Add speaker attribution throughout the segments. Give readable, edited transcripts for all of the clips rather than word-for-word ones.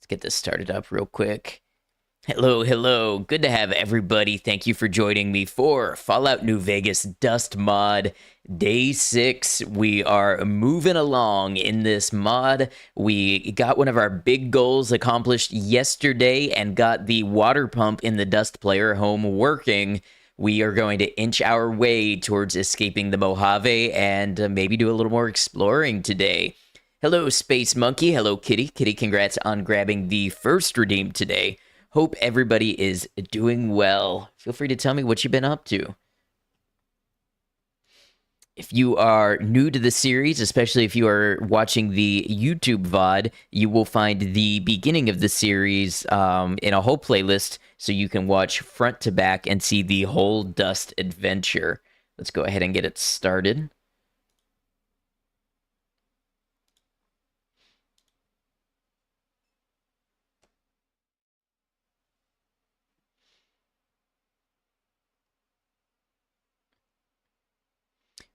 Speaker 1: Let's get this started up real quick. Hello, hello. Good to have everybody. Thank you for joining me for Fallout New Vegas Dust Mod Day 6. We are moving along in this mod. We got one of our big goals accomplished yesterday and got the water pump in the Dust player home working. We are going to inch our way towards escaping the Mojave and maybe do a little more exploring today. Hello, Space Monkey. Hello, Kitty. Kitty, congrats on grabbing the first redeem today. Hope everybody is doing well. Feel free to tell me what you've been up to. If you are new to the series, especially if you are watching the YouTube VOD, you will find the beginning of the series in a whole playlist so you can watch front to back and see the whole Dust adventure. Let's go ahead and get it started.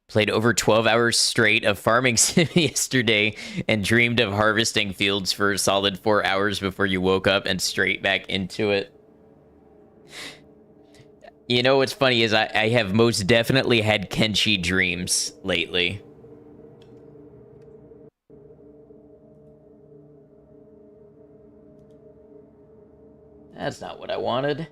Speaker 1: Played over 12 hours straight of farming sim yesterday and dreamed of harvesting fields for a solid 4 hours before you woke up and straight back into it. You know what's funny is I have most definitely had Kenshi dreams lately. That's not what I wanted.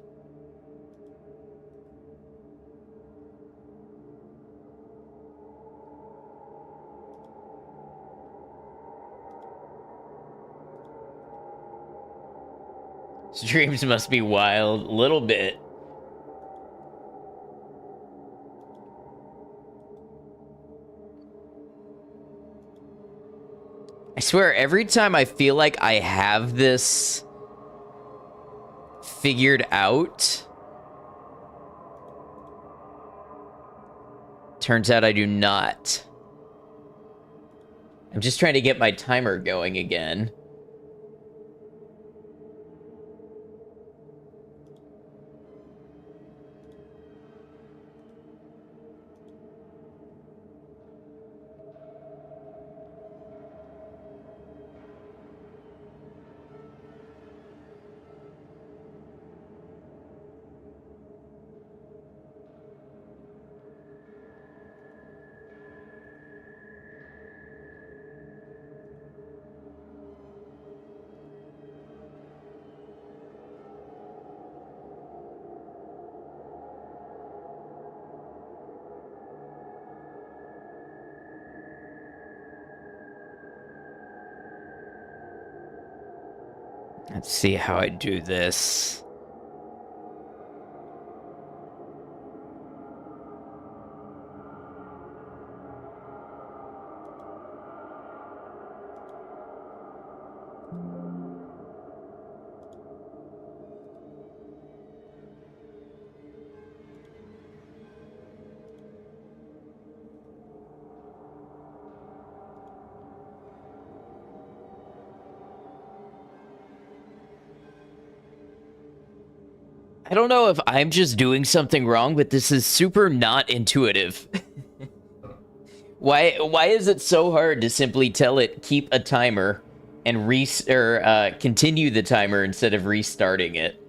Speaker 1: Dreams must be wild. A little bit. I swear, every time I feel like I have this figured out, turns out I do not. I'm just trying to get my timer going again. Let's see how I do this. I don't know if I'm just doing something wrong, but this is super not intuitive. Why is it so hard to simply tell it keep a timer and continue the timer instead of restarting it?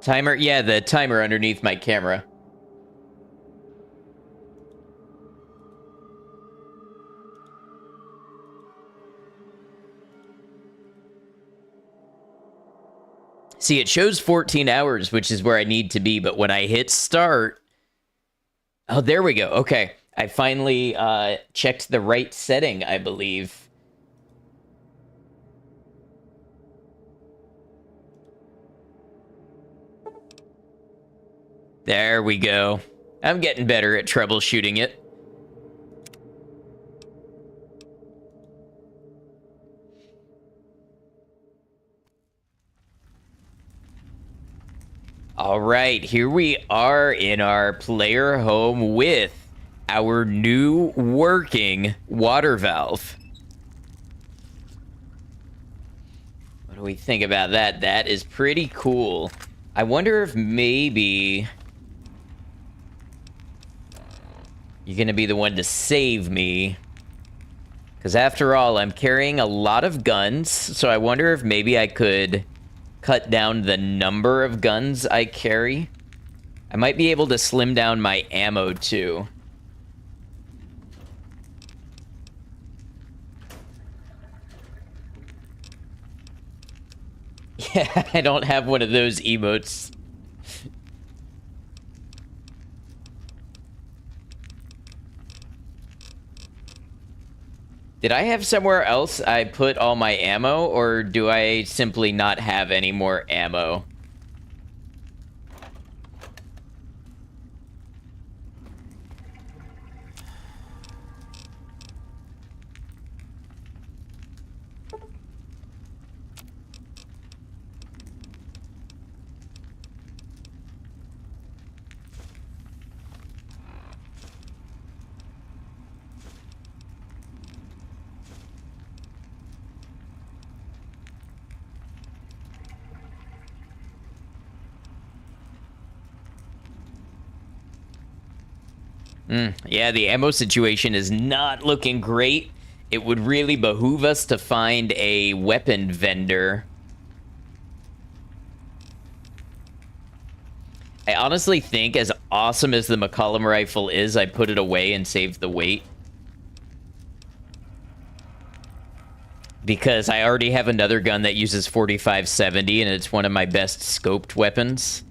Speaker 1: Timer? Yeah, the timer underneath my camera. See, it shows 14 hours, which is where I need to be, but when I hit start... Oh, there we go. Okay. I finally checked the right setting, I believe. There we go. I'm getting better at troubleshooting it. All right, here we are in our player home with our new working water valve. What do we think about that? That is pretty cool. I wonder if maybe you're gonna be the one to save me. Because after all, I'm carrying a lot of guns, so I wonder if maybe I could cut down the number of guns I carry. I might be able to slim down my ammo, too. Yeah, I don't have one of those emotes. Did I have somewhere else I put all my ammo, or do I simply not have any more ammo? Yeah, the ammo situation is not looking great. It would really behoove us to find a weapon vendor. I honestly think, as awesome as the McCollum rifle is, I put it away and saved the weight. Because I already have another gun that uses 4570, and it's one of my best scoped weapons.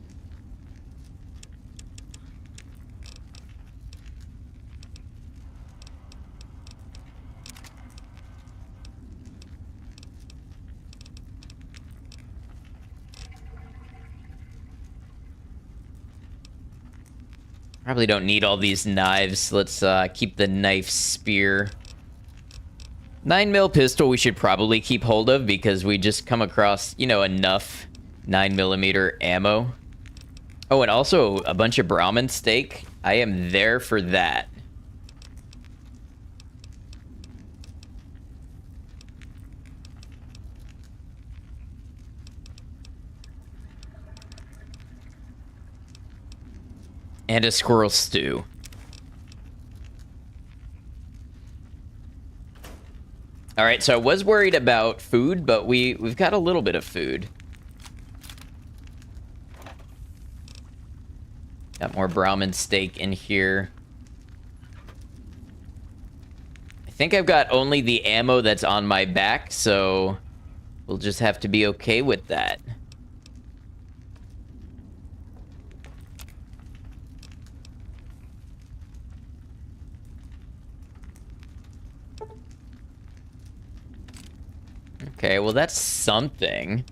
Speaker 1: Probably don't need all these knives. Let's keep the knife spear. 9mm pistol we should probably keep hold of because we just come across, you know, enough 9mm ammo. Oh, and also a bunch of Brahmin steak. I am there for that. And a squirrel stew. All right, so I was worried about food, but we've got a little bit of food. Got more Brahmin steak in here. I think I've got only the ammo that's on my back, so we'll just have to be okay with that. Okay, well, that's something.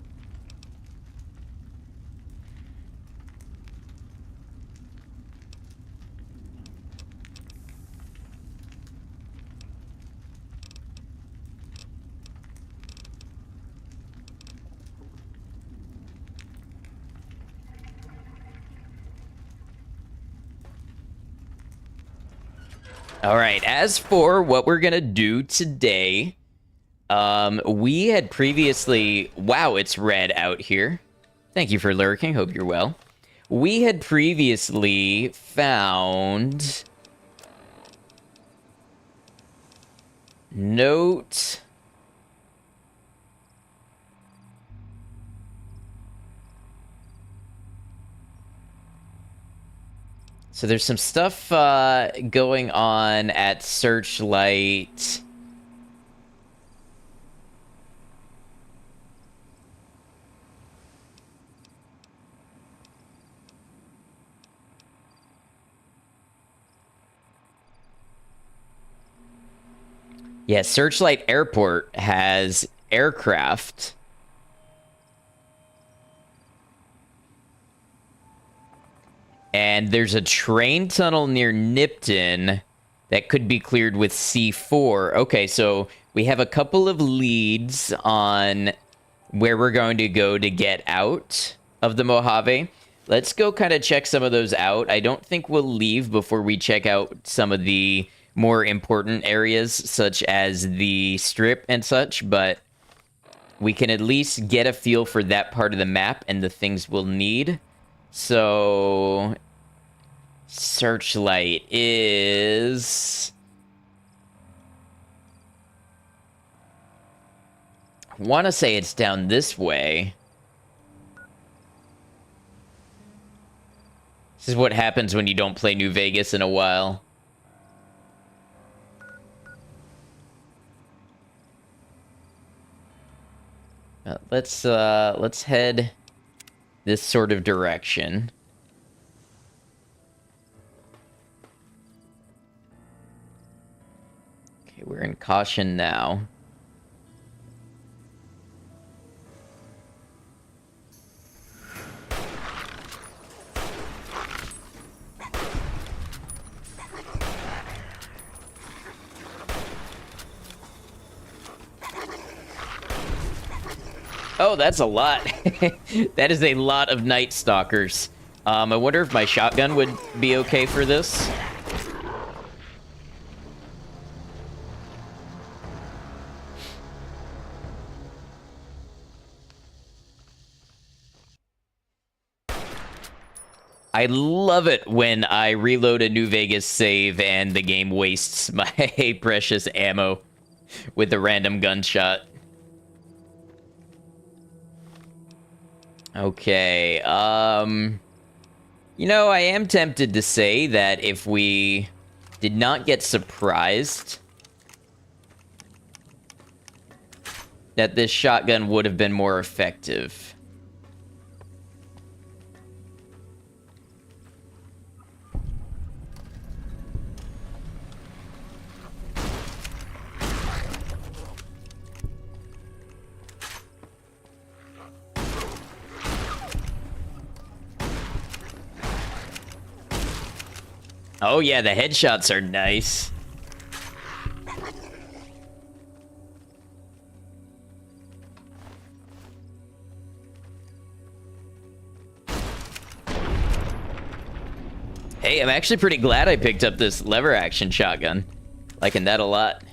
Speaker 1: All right, as for what we're gonna do today, we had previously... Wow, it's red out here. Thank you for lurking. Hope you're well. We had previously found... Note... So there's some stuff going on at Searchlight. Yeah, Searchlight Airport has aircraft. And there's a train tunnel near Nipton that could be cleared with C4. Okay, so we have a couple of leads on where we're going to go to get out of the Mojave. Let's go kind of check some of those out. I don't think we'll leave before we check out some of the more important areas, such as the strip and such, but we can at least get a feel for that part of the map and the things we'll need. So, Searchlight is... I want to say it's down this way. This is what happens when you don't play New Vegas in a while. Let's head this sort of direction. Okay, we're in caution now. Oh, that's a lot. That is a lot of Night Stalkers. I wonder if my shotgun would be okay for this. I love it when I reload a New Vegas save and the game wastes my precious ammo with a random gunshot. Okay, you know, I am tempted to say that if we did not get surprised, that this shotgun would have been more effective. Oh yeah, the headshots are nice. Hey, I'm actually pretty glad I picked up this lever action shotgun. Liking that a lot.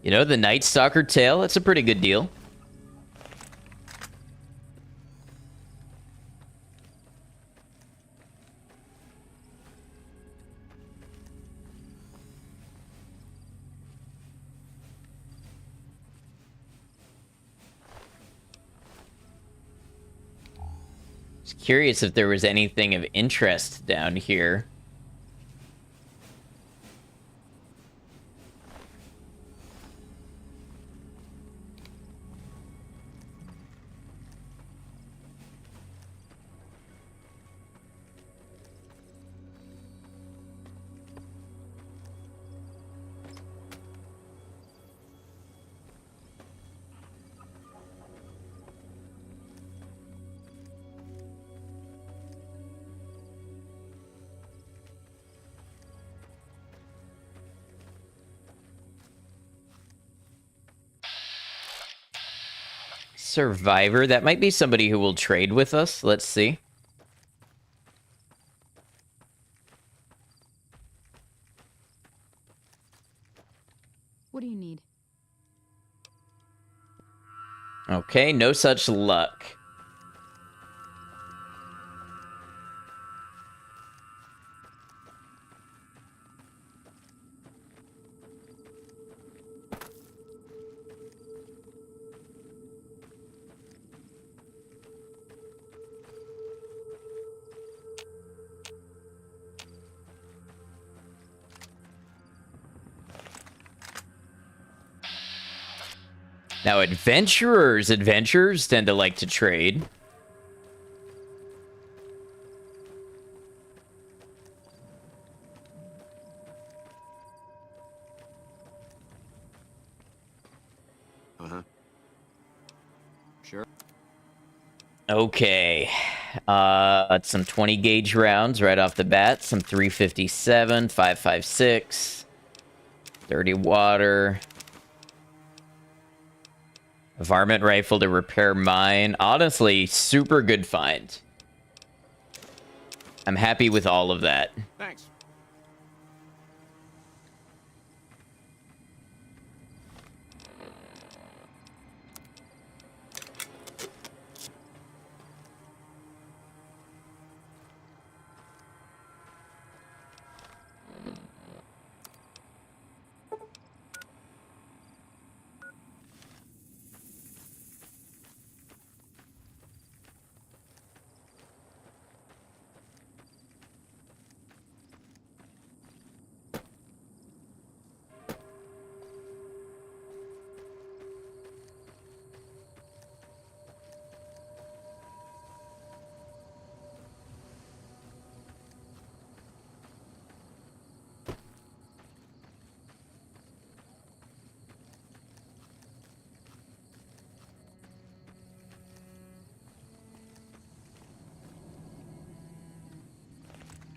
Speaker 1: You know, the Night Stalker tail, that's a pretty good deal. Just curious if there was anything of interest down here. Survivor. That might be somebody who will trade with us. Let's see.
Speaker 2: What do you need?
Speaker 1: Okay, no such luck. Now, adventurers tend to like to trade.
Speaker 3: Uh-huh. Sure.
Speaker 1: Okay. Some 20 gauge rounds right off the bat. Some 357, 5.56, 30 water. A varmint rifle to repair mine. Honestly, super good find. I'm happy with all of that.
Speaker 3: Thanks.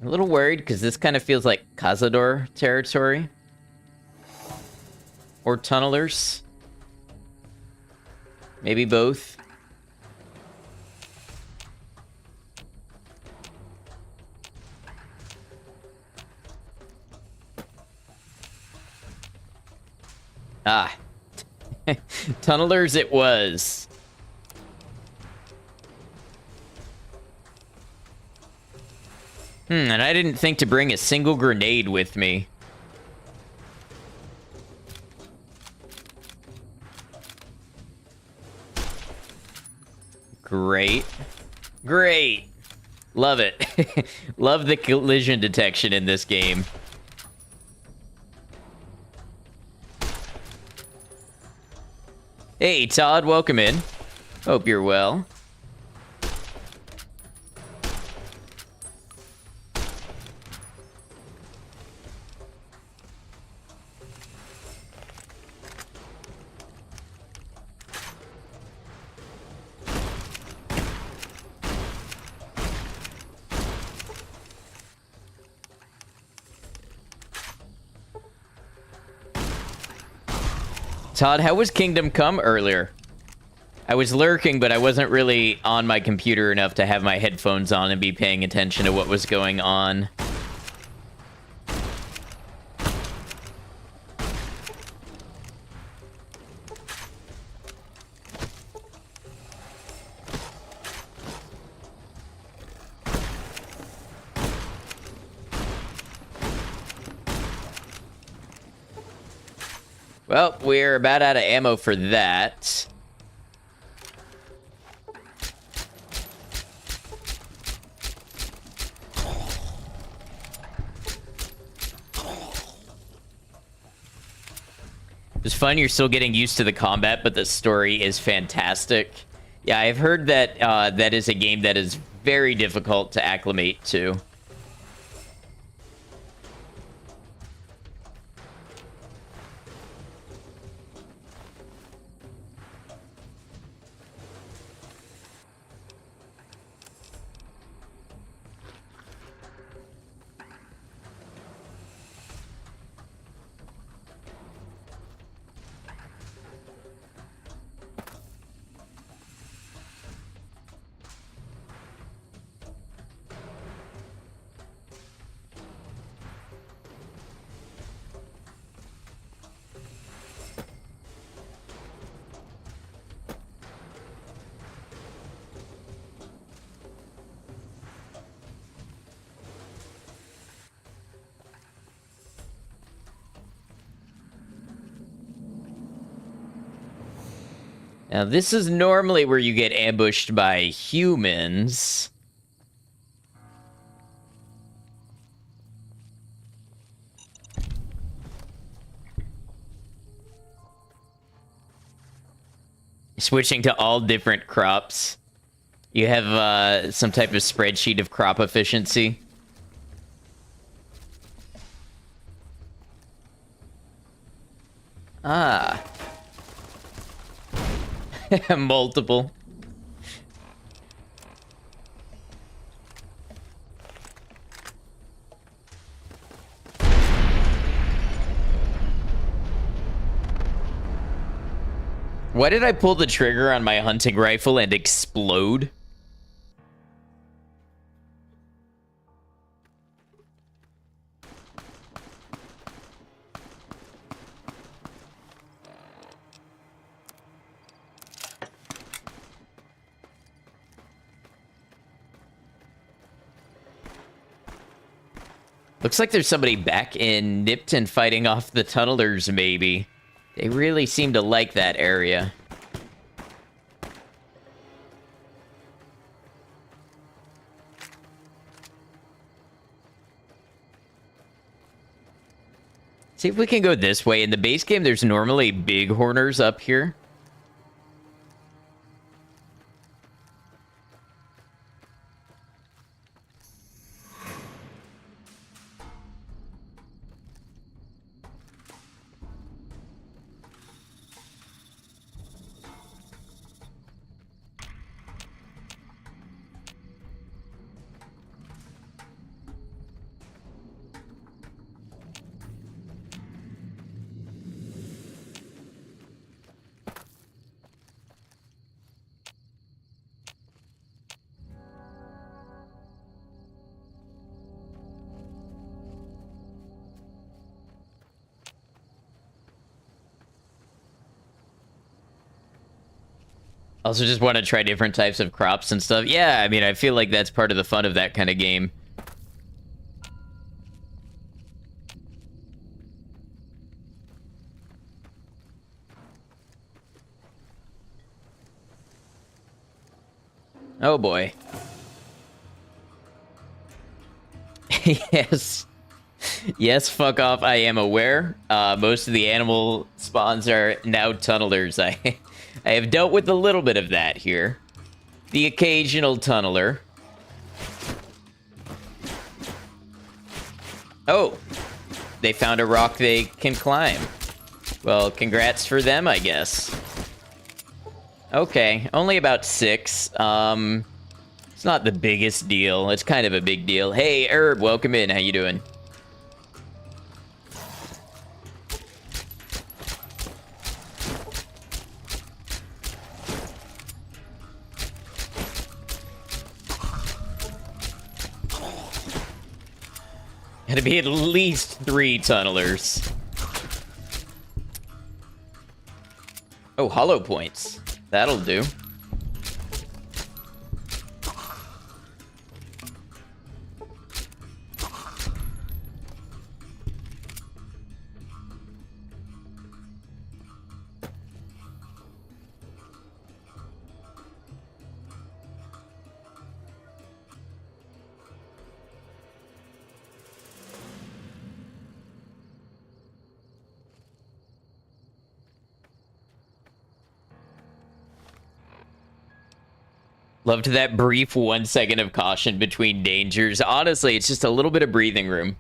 Speaker 1: A little worried because this kind of feels like Cazador territory. Or tunnelers. Maybe both. Ah. Tunnelers it was. And I didn't think to bring a single grenade with me. Great. Great. Love it. Love the collision detection in this game. Hey, Todd, welcome in. Hope you're well. Todd, how was Kingdom Come earlier? I was lurking, but I wasn't really on my computer enough to have my headphones on and be paying attention to what was going on. Well, we're about out of ammo for that. It's fun, you're still getting used to the combat, but the story is fantastic. Yeah, I've heard that that is a game that is very difficult to acclimate to. Now, this is normally where you get ambushed by humans. Switching to all different crops. You have some type of spreadsheet of crop efficiency. Ah. Multiple. Why did I pull the trigger on my hunting rifle and explode? Looks like there's somebody back in Nipton fighting off the tunnelers, maybe. They really seem to like that area. See if we can go this way. In the base game, there's normally bighorners up here. Also just want to try different types of crops and stuff. Yeah, I mean, I feel like that's part of the fun of that kind of game. Oh boy. Yes. Yes, fuck off, I am aware. Most of the animal spawns are now tunnelers. I have dealt with a little bit of that here. The occasional tunneler. Oh, they found a rock they can climb. Well, congrats for them, I guess. Okay, only about 6. It's not the biggest deal. It's kind of a big deal. Hey, Herb, welcome in. How you doing? Gotta be at least 3 tunnelers. Oh, hollow points. That'll do. Loved that brief 1 second of caution between dangers. Honestly, it's just a little bit of breathing room.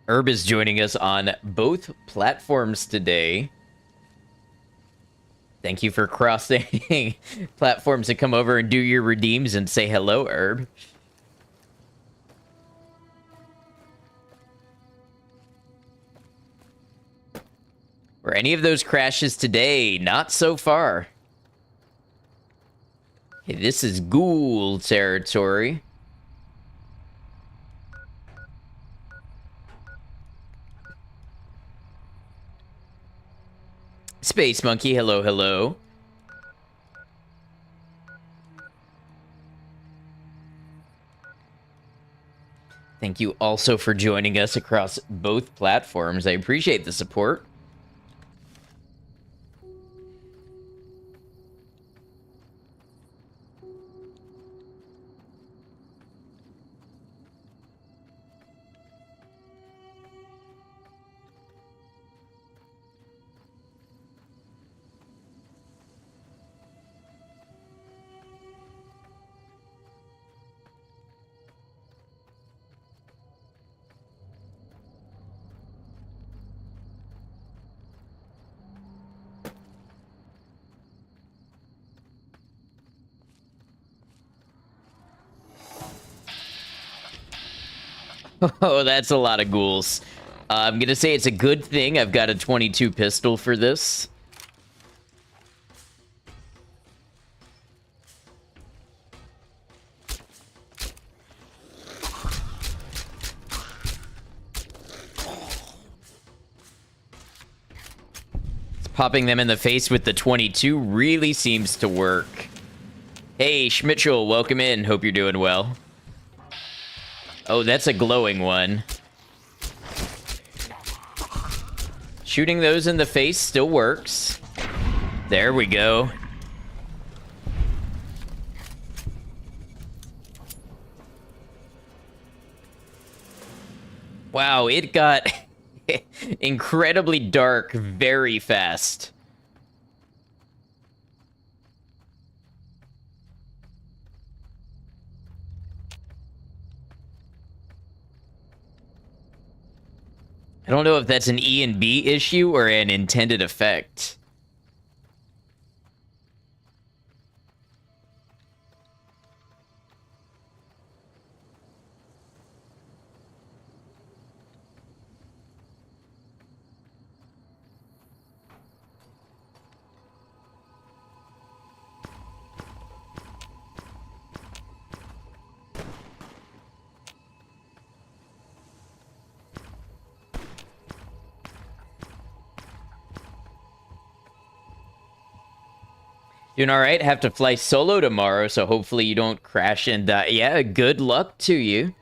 Speaker 1: Herb is joining us on both platforms today. Thank you for crossing platforms to come over and do your redeems and say hello, Herb. Were any of those crashes today? Not so far. Hey, this is ghoul territory. Space Monkey, hello, hello. Thank you also for joining us across both platforms. I appreciate the support. Oh, that's a lot of ghouls. I'm gonna say it's a good thing I've got a 22 pistol for this. Popping them in the face with the 22 really seems to work. Hey, Schmitchell, welcome in. Hope you're doing well. Oh, that's a glowing one. Shooting those in the face still works. There we go. Wow, it got incredibly dark very fast. I don't know if that's an E and B issue or an intended effect. Doing all right. Have to fly solo tomorrow, so hopefully you don't crash and die. Yeah, good luck to you.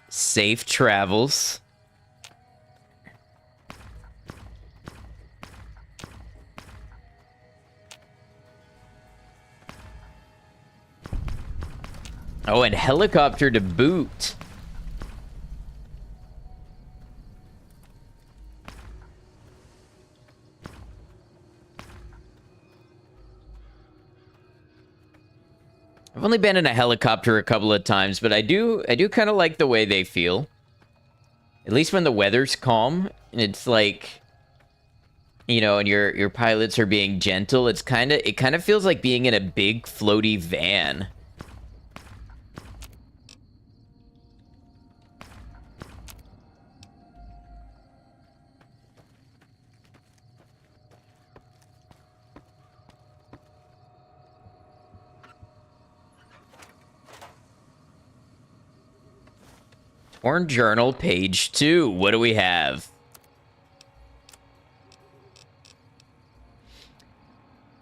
Speaker 1: Safe travels. Oh, and helicopter to boot. I've only been in a helicopter a couple of times, but I do kind of like the way they feel. At least when the weather's calm and it's like, you know, and your pilots are being gentle, it kind of feels like being in a big floaty van. Torn Journal, page 2. What do we have?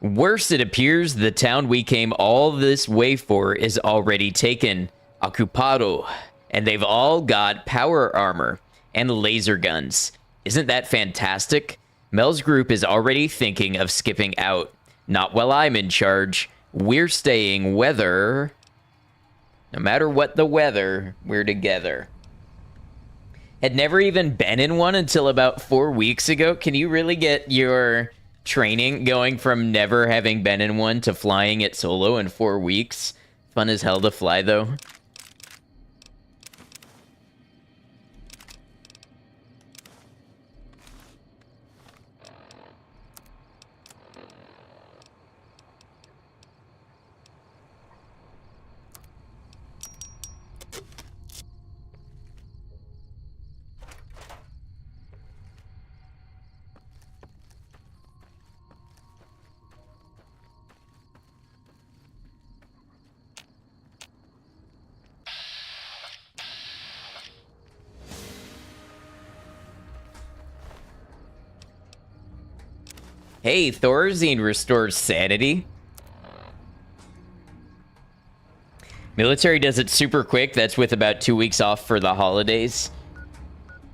Speaker 1: Worse, it appears the town we came all this way for is already taken. Ocupado. And they've all got power armor and laser guns. Isn't that fantastic? Mel's group is already thinking of skipping out. Not while I'm in charge. We're staying weather. No matter what the weather, we're together. Had never even been in one until about 4 weeks ago. Can you really get your training going from never having been in one to flying it solo in 4 weeks? Fun as hell to fly, though. Hey, Thorazine restores sanity. Military does it super quick. That's with about 2 weeks off for the holidays.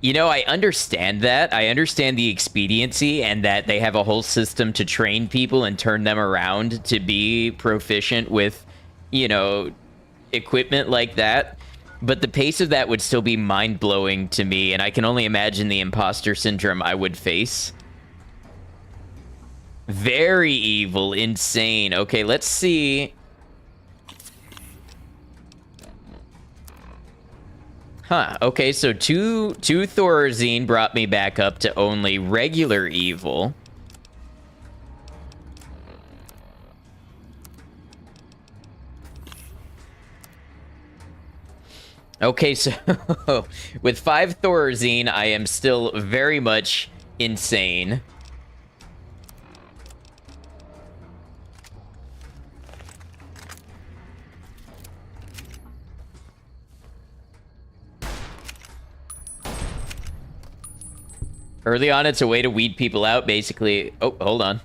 Speaker 1: You know, I understand that. I understand the expediency and that they have a whole system to train people and turn them around to be proficient with, you know, equipment like that. But the pace of that would still be mind-blowing to me, and I can only imagine the imposter syndrome I would face. Very evil, insane. Okay, let's see. Huh, okay, so two Thorazine brought me back up to only regular evil. Okay, so with 5 Thorazine, I am still very much insane. Early on, it's a way to weed people out, basically. Oh, hold on.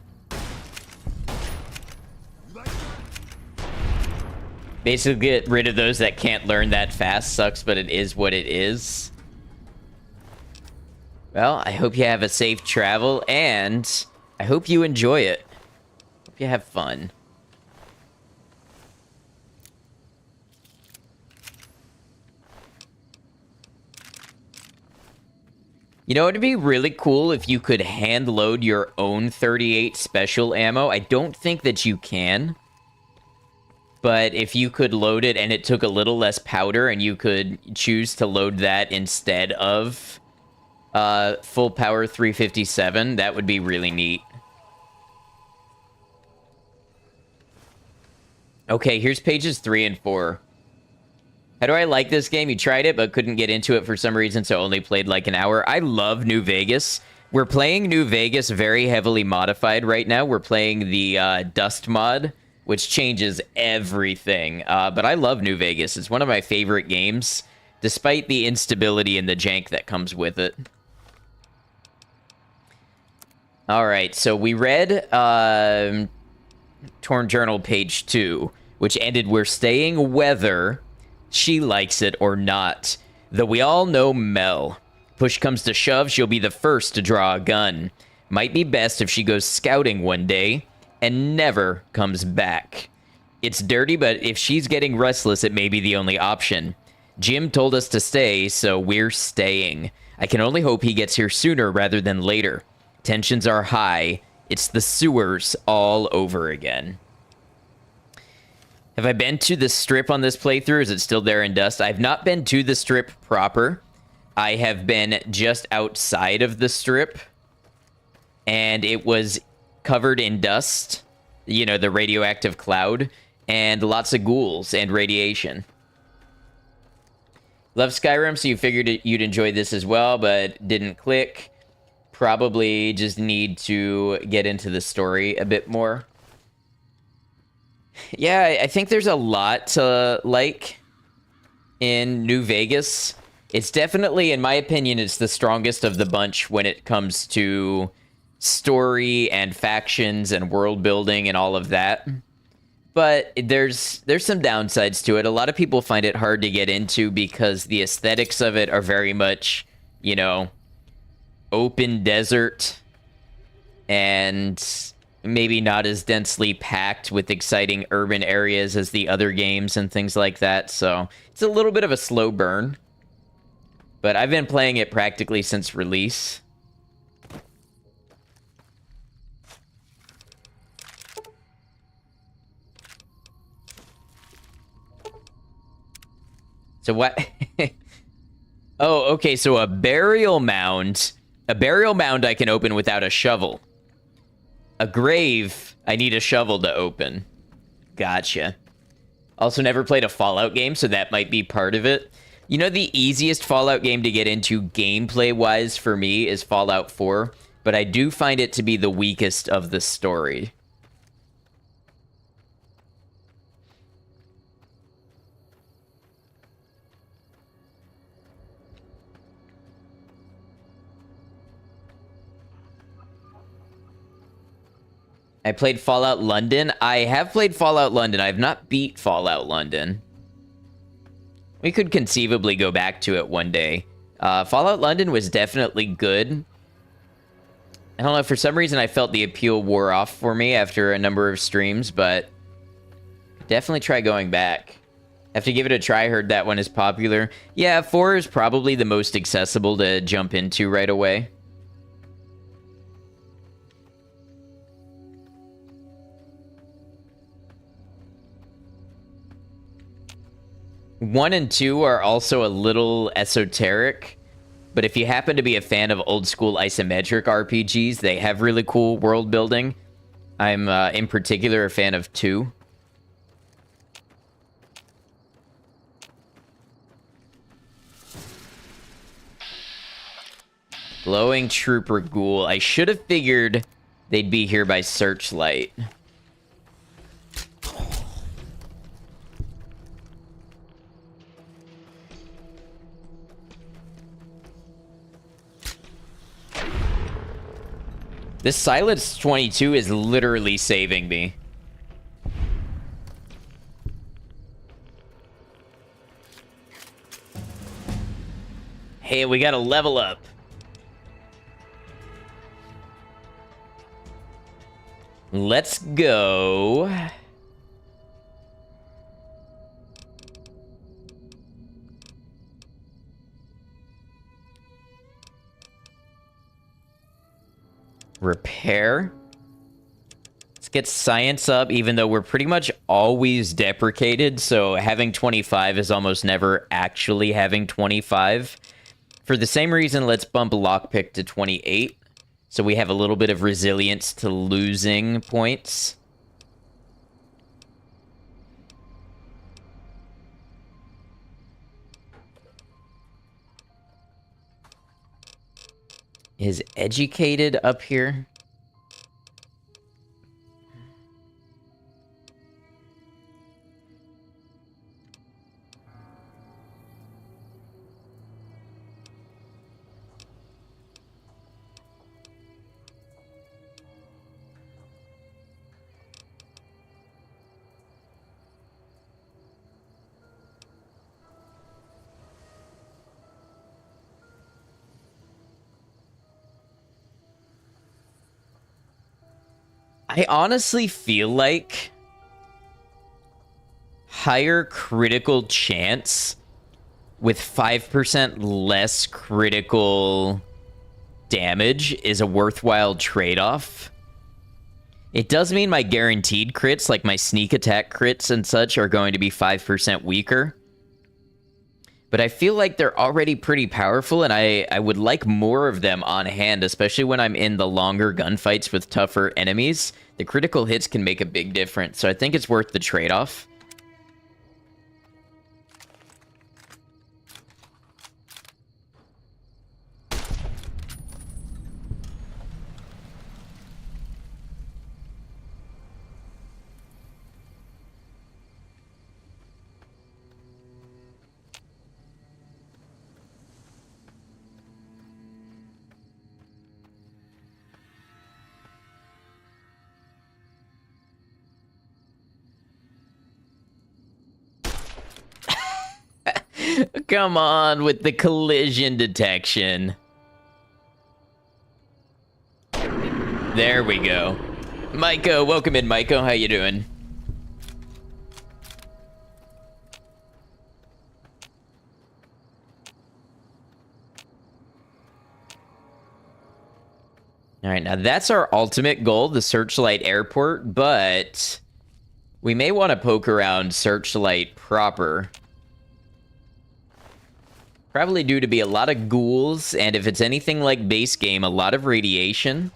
Speaker 1: Basically get rid of those that can't learn that fast. Sucks, but it is what it is. Well, I hope you have a safe travel, and I hope you enjoy it. Hope you have fun. You know, it'd be really cool if you could hand load your own 38 special ammo. I don't think that you can. But if you could load it and it took a little less powder and you could choose to load that instead of full power 357, that would be really neat. Okay, here's pages 3 and 4. How do I like this game? You tried it, but couldn't get into it for some reason, so only played like an hour. I love New Vegas. We're playing New Vegas very heavily modified right now. We're playing the Dust mod, which changes everything. But I love New Vegas. It's one of my favorite games, despite the instability and the jank that comes with it. All right, so we read Torn Journal page 2, which ended, "We're staying whether she likes it or not. Though we all know Mel. Push comes to shove, she'll be the first to draw a gun. Might be best if she goes scouting one day and never comes back. It's dirty, but if she's getting restless, it may be the only option. Jim told us to stay, so we're staying. I can only hope he gets here sooner rather than later. Tensions are high. It's the sewers all over again." Have I been to the strip on this playthrough? Is it still there in dust? I've not been to the strip proper. I have been just outside of the strip, and it was covered in dust, you know, the radioactive cloud, and lots of ghouls and radiation. Love Skyrim, so you figured you'd enjoy this as well, but didn't click. Probably just need to get into the story a bit more. Yeah, I think there's a lot to like in New Vegas. It's definitely, in my opinion, it's the strongest of the bunch when it comes to story and factions and world building and all of that. But there's some downsides to it. A lot of people find it hard to get into because the aesthetics of it are very much, you know, open desert and maybe not as densely packed with exciting urban areas as the other games and things like that. So it's a little bit of a slow burn. But I've been playing it practically since release. So what? Oh, okay, so a burial mound. A burial mound I can open without a shovel. A grave, I need a shovel to open. Gotcha. Also never played a Fallout game, so that might be part of it. You know, the easiest Fallout game to get into gameplay-wise for me is Fallout 4, but I do find it to be the weakest of the story. I played Fallout London. I have played Fallout London. I have not beat Fallout London. We could conceivably go back to it one day. Fallout London was definitely good. I don't know, for some reason I felt the appeal wore off for me after a number of streams, but definitely try going back. Have to give it a try. Heard that one is popular. Yeah, 4 is probably the most accessible to jump into right away. One and 2 are also a little esoteric, but if you happen to be a fan of old school isometric RPGs, they have really cool world building. I'm in particular a fan of 2. Glowing Trooper Ghoul. I should have figured they'd be here by Searchlight. This Silence 22 is literally saving me. Hey, we gotta level up. Let's go. Repair. Let's get science up, even though we're pretty much always deprecated, so having 25 is almost never actually having 25. For the same reason, let's bump lockpick to 28. So we have a little bit of resilience to losing points. Is educated up here? I honestly feel like higher critical chance with 5% less critical damage is a worthwhile trade-off. It does mean my guaranteed crits, like my sneak attack crits and such, are going to be 5% weaker. But I feel like they're already pretty powerful, and I would like more of them on hand, especially when I'm in the longer gunfights with tougher enemies. The critical hits can make a big difference, so I think it's worth the trade-off. Come on with the collision detection. There we go. Maiko, welcome in, Maiko. How you doing? All right, now that's our ultimate goal, the Searchlight Airport, but we may want to poke around Searchlight proper. Probably due to be a lot of ghouls, and if it's anything like base game, a lot of radiation.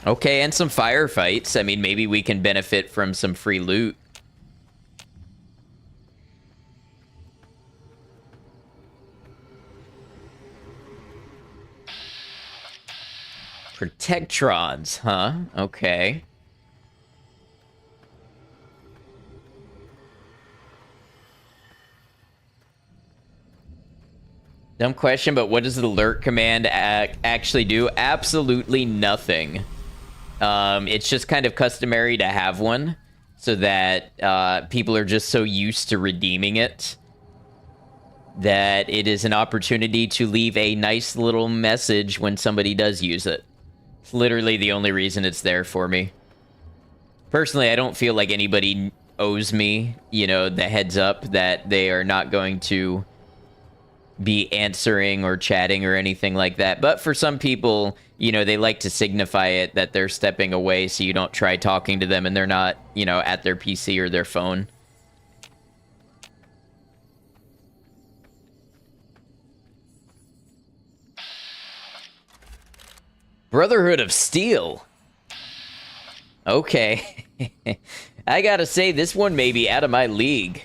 Speaker 1: Okay, and some firefights. I mean, maybe we can benefit from some free loot. Protectrons, huh? Okay. Dumb question, but what does the lurk command actually do? Absolutely nothing. It's just kind of customary to have one so that people are just so used to redeeming it that it is an opportunity to leave a nice little message when somebody does use it. It's literally the only reason it's there for me. Personally, I don't feel like anybody owes me, you know, the heads up that they are not going to be answering or chatting or anything like that. But for some people, you know, they like to signify it that they're stepping away so you don't try talking to them and they're not, you know, at their PC or their phone. Brotherhood of Steel. Okay. I gotta say, this one may be out of my league.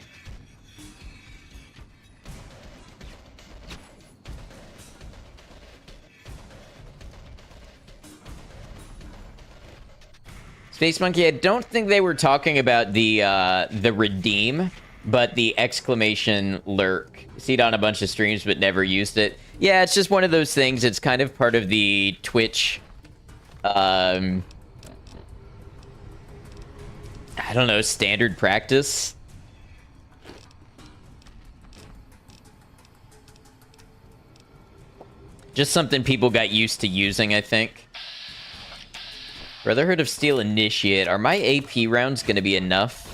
Speaker 1: Space Monkey, I don't think they were talking about the redeem, but the exclamation lurk. See it on a bunch of streams, but never used it. Yeah, it's just one of those things. It's kind of part of the Twitch, I don't know, standard practice. Just something people got used to using, I think. Brotherhood of Steel Initiate. Are my AP rounds going to be enough?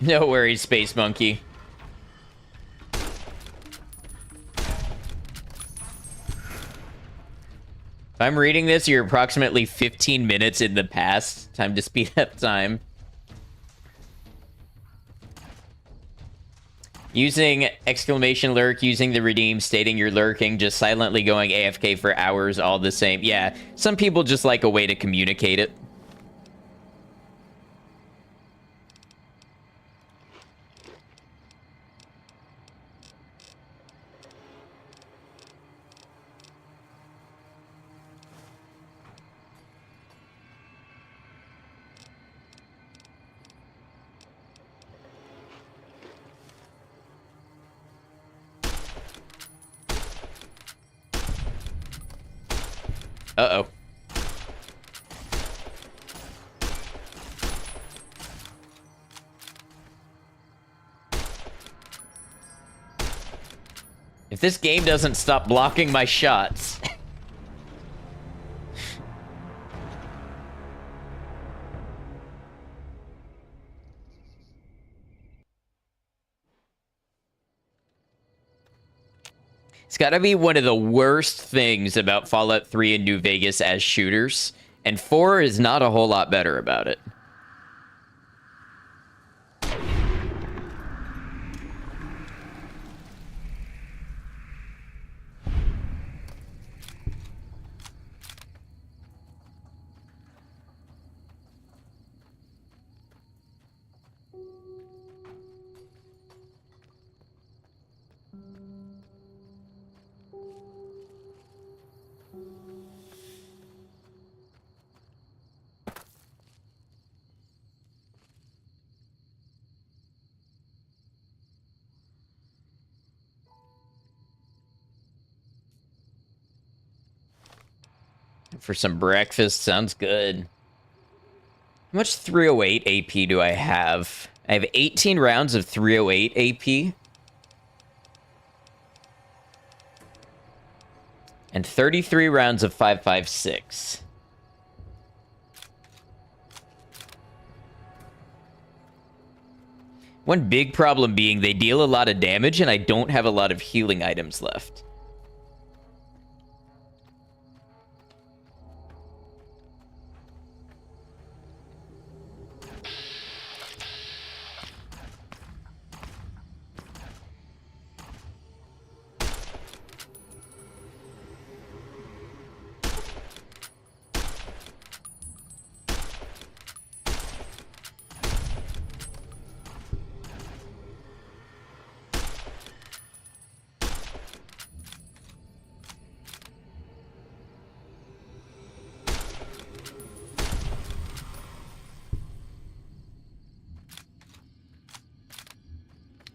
Speaker 1: No worries, Space Monkey. If I'm reading this, you're approximately 15 minutes in the past. Time to speed up time. Using exclamation lurk, using the redeem, stating you're lurking, just silently going AFK for hours, all the same. Yeah, some people just like a way to communicate it. Uh-oh. If this game doesn't stop blocking my shots... It's gotta be one of the worst things about Fallout 3 and New Vegas as shooters, and 4 is not a whole lot better about it. For some breakfast, sounds good. How much 308 AP do I have? I have 18 rounds of 308 AP. And 33 rounds of 5.56. One big problem being they deal a lot of damage and I don't have a lot of healing items left.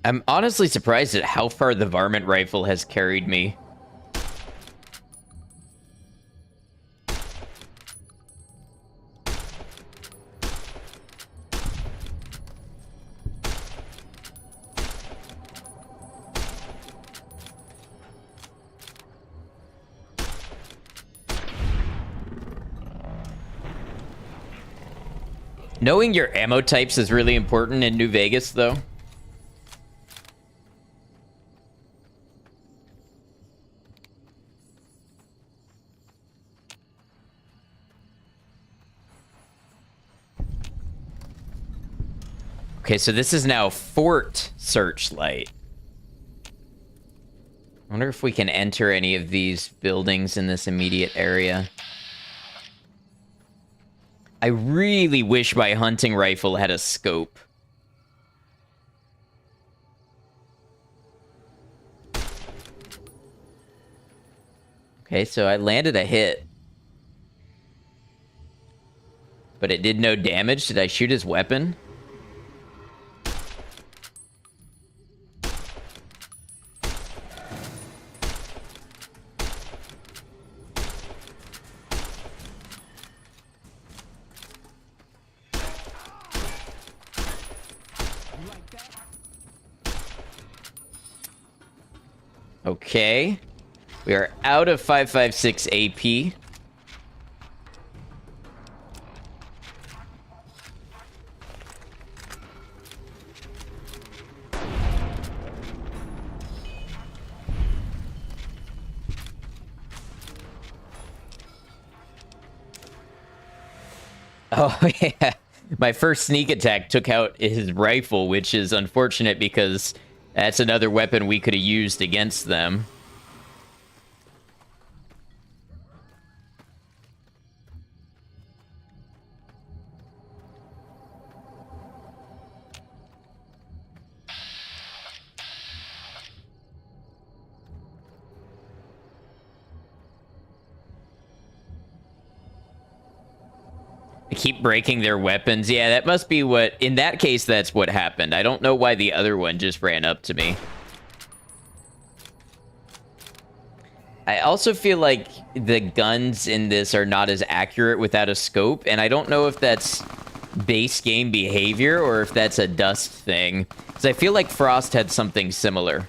Speaker 1: I'm honestly surprised at how far the varmint rifle has carried me. Knowing your ammo types is really important in New Vegas, though. Okay, so this is now Fort Searchlight. I wonder if we can enter any of these buildings in this immediate area. I really wish my hunting rifle had a scope. Okay, so I landed a hit. But it did no damage. Did I shoot his weapon? Okay. We are out of 556 AP. Oh, yeah. My first sneak attack took out his rifle, which is unfortunate because that's another weapon we could have used against them. They keep breaking their weapons. Yeah, that must be what... In that case, that's what happened. I don't know why the other one just ran up to me. I also feel like the guns in this are not as accurate without a scope, and I don't know if that's base game behavior or if that's a dust thing. Because I feel like Frost had something similar.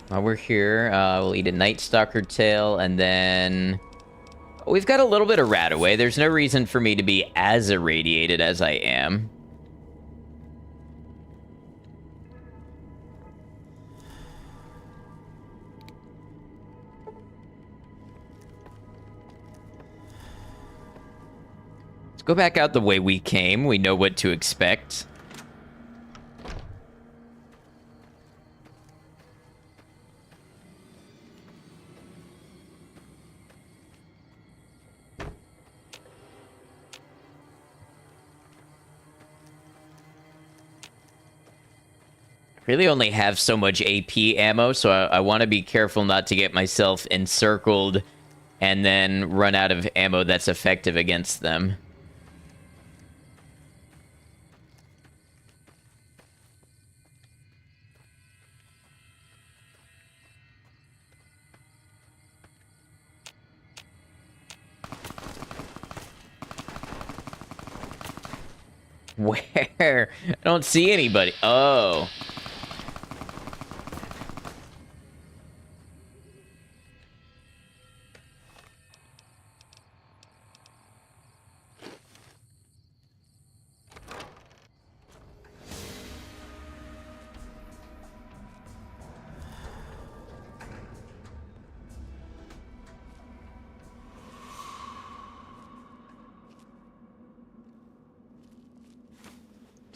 Speaker 1: While we're here, we'll eat a Night Stalker tail, and then... We've got a little bit of Rataway. There's no reason for me to be as irradiated as I am. Let's go back out the way we came. We know what to expect. Really only have so much AP ammo, so I want to be careful not to get myself encircled and then run out of ammo that's effective against them. Where? I don't see anybody. Oh.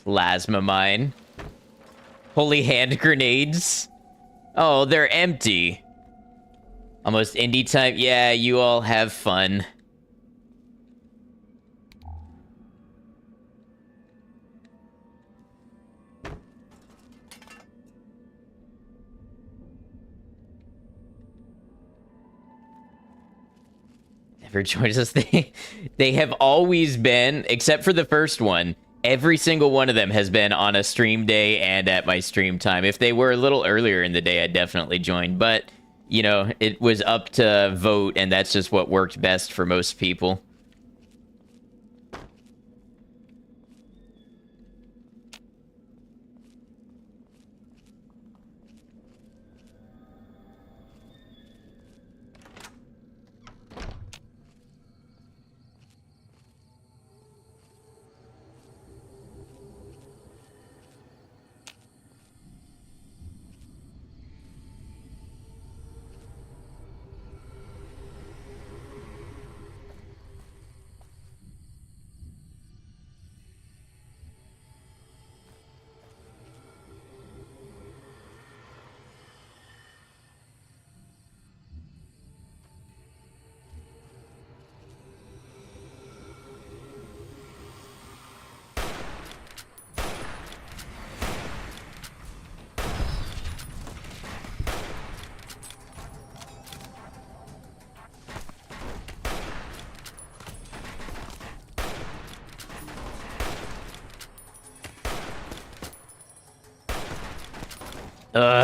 Speaker 1: Plasma mine. Holy hand grenades. Oh, they're empty. Almost indie type. Yeah, you all have fun. Never joins us. They have always been, except for the first one, every single one of them has been on a stream day and at my stream time. If they were a little earlier in the day, I'd definitely join. But, you know, it was up to vote, and that's just what worked best for most people.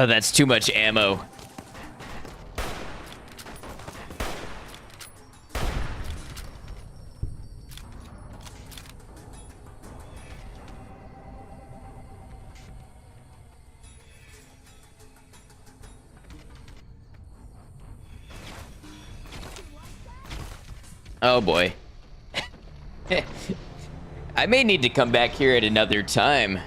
Speaker 1: That's too much ammo. Oh boy. I may need to come back here at another time.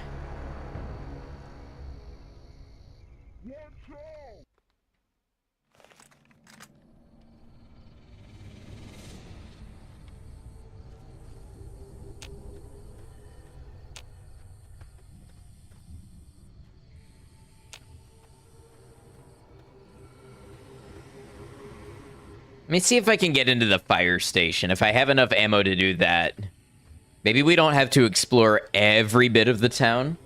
Speaker 1: Let me see if I can get into the fire station, if I have enough ammo to do that. Maybe we don't have to explore every bit of the town.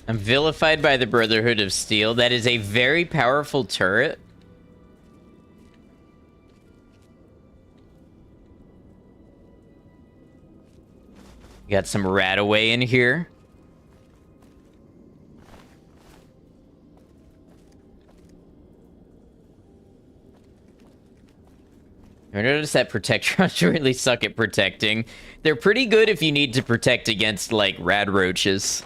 Speaker 1: I'm vilified by the Brotherhood of Steel. That is a very powerful turret. Got some Rataway in here. I noticed that Protectrons really suck at protecting. They're pretty good if you need to protect against, like, rad roaches.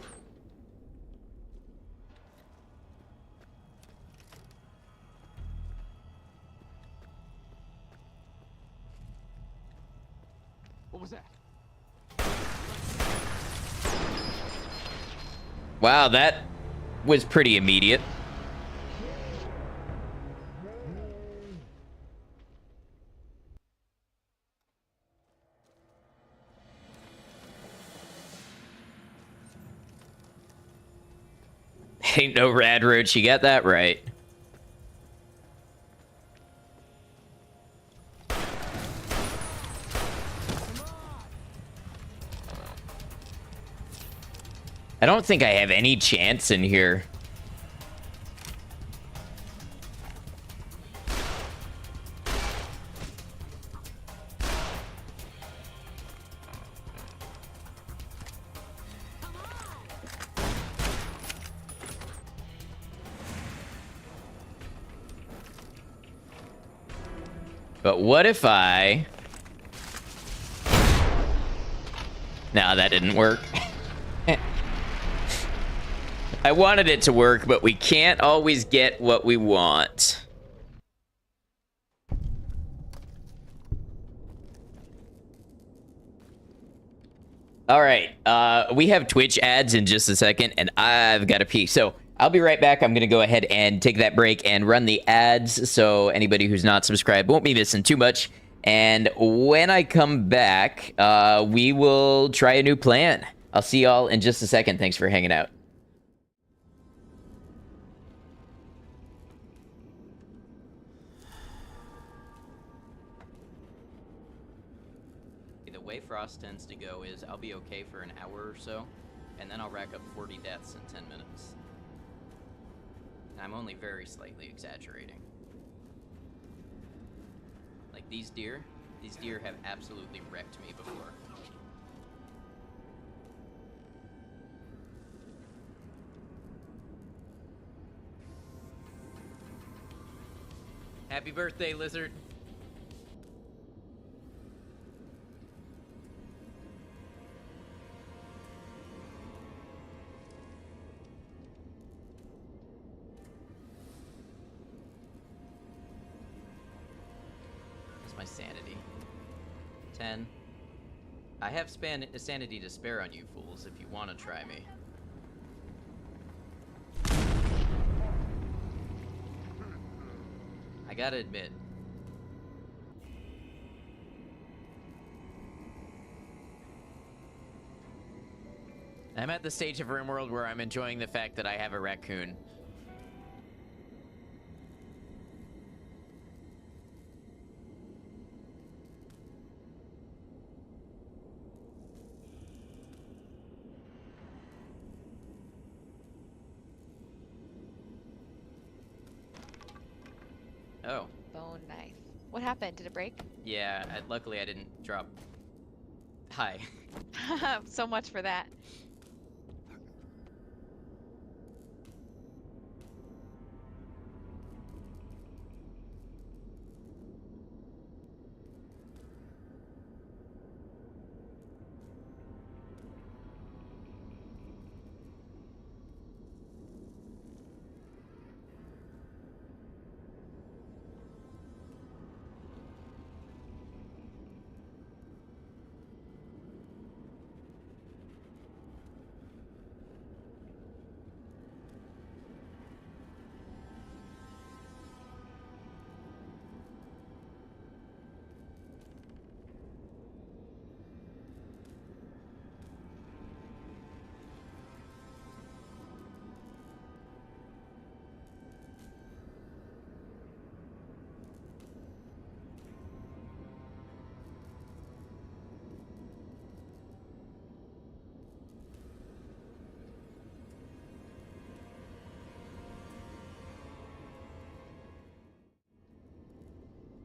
Speaker 3: What was that?
Speaker 1: Wow, that was pretty immediate. Ain't no rad roach, you got that right. I don't think I have any chance in here. But what if I... No, that didn't work. I wanted it to work, but we can't always get what we want. All right, we have Twitch ads in just a second, and I've got to pee. So I'll be right back. I'm going to go ahead and take that break and run the ads, so anybody who's not subscribed won't be missing too much. And when I come back, we will try a new plan. I'll see y'all in just a second. Thanks for hanging out. The way Frost tends to go is I'll be okay for an hour or so, and then I'll rack up 40 deaths in 10 minutes. And I'm only very slightly exaggerating. Like these deer have absolutely wrecked me before. Happy birthday, lizard! My sanity. 10. I have sanity to spare on you fools if you want to try me. I gotta admit. I'm at the stage of RimWorld where I'm enjoying the fact that I have a raccoon. Oh.
Speaker 3: Bone knife. What happened? Did it break?
Speaker 1: Yeah, luckily I didn't drop. Hi.
Speaker 3: So much for that.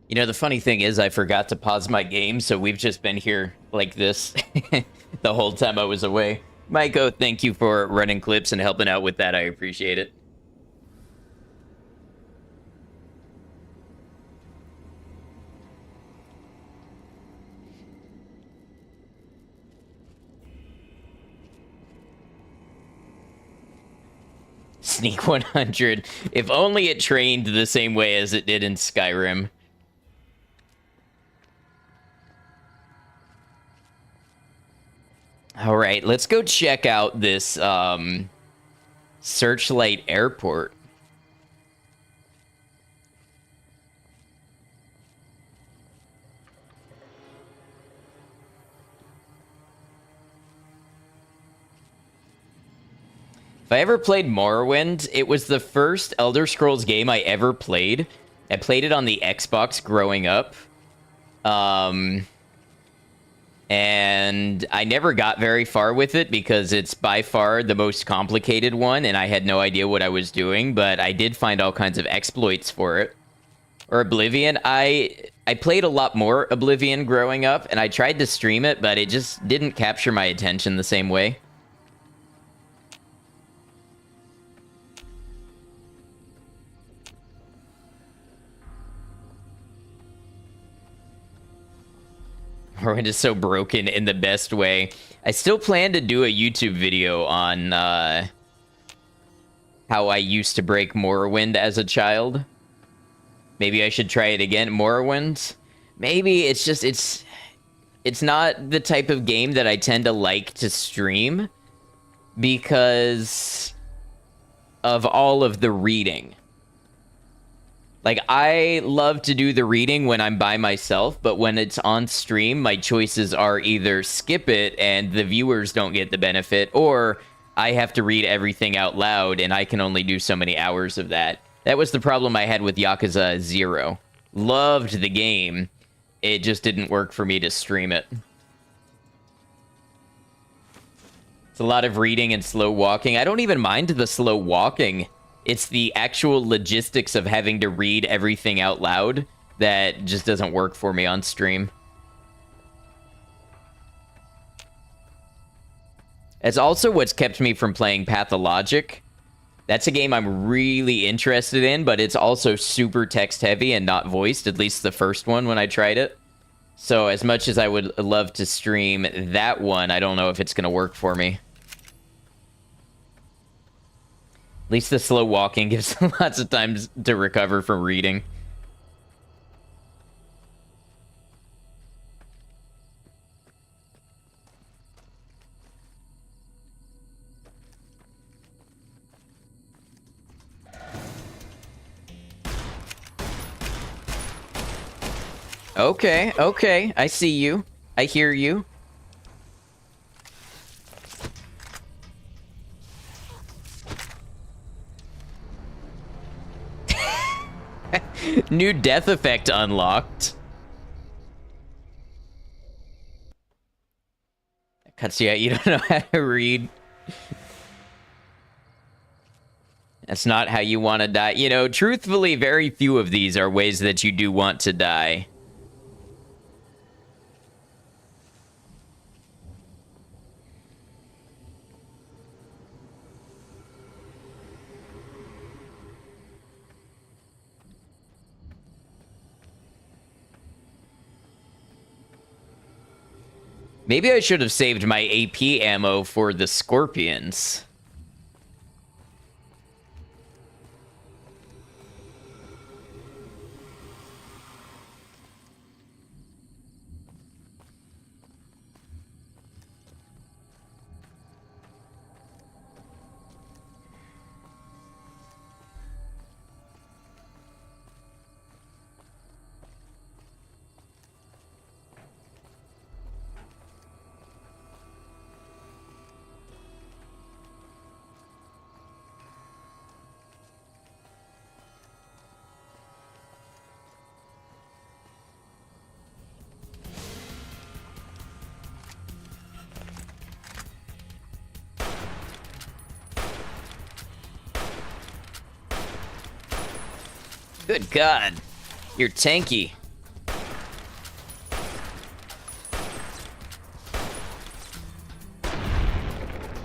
Speaker 1: You know, the funny thing is I forgot to pause my game, so we've just been here like this the whole time I was away. Maiko, thank you for running clips and helping out with that. I appreciate it. Sneak 100. If only it trained the same way as it did in Skyrim. All right, let's go check out this Searchlight Airport. If I ever played Morrowind, it was the first Elder Scrolls game I ever played. I played it on the Xbox growing up. And I never got very far with it because it's by far the most complicated one, and I had no idea what I was doing, but I did find all kinds of exploits for it. Or Oblivion. I played a lot more Oblivion growing up, and I tried to stream it, but it just didn't capture my attention the same way. Morrowind is so broken in the best way. I still plan to do a YouTube video on how I used to break Morrowind as a child. Maybe I should try it again. Morrowind? Maybe it's just, it's not the type of game that I tend to like to stream because of all of the reading. Like, I love to do the reading when I'm by myself, but when it's on stream, my choices are either skip it and the viewers don't get the benefit, or I have to read everything out loud and I can only do so many hours of that. That was the problem I had with Yakuza 0. Loved the game. It just didn't work for me to stream it. It's a lot of reading and slow walking. I don't even mind the slow walking. It's the actual logistics of having to read everything out loud that just doesn't work for me on stream. It's also what's kept me from playing Pathologic. That's a game I'm really interested in, but it's also super text-heavy and not voiced, at least the first one when I tried it. So as much as I would love to stream that one, I don't know if it's going to work for me. At least the slow walking gives lots of time to recover from reading. Okay, okay, I see you. I hear you. New death effect unlocked. Cuts you out, you don't know how to read. That's not how you want to die. You know, truthfully, very few of these are ways that you do want to die. Maybe I should have saved my AP ammo for the scorpions. Good God, you're tanky.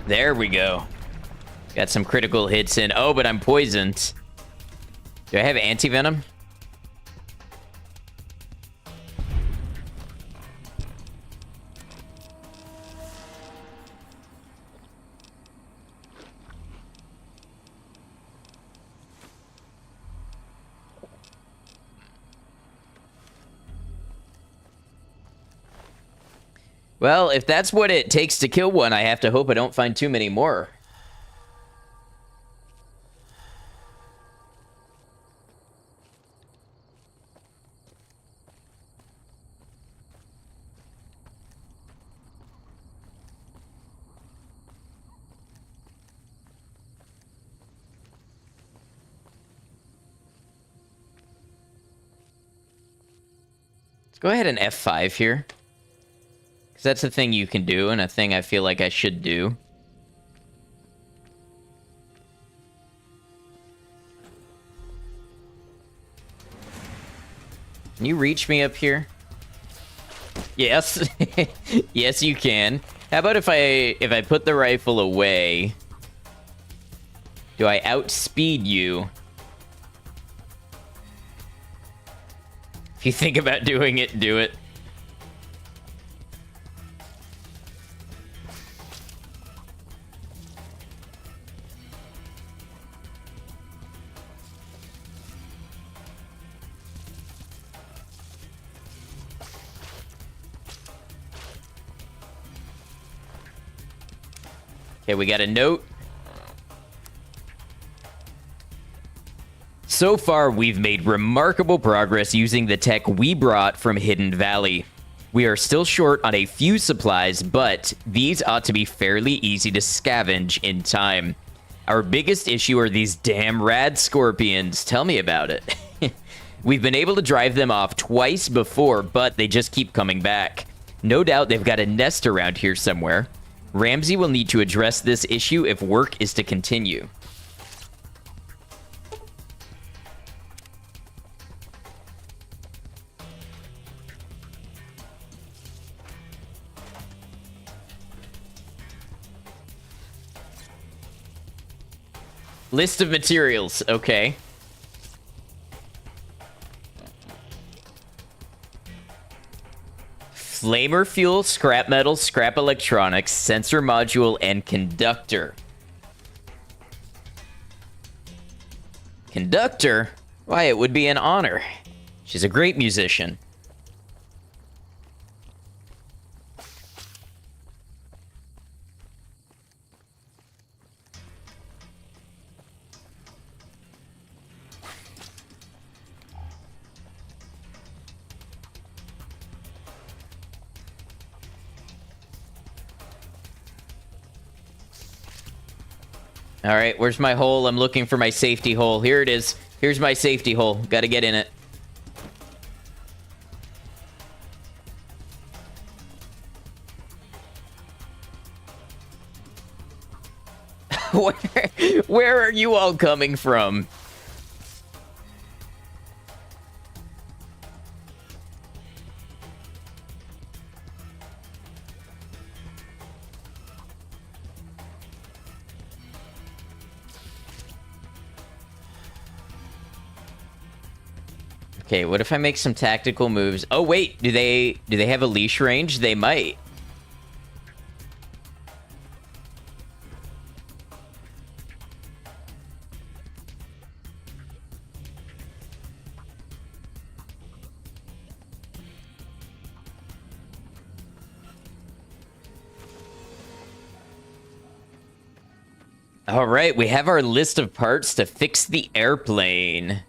Speaker 1: There we go. Got some critical hits in. Oh, but I'm poisoned. Do I have anti-venom? Well, if that's what it takes to kill one, I have to hope I don't find too many more. Let's go ahead and F5 here. Because that's a thing you can do, and a thing I feel like I should do. Can you reach me up here? Yes. Yes, you can. How about if I put the rifle away? Do I outspeed you? If you think about doing it, do it. Okay, we got a note. So far, we've made remarkable progress using the tech we brought from Hidden Valley. We are still short on a few supplies, but these ought to be fairly easy to scavenge in time. Our biggest issue are these damn rad scorpions. Tell me about it. We've been able to drive them off twice before, but they just keep coming back. No doubt they've got a nest around here somewhere. Ramsey will need to address this issue if work is to continue. List of materials, okay. Flamer fuel, scrap metal, scrap electronics, sensor module, and conductor. Conductor? Why, it would be an honor. She's a great musician. All right, where's my hole? I'm looking for my safety hole. Here it is. Here's my safety hole. Gotta get in it. Where are you all coming from? Okay, what if I make some tactical moves? Oh wait, do they have a leash range? They might. All right, we have our list of parts to fix the airplane.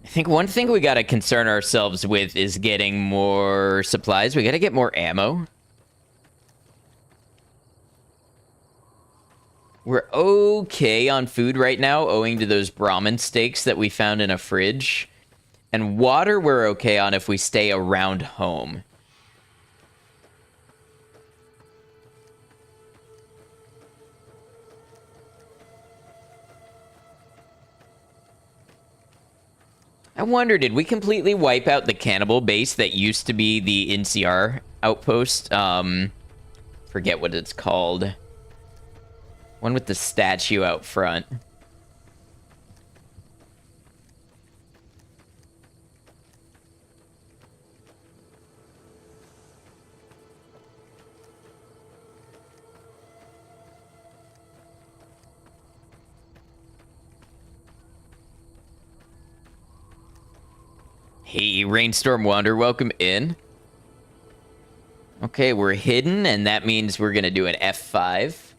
Speaker 1: I think one thing we gotta concern ourselves with is getting more supplies. We gotta get more ammo. We're okay on food right now, owing to those Brahmin steaks that we found in a fridge. And water we're okay on if we stay around home. I wonder, did we completely wipe out the cannibal base that used to be the NCR outpost? Forget what it's called. One with the statue out front. Hey, Rainstorm Wander, welcome in. Okay, we're hidden, and that means we're gonna do an F5.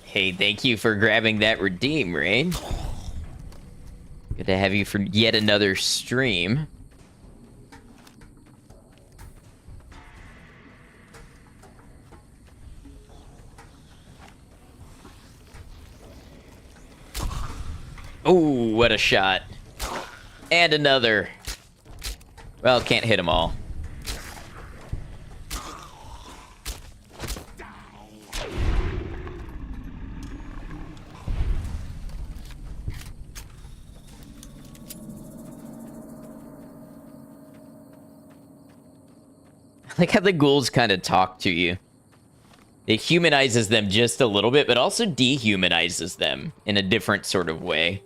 Speaker 1: Hey, thank you for grabbing that redeem, Rain. Good to have you for yet another stream. Oh, what a shot. And another. Well, can't hit them all. I like how the ghouls kind of talk to you. It humanizes them just a little bit, but also dehumanizes them in a different sort of way.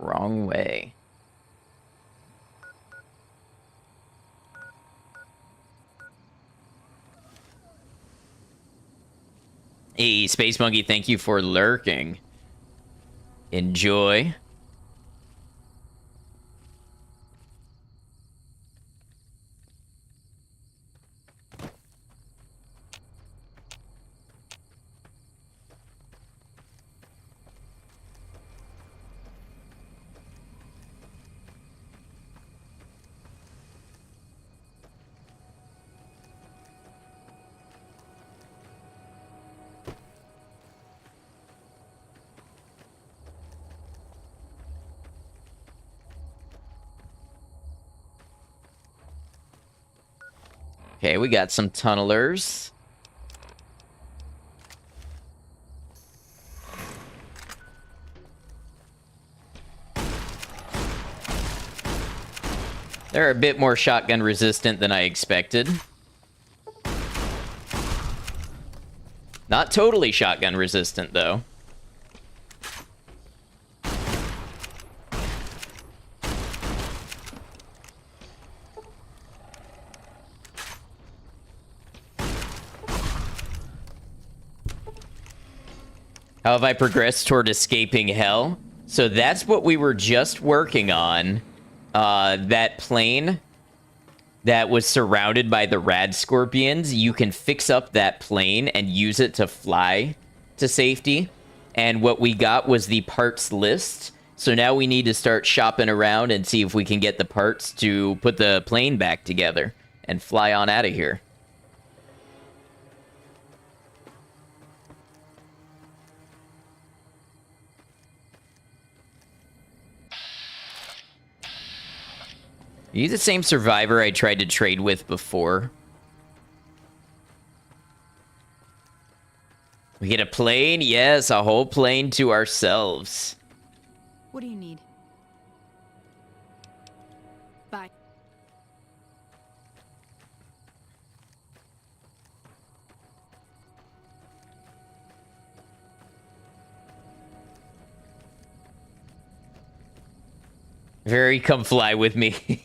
Speaker 1: Wrong way. Hey, Space Monkey, thank you for lurking. Enjoy. Okay, we got some tunnelers. They're a bit more shotgun resistant than I expected. Not totally shotgun resistant, though. How have I progressed toward escaping hell? So that's what we were just working on. That plane that was surrounded by the rad scorpions, you can fix up that plane and use it to fly to safety. And what we got was the parts list. So now we need to start shopping around and see if we can get the parts to put the plane back together and fly on out of here. Are you the same survivor I tried to trade with before? We get a plane? Yes, a whole plane to ourselves.
Speaker 2: What do you need? Bye.
Speaker 1: Very come fly with me.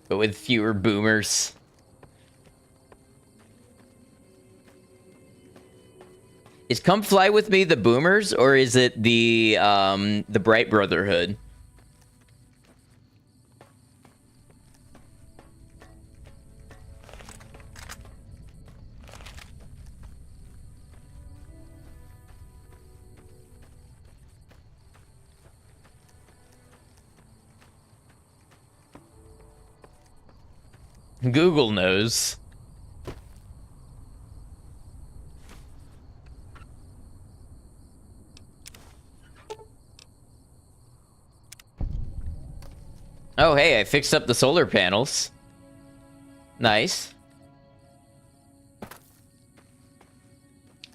Speaker 1: But with fewer boomers. Is come fly with me the boomers, or is it the Bright Brotherhood? Google knows. Oh, hey, I fixed up the solar panels. Nice.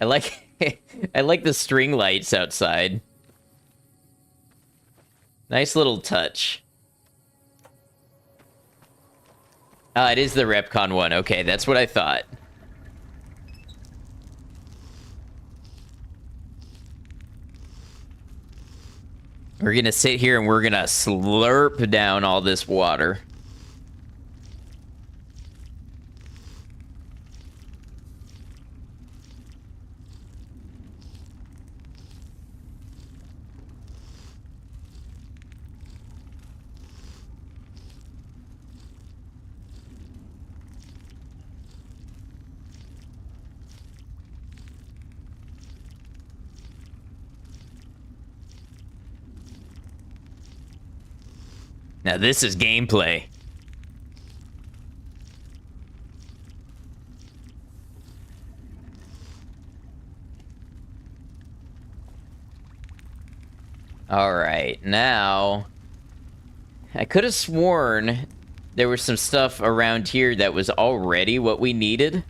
Speaker 1: I like I like the string lights outside. Nice little touch. Ah, it is the Repcon one. Okay, that's what I thought. We're gonna sit here and we're gonna slurp down all this water. Now this is gameplay. Alright, now... I could have sworn there was some stuff around here that was already what we needed.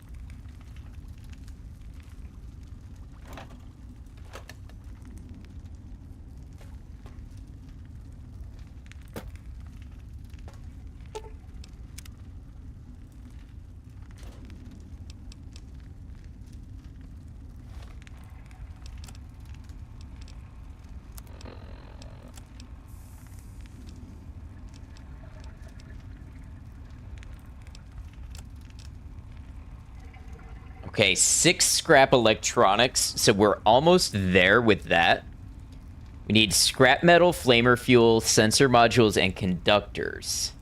Speaker 1: Okay, 6 scrap electronics, so we're almost there with that. We need scrap metal, flamer fuel, sensor modules, and conductors.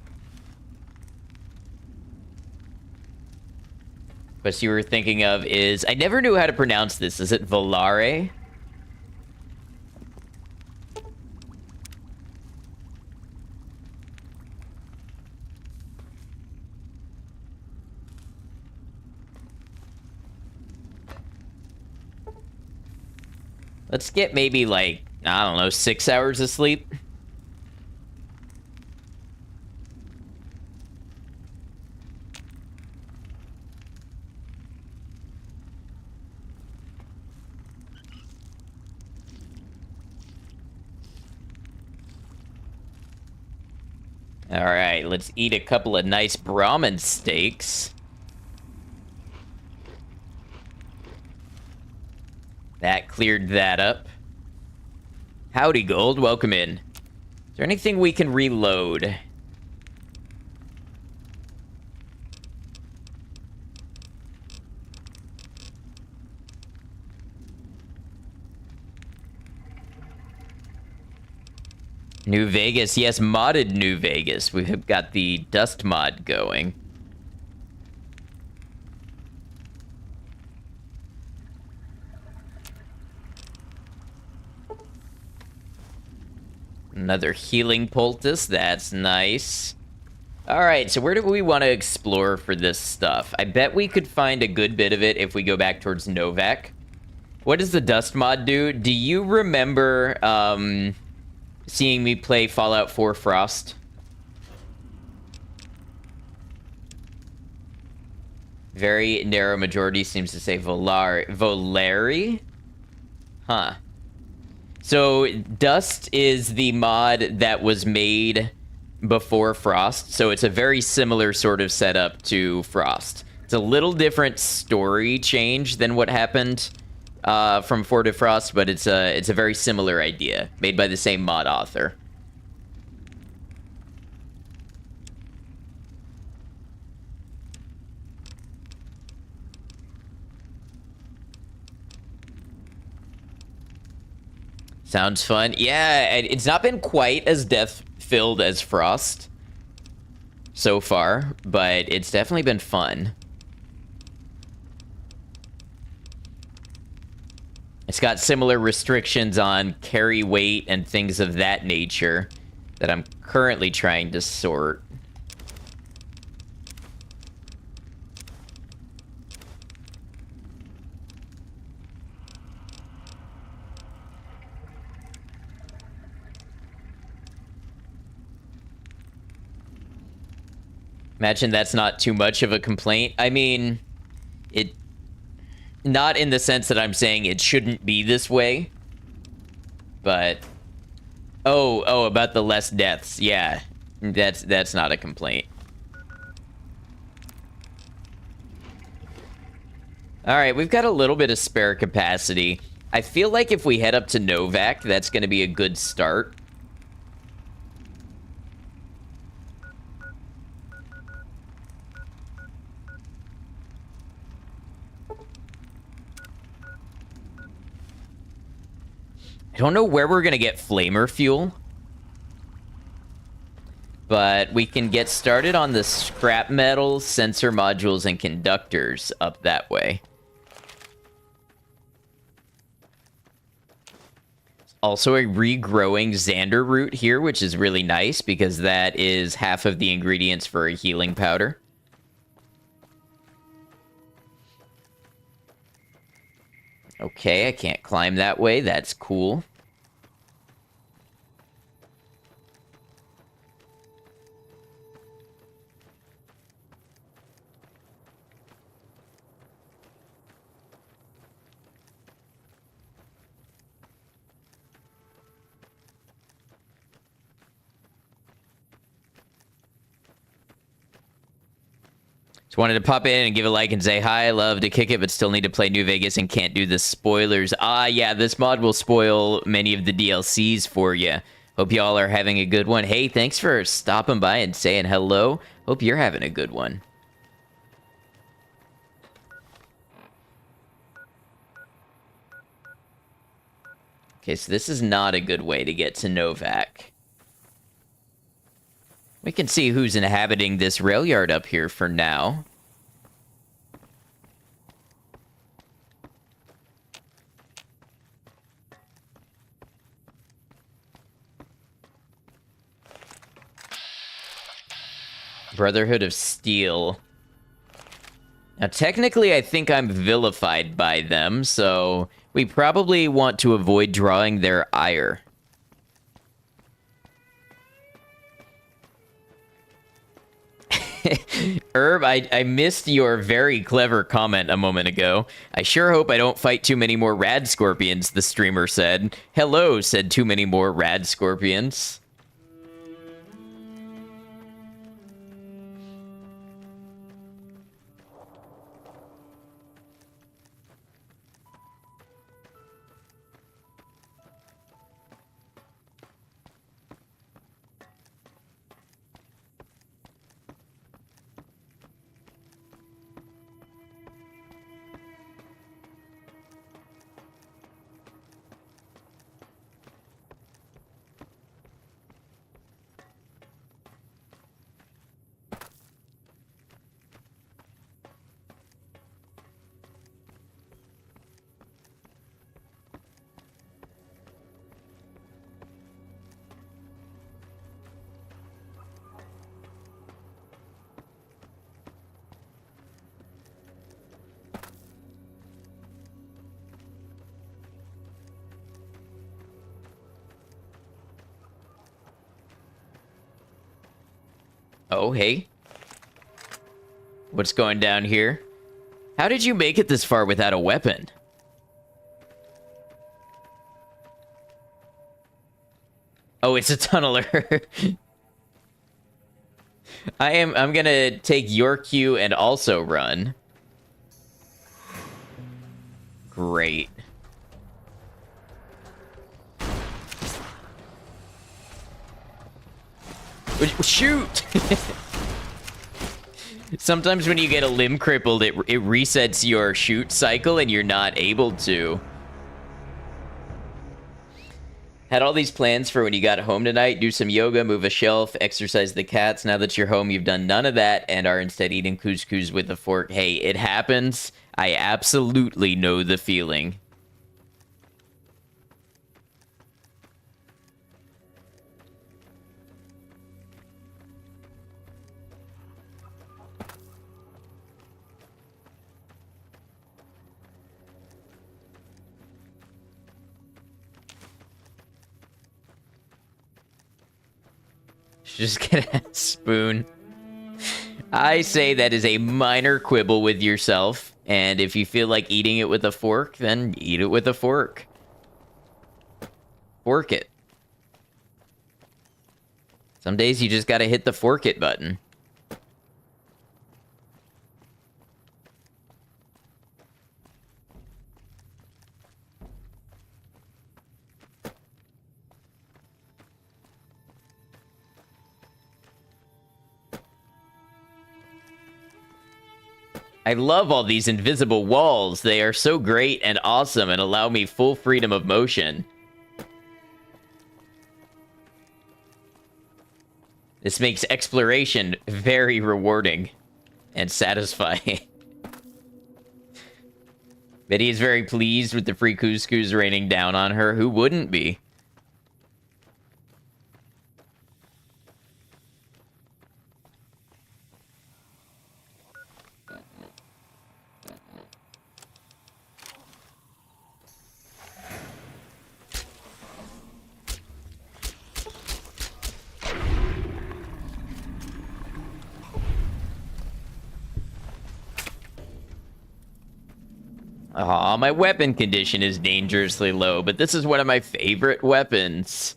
Speaker 1: What you were thinking of is... I never knew how to pronounce this. Is it Volare? Let's get maybe, like, I don't know, 6 hours of sleep. Alright, let's eat a couple of nice Brahmin steaks. That cleared that up. Howdy, Gold. Welcome in. Is there anything we can reload? New Vegas. Yes, modded New Vegas. We've got the dust mod going. Another healing poultice. That's nice. Alright, so where do we want to explore for this stuff? I bet we could find a good bit of it if we go back towards Novak. What does the dust mod do? Do you remember seeing me play Fallout 4 Frost? Very narrow majority seems to say Volari? Huh. So, Dust is the mod that was made before Frost, so it's a very similar sort of setup to Frost. It's a little different story change than what happened from 4 to Frost, but it's a very similar idea, made by the same mod author. Sounds fun. Yeah, it's not been quite as death-filled as Frost so far, but it's definitely been fun. It's got similar restrictions on carry weight and things of that nature that I'm currently trying to sort. Imagine that's not too much of a complaint. I mean, Not in the sense that I'm saying it shouldn't be this way, but... Oh, about the less deaths. Yeah, that's not a complaint. All right, we've got a little bit of spare capacity. I feel like if we head up to Novak, that's going to be a good start. I don't know where we're going to get flamer fuel, but we can get started on the scrap metal, sensor modules, and conductors up that way. Also a regrowing Xander root here, which is really nice because that is half of the ingredients for a healing powder. Okay, I can't climb that way. That's cool. Just wanted to pop in and give a like and say hi. I love to kick it, but still need to play New Vegas and can't do the spoilers. Ah, yeah, this mod will spoil many of the DLCs for you. Hope y'all are having a good one. Hey, thanks for stopping by and saying hello. Hope you're having a good one. Okay, so this is not a good way to get to Novak. We can see who's inhabiting this rail yard up here for now. Brotherhood of Steel. Now, technically, I think I'm vilified by them, so we probably want to avoid drawing their ire. Herb, I missed your very clever comment a moment ago. I sure hope I don't fight too many more rad scorpions, the streamer said. Hello, said too many more rad scorpions. Oh, hey. What's going down here? How did you make it this far without a weapon? Oh, it's a tunneler. I'm gonna take your cue and also run. Great. Shoot! Sometimes when you get a limb crippled, it resets your shoot cycle and you're not able to. Had all these plans for when you got home tonight. Do some yoga, move a shelf, exercise the cats. Now that you're home, you've done none of that and are instead eating couscous with a fork. Hey, it happens. I absolutely know the feeling. Just get a spoon. I say that is a minor quibble with yourself. And if you feel like eating it with a fork, then eat it with a fork. Fork it. Some days you just gotta hit the fork it button. I love all these invisible walls. They are so great and awesome and allow me full freedom of motion. This makes exploration very rewarding and satisfying. Betty is very pleased with the free couscous raining down on her. Who wouldn't be? Aw, my weapon condition is dangerously low, but this is one of my favorite weapons.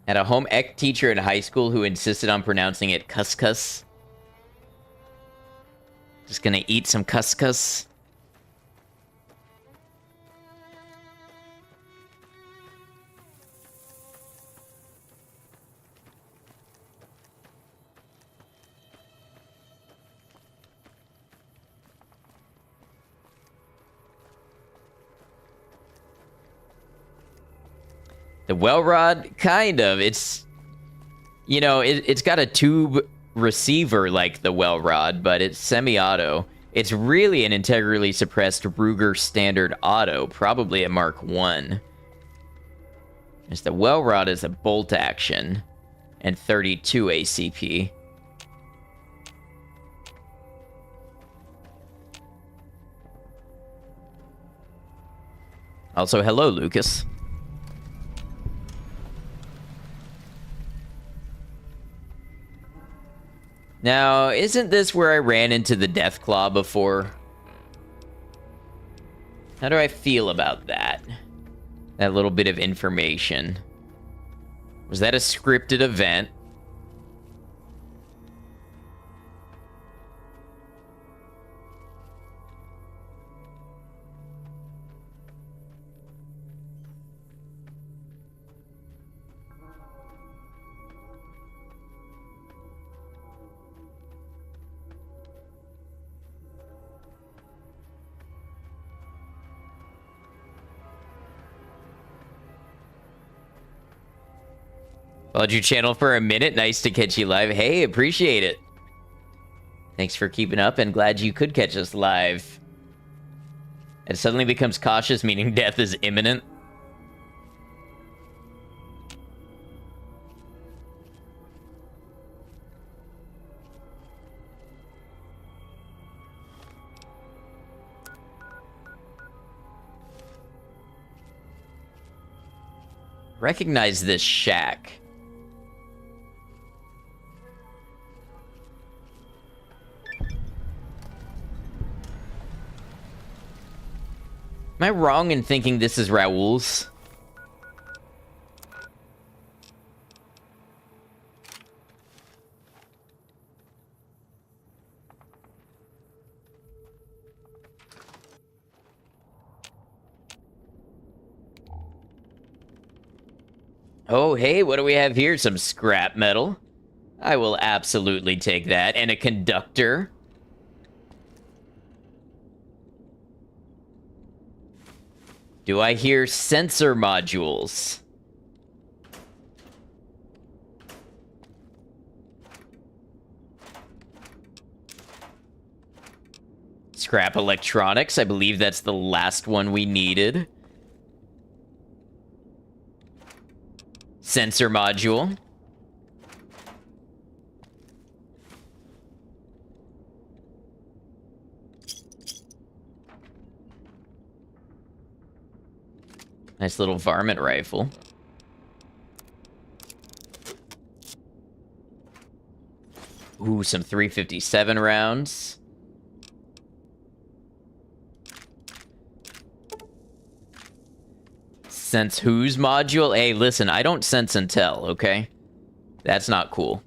Speaker 1: Had a home ec teacher in high school who insisted on pronouncing it couscous. Just gonna eat some couscous. The well rod, kind of. It's, you know, it's got a tube receiver like the well rod, but it's semi-auto. It's really an integrally suppressed Ruger Standard Auto, probably a Mark 1. As the well rod is a bolt action and 32 ACP. Also, hello, Lucas. Now, isn't this where I ran into the Deathclaw before? How do I feel about that? That little bit of information. Was that a scripted event? Followed your channel for a minute. Nice to catch you live. Hey, appreciate it. Thanks for keeping up and glad you could catch us live. It suddenly becomes cautious, meaning death is imminent. Recognize this shack. Am I wrong in thinking this is Raoul's? Oh, hey, what do we have here? Some scrap metal. I will absolutely take that. And a conductor. Do I hear sensor modules? Scrap electronics. I believe that's the last one we needed. Sensor module. Nice little varmint rifle. Ooh, some 357 rounds. Sense whose module? Hey, listen, I don't sense and tell, okay? That's not cool.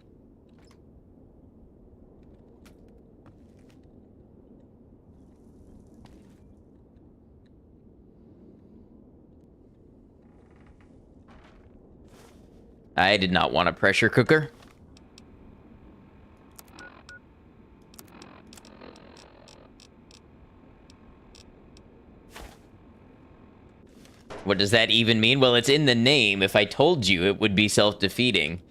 Speaker 1: I did not want a pressure cooker. What does that even mean? Well, it's in the name. If I told you, it would be self-defeating.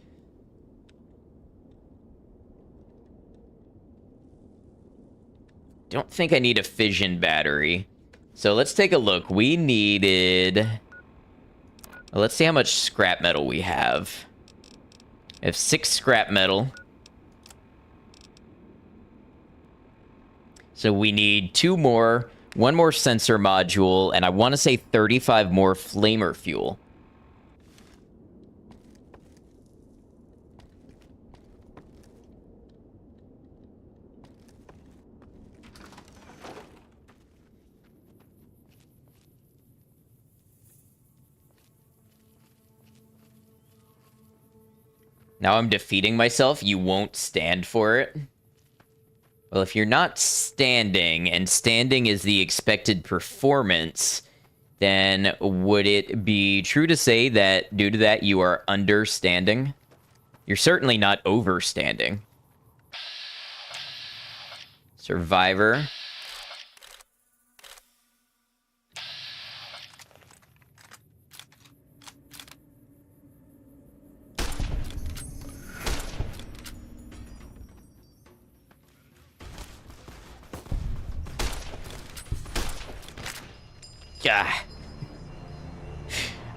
Speaker 1: Don't think I need a fission battery. So let's take a look. We needed... Well, let's see how much scrap metal we have. I have 6 scrap metal. So we need 2 more, 1 more sensor module, and I want to say 35 more flamer fuel. Now I'm defeating myself. You won't stand for it. Well, if you're not standing, and standing is the expected performance, then would it be true to say that due to that you are understanding? You're certainly not overstanding. Survivor. Yeah.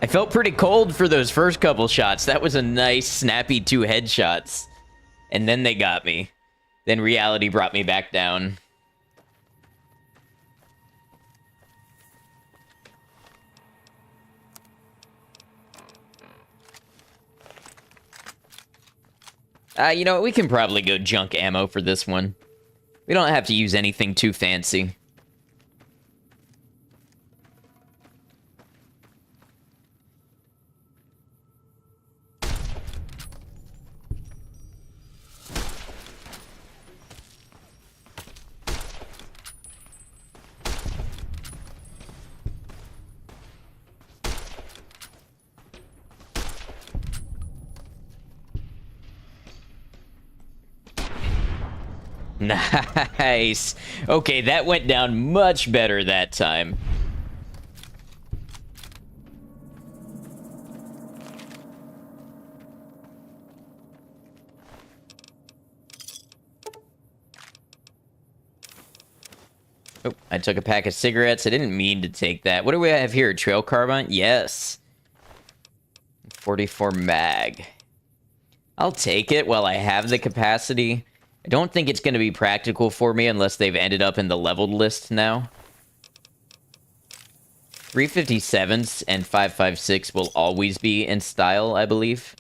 Speaker 1: I felt pretty cold for those first couple shots. That was a nice, snappy 2 headshots. And then they got me. Then reality brought me back down. You know what? We can probably go junk ammo for this one. We don't have to use anything too fancy. Nice. Okay, that went down much better that time. Oh, I took a pack of cigarettes. I didn't mean to take that. What do we have here? Trail carbine? Yes. 44 mag. I'll take it while I have the capacity. I don't think it's going to be practical for me unless they've ended up in the leveled list now. 357s and 556 will always be in style, I believe.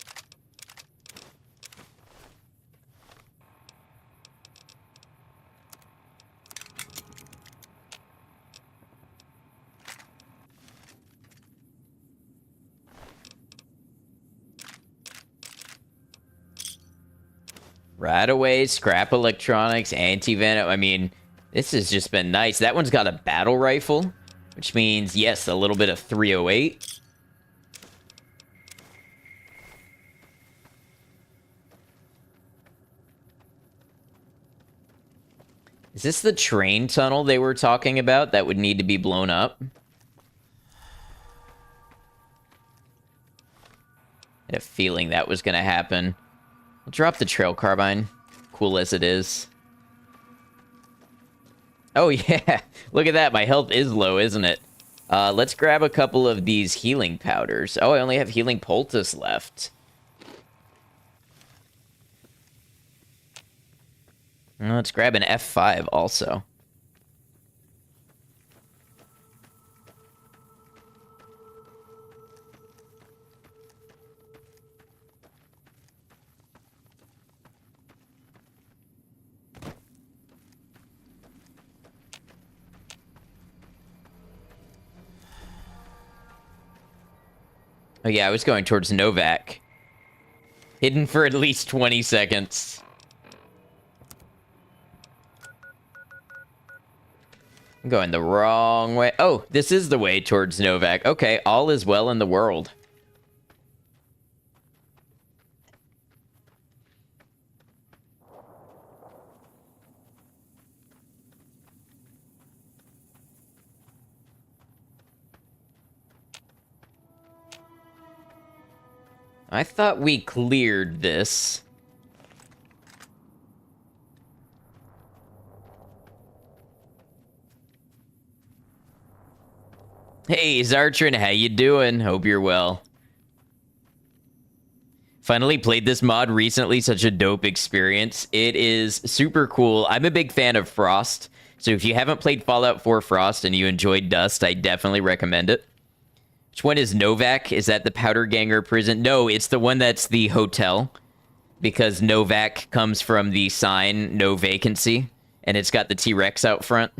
Speaker 1: Right away, scrap electronics, anti-venom. I mean, this has just been nice. That one's got a battle rifle, which means, yes, a little bit of 308. Is this the train tunnel they were talking about that would need to be blown up? I had a feeling that was going to happen. I'll drop the trail carbine, cool as it is. Oh yeah, look at that, my health is low, isn't it? Let's grab a couple of these healing powders. Oh, I only have healing poultice left. Let's grab an F5 also. Oh yeah, I was going towards Novak. Hidden for at least 20 seconds. I'm going the wrong way. Oh, this is the way towards Novak. Okay, all is well in the world. I thought we cleared this. Hey, Zartrin, how you doing? Hope you're well. Finally played this mod recently, such a dope experience. It is super cool. I'm a big fan of Frost, so if you haven't played Fallout 4 Frost and you enjoyed Dust, I definitely recommend it. Which one is Novak? Is that the Powder Ganger prison? No, it's the one that's the hotel. Because Novak comes from the sign, no vacancy. And it's got the T-Rex out front.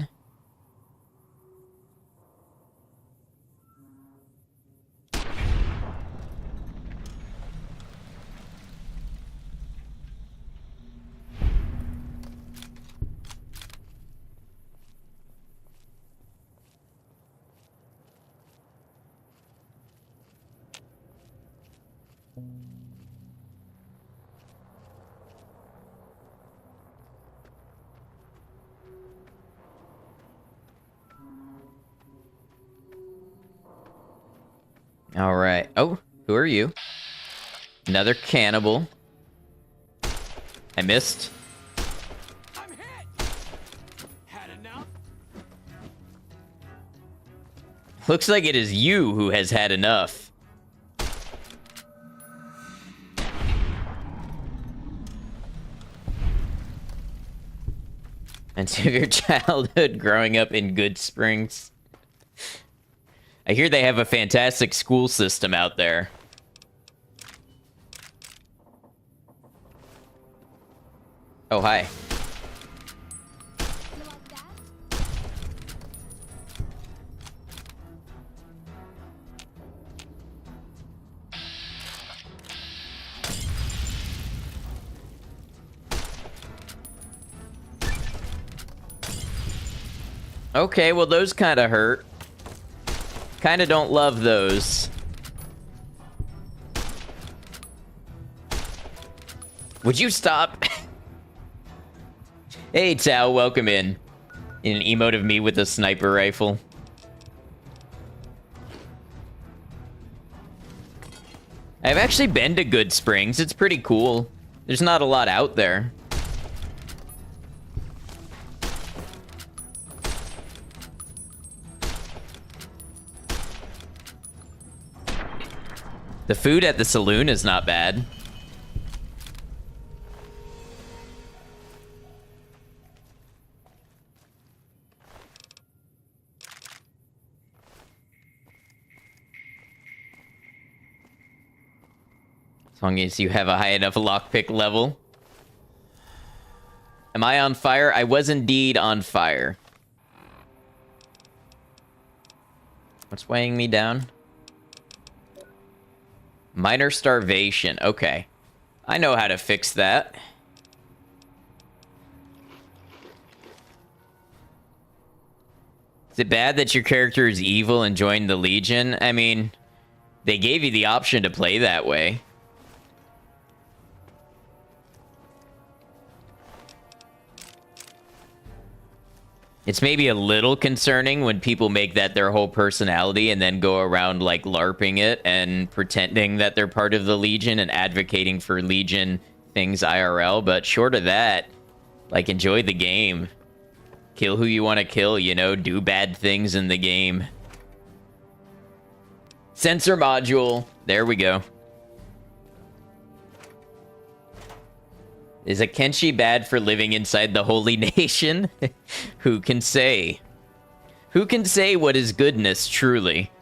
Speaker 1: All right. Oh, who are you? Another cannibal. I missed.
Speaker 4: I'm hit. Had enough.
Speaker 1: Looks like it is you who has had enough. And to your childhood growing up in Good Springs. I hear they have a fantastic school system out there. Oh, hi. Okay, well, those kind of hurt. Kind of don't love those. Would you stop? Hey, Tao, welcome in. In an emote of me with a sniper rifle. I've actually been to Good Springs. It's pretty cool. There's not a lot out there. The food at the saloon is not bad. As long as you have a high enough lockpick level. Am I on fire? I was indeed on fire. What's weighing me down? Minor starvation. Okay. I know how to fix that. Is it bad that your character is evil and joined the Legion? I mean, they gave you the option to play that way. It's maybe a little concerning when people make that their whole personality and then go around, like, LARPing it and pretending that they're part of the Legion and advocating for Legion things IRL. But short of that, like, enjoy the game. Kill who you want to kill, you know? Do bad things in the game. Sensor module. There we go. Is a Kenshi bad for living inside the Holy Nation? Who can say? Who can say what is goodness, truly?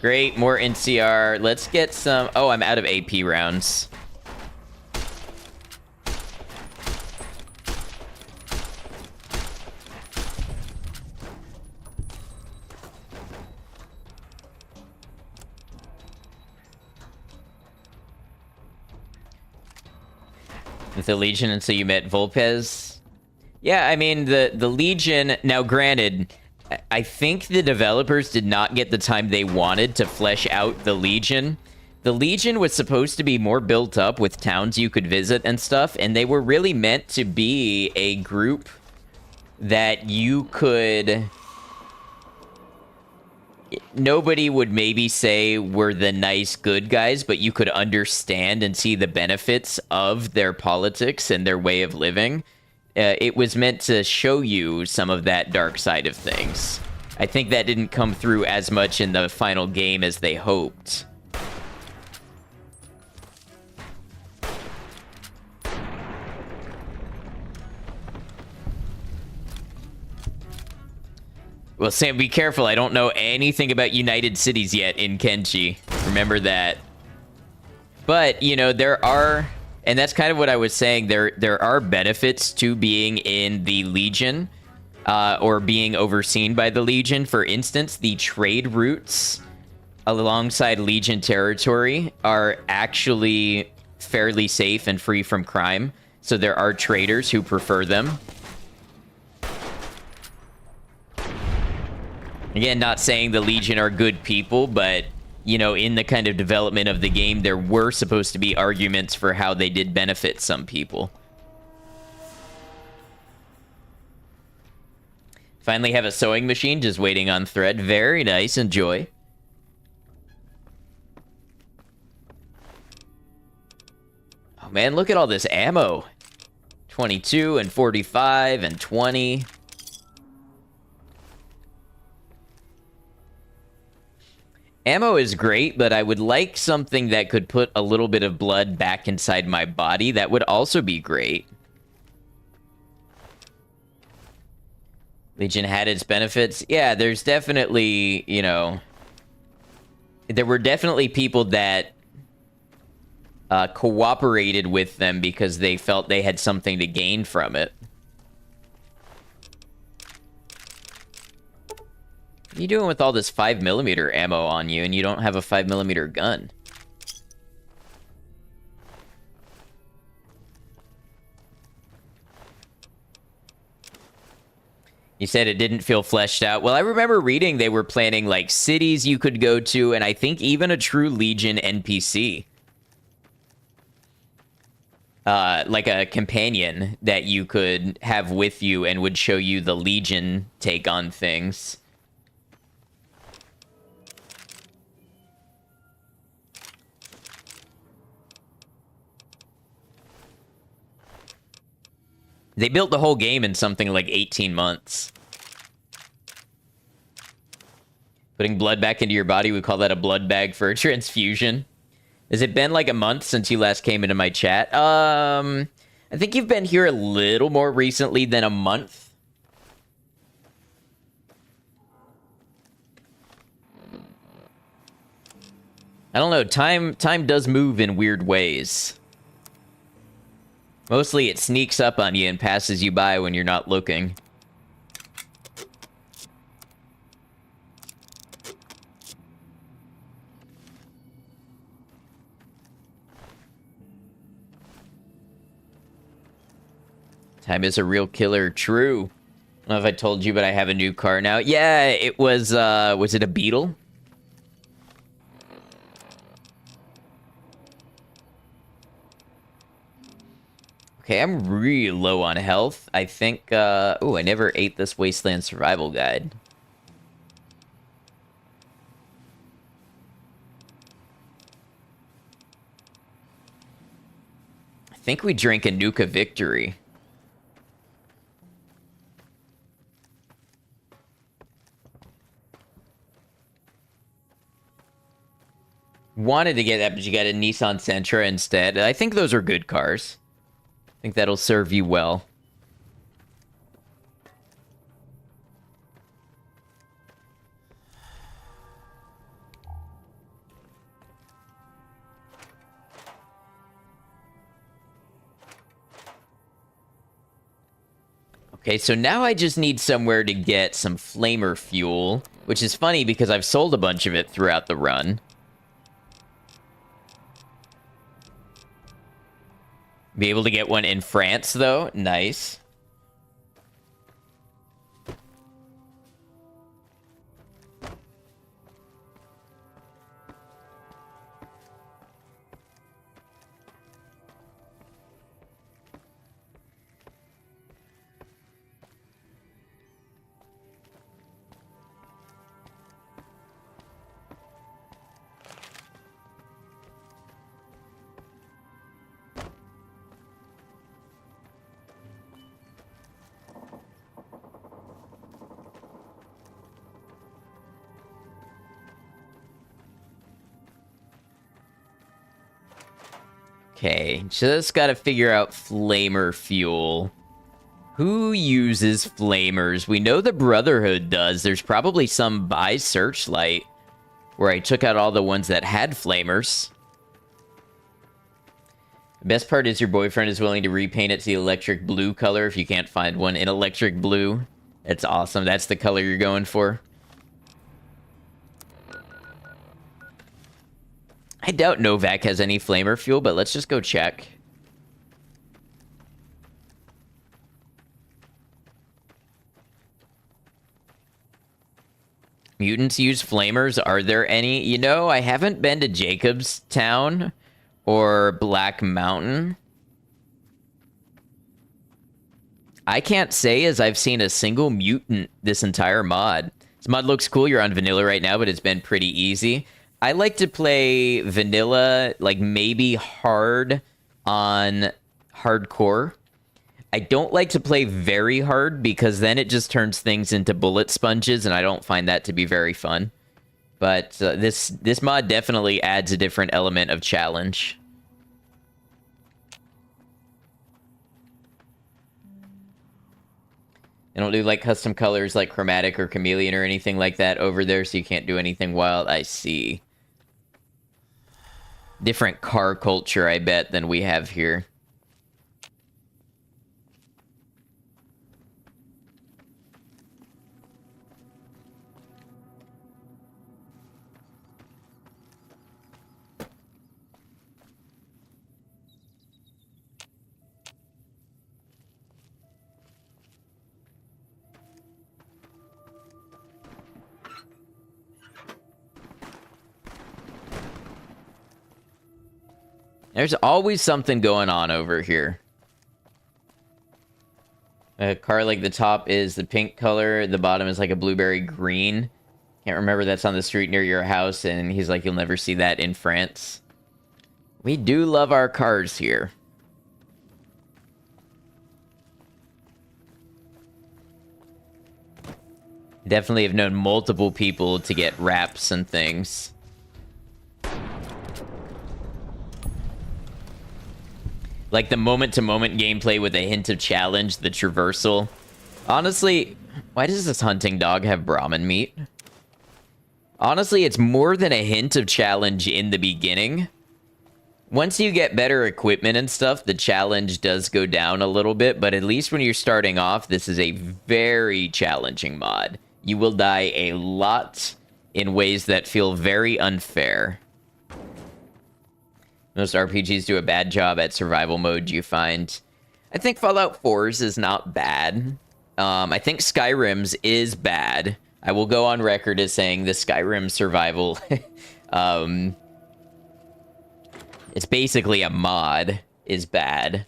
Speaker 1: Great, more NCR. Let's get some... Oh, I'm out of AP rounds. with the Legion until you met Volpez. Yeah, I mean, the Legion... Now, granted, I think the developers did not get the time they wanted to flesh out the Legion. The Legion was supposed to be more built up with towns you could visit and stuff, and they were really meant to be a group that you could... Nobody would maybe say were the nice good guys, but you could understand and see the benefits of their politics and their way of living. It was meant to show you some of that dark side of things. I think that didn't come through as much in the final game as they hoped. Well, Sam, be careful. I don't know anything about United Cities yet in Kenshi. Remember that. But, you know, there are... And that's kind of what I was saying. There are benefits to being in the Legion, or being overseen by the Legion. For instance, the trade routes alongside Legion territory are actually fairly safe and free from crime. So there are traders who prefer them. Again, not saying the Legion are good people, but, you know, in the kind of development of the game, there were supposed to be arguments for how they did benefit some people. Finally have a sewing machine just waiting on thread. Very nice. Enjoy. Oh, man, look at all this ammo. 22 and 45 and 20. Ammo is great, but I would like something that could put a little bit of blood back inside my body. That would also be great. Legion had its benefits. Yeah, there's definitely, you know... There were definitely people that cooperated with them because they felt they had something to gain from it. What are you doing with all this 5mm ammo on you and you don't have a 5mm gun? You said it didn't feel fleshed out. Well, I remember reading they were planning, like, cities you could go to, and I think even a true Legion NPC. Like a companion that you could have with you and would show you the Legion take on things. They built the whole game in something like 18 months. Putting blood back into your body, we call that a blood bag for a transfusion. Has it been like a month since you last came into my chat? I think you've been here a little more recently than a month. I don't know, time does move in weird ways. Mostly it sneaks up on you and passes you by when you're not looking. Time is a real killer. True. I don't know if I told you, but I have a new car now. Yeah, it was it a Beetle? Okay, I'm really low on health. I think, oh, I never ate this Wasteland Survival Guide. I think we drank a Nuka Victory. Wanted to get that, but you got a Nissan Sentra instead. I think those are good cars. I think that'll serve you well. Okay, so now I just need somewhere to get some flamer fuel, which is funny because I've sold a bunch of it throughout the run. Be able to get one in France, though. Nice. Okay, just gotta figure out flamer fuel. Who uses flamers? We know the Brotherhood does. There's probably some by Searchlight where I took out all the ones that had flamers. The best part is your boyfriend is willing to repaint it to the electric blue color if you can't find one in electric blue. That's awesome. That's the color you're going for. I doubt Novak has any flamer fuel, but let's just go check. Mutants use flamers. Are there any? You know, I haven't been to Jacobstown or Black Mountain. I can't say as I've seen a single mutant this entire mod. This mod looks cool. You're on vanilla right now, but it's been pretty easy. I like to play vanilla, like maybe hard on hardcore. I don't like to play very hard because then it just turns things into bullet sponges, and I don't find that to be very fun. But this mod definitely adds a different element of challenge. I don't do like custom colors like chromatic or chameleon or anything like that over there, so you can't do anything wild. I see. Different car culture, I bet, than we have here. There's always something going on over here. A car like the top is the pink color, the bottom is like a blueberry green. Can't remember, that's on the street near your house, and he's like, you'll never see that in France. We do love our cars here. Definitely have known multiple people to get wraps and things. Like the moment-to-moment gameplay with a hint of challenge, the traversal. Honestly, why does this hunting dog have Brahmin meat? Honestly, it's more than a hint of challenge in the beginning. Once you get better equipment and stuff, the challenge does go down a little bit, but at least when you're starting off, this is a very challenging mod. You will die a lot in ways that feel very unfair. Most RPGs do a bad job at survival mode, do you find? I think Fallout 4's is not bad. I think Skyrim's is bad. I will go on record as saying the Skyrim survival... it's basically a mod, is bad.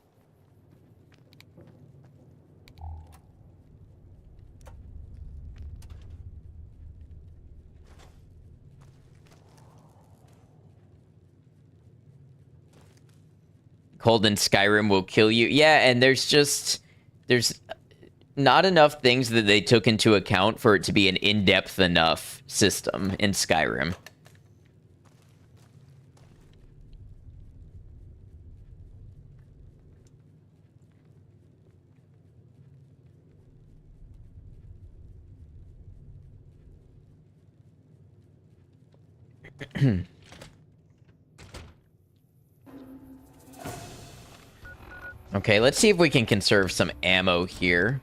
Speaker 1: Cold in Skyrim will kill you. Yeah, and there's not enough things that they took into account for it to be an in-depth enough system in Skyrim. Okay, let's see if we can conserve some ammo here.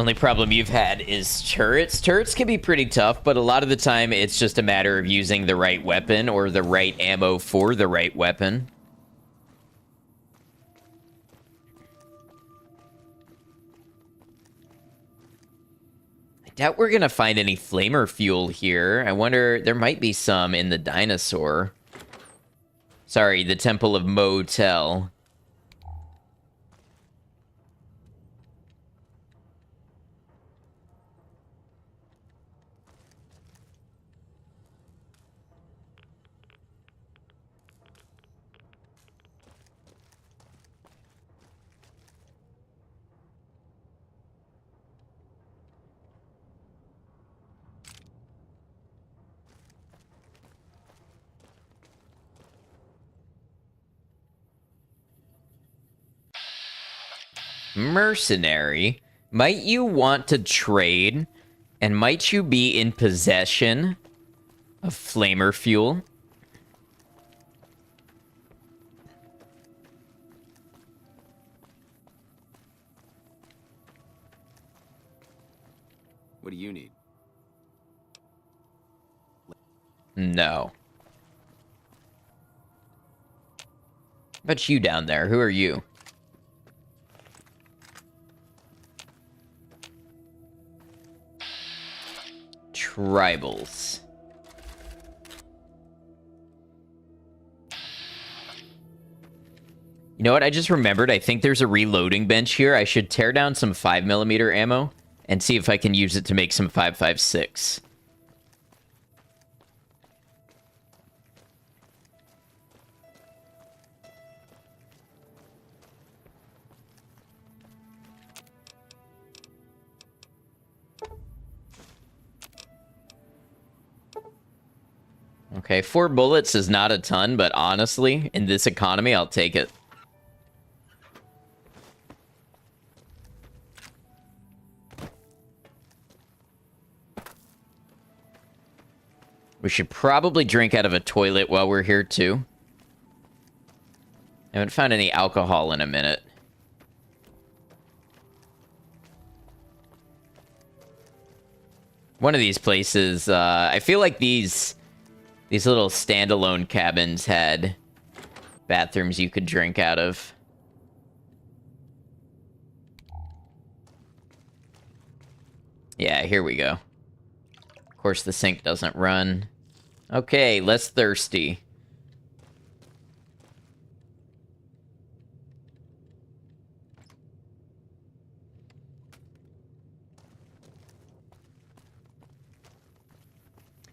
Speaker 1: Only problem you've had is turrets. Turrets can be pretty tough, but a lot of the time it's just a matter of using the right weapon or the right ammo for the right weapon. I doubt we're gonna find any flamer fuel here. I wonder, there might be some in the dinosaur. Sorry, the Temple of Motel. Mercenary, might you want to trade? And might you be in possession of flamer fuel?
Speaker 4: What do you need?
Speaker 1: No. But you down there, who are you? Tribals. You know what? I just remembered. I think there's a reloading bench here. I should tear down some 5mm ammo and see if I can use it to make some 5.56. Okay, 4 bullets is not a ton, but honestly, in this economy, I'll take it. We should probably drink out of a toilet while we're here, too. I haven't found any alcohol in a minute. One of these places, I feel like these little standalone cabins had bathrooms you could drink out of. Yeah, here we go. Of course, the sink doesn't run. Okay, less thirsty.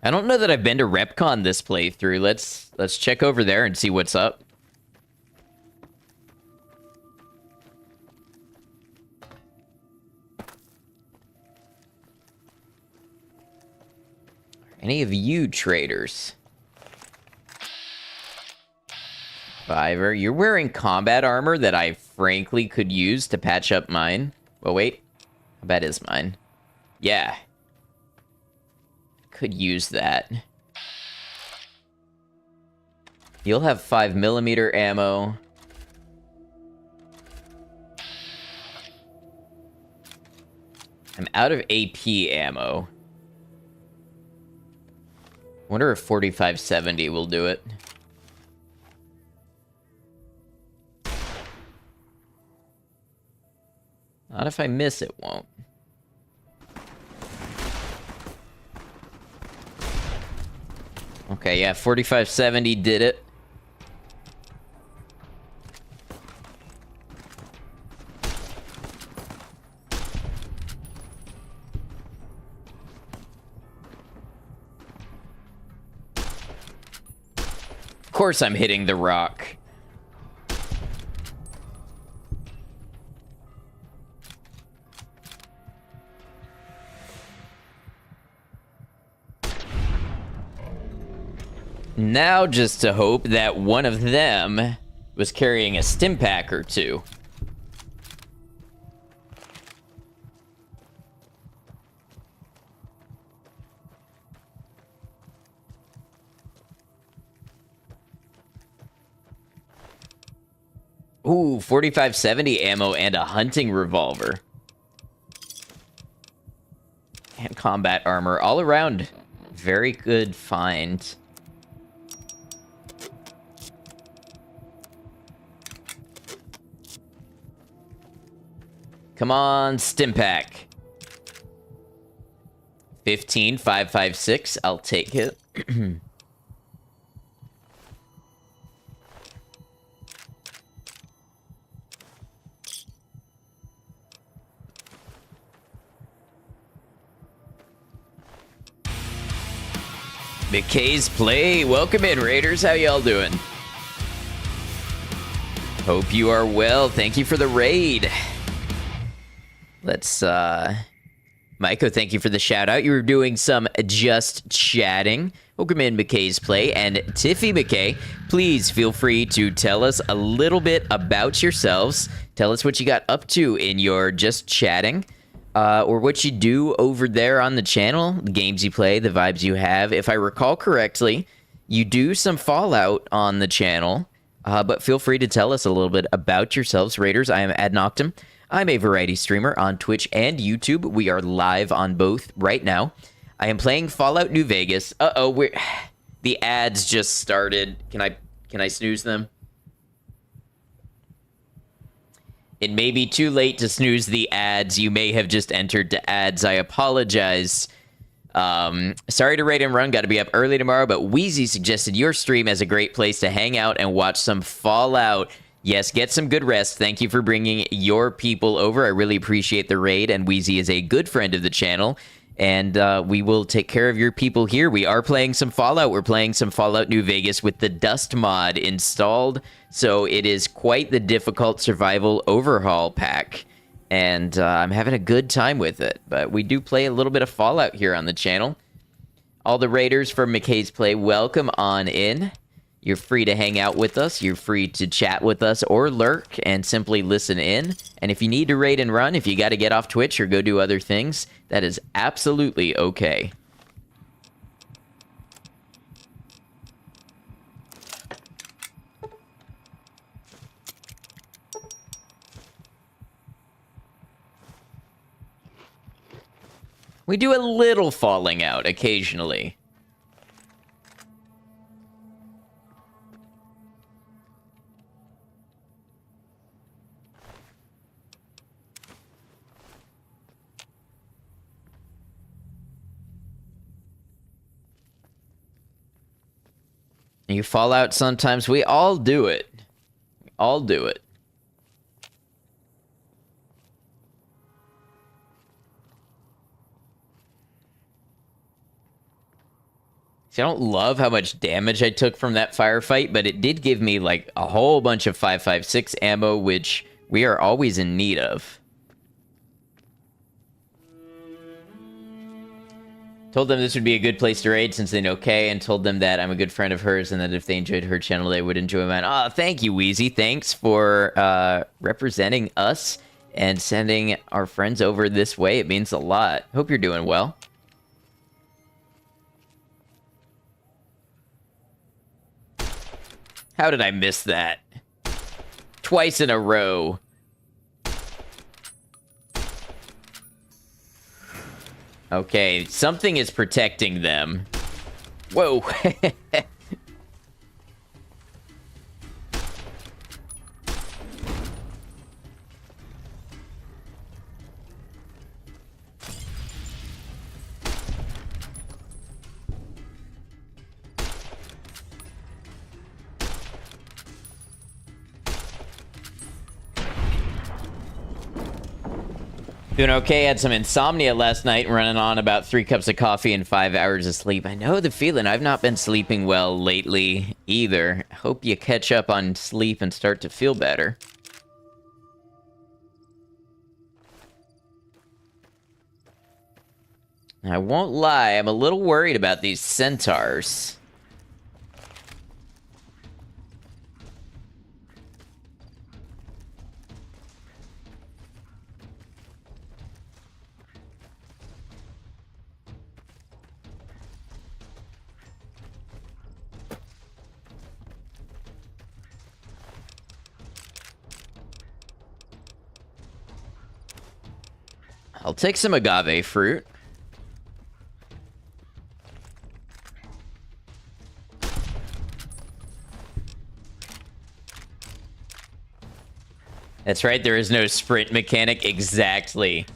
Speaker 1: I don't know that I've been to RepCon this playthrough. Let's check over there and see what's up. Any of you traders? Fiver, you're wearing combat armor that I frankly could use to patch up mine. Well, wait. How bad is mine? Yeah. Could use that. You'll have 5mm ammo. I'm out of AP ammo. Wonder if 4570 will do it. Not if I miss, it won't. Okay, yeah, 4570 did it. Of course I'm hitting the rock. Now just to hope that one of them was carrying a stim pack or two. Ooh, 4570 ammo and a hunting revolver. combat armor all around. Very good find. Come on, Stimpack. 15,556. I'll take it. McKay's Play. Welcome in, Raiders. How y'all doing? Hope you are well. Thank you for the raid. Let's, Maiko, thank you for the shout out. You were doing some just chatting. Welcome in, McKay's Play. And Tiffy McKay, please feel free to tell us a little bit about yourselves. Tell us what you got up to in your just chatting. Or what you do over there on the channel, the games you play, the vibes you have. If I recall correctly, you do some Fallout on the channel, but feel free to tell us a little bit about yourselves. Raiders, I am Ad Noctum. I'm a variety streamer on Twitch and YouTube. We are live on both right now. I am playing Fallout New Vegas. Uh-oh, the ads just started. Can I snooze them? It may be too late to snooze the ads. You may have just entered to ads. I apologize. Sorry to raid and run. Got to be up early tomorrow, but Wheezy suggested your stream as a great place to hang out and watch some Fallout. Yes, get some good rest. Thank you for bringing your people over. I really appreciate the raid, and Wheezy is a good friend of the channel. And we will take care of your people here. We are playing some Fallout. We're playing some Fallout New Vegas with the Dust mod installed. So it is quite the difficult survival overhaul pack. And I'm having a good time with it. But we do play a little bit of Fallout here on the channel. All the raiders from McKay's Play, welcome on in. You're free to hang out with us. You're free to chat with us or lurk and simply listen in. And if you need to raid and run, if you got to get off Twitch or go do other things, that is absolutely okay. We do a little falling out occasionally. You fall out sometimes. We all do it. We all do it. See, I don't love how much damage I took from that firefight, but it did give me like a whole bunch of 5.56 ammo, which we are always in need of. Told them this would be a good place to raid since they know Kay, and told them that I'm a good friend of hers and that if they enjoyed her channel, they would enjoy mine. Oh, thank you, Wheezy. Thanks for representing us and sending our friends over this way. It means a lot. Hope you're doing well. How did I miss that? Twice in a row. Okay, something is protecting them. Whoa. Doing okay. Had some insomnia last night, running on about 3 cups of coffee and 5 hours of sleep. I know the feeling. I've not been sleeping well lately either. Hope you catch up on sleep and start to feel better. I won't lie, I'm a little worried about these centaurs. I'll take some agave fruit. That's right, there is no sprint mechanic. Exactly.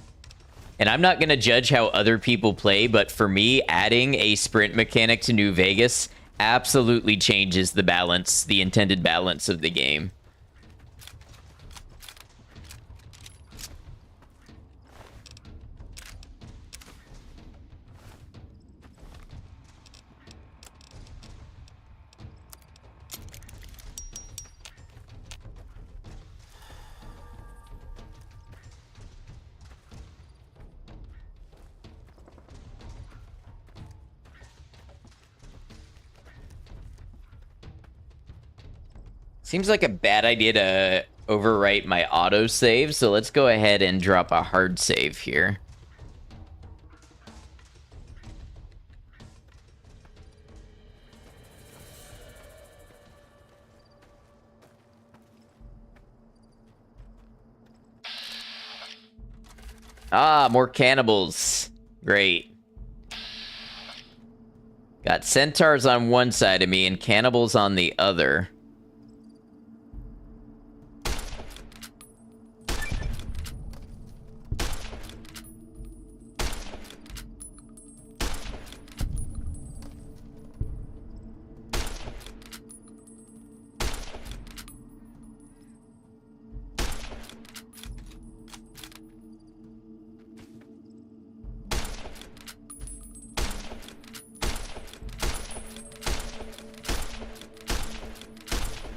Speaker 1: And I'm not going to judge how other people play, but for me, adding a sprint mechanic to New Vegas absolutely changes the balance, the intended balance of the game. Seems like a bad idea to overwrite my autosave, so let's go ahead and drop a hard save here. Ah, more cannibals. Great. Got centaurs on one side of me and cannibals on the other.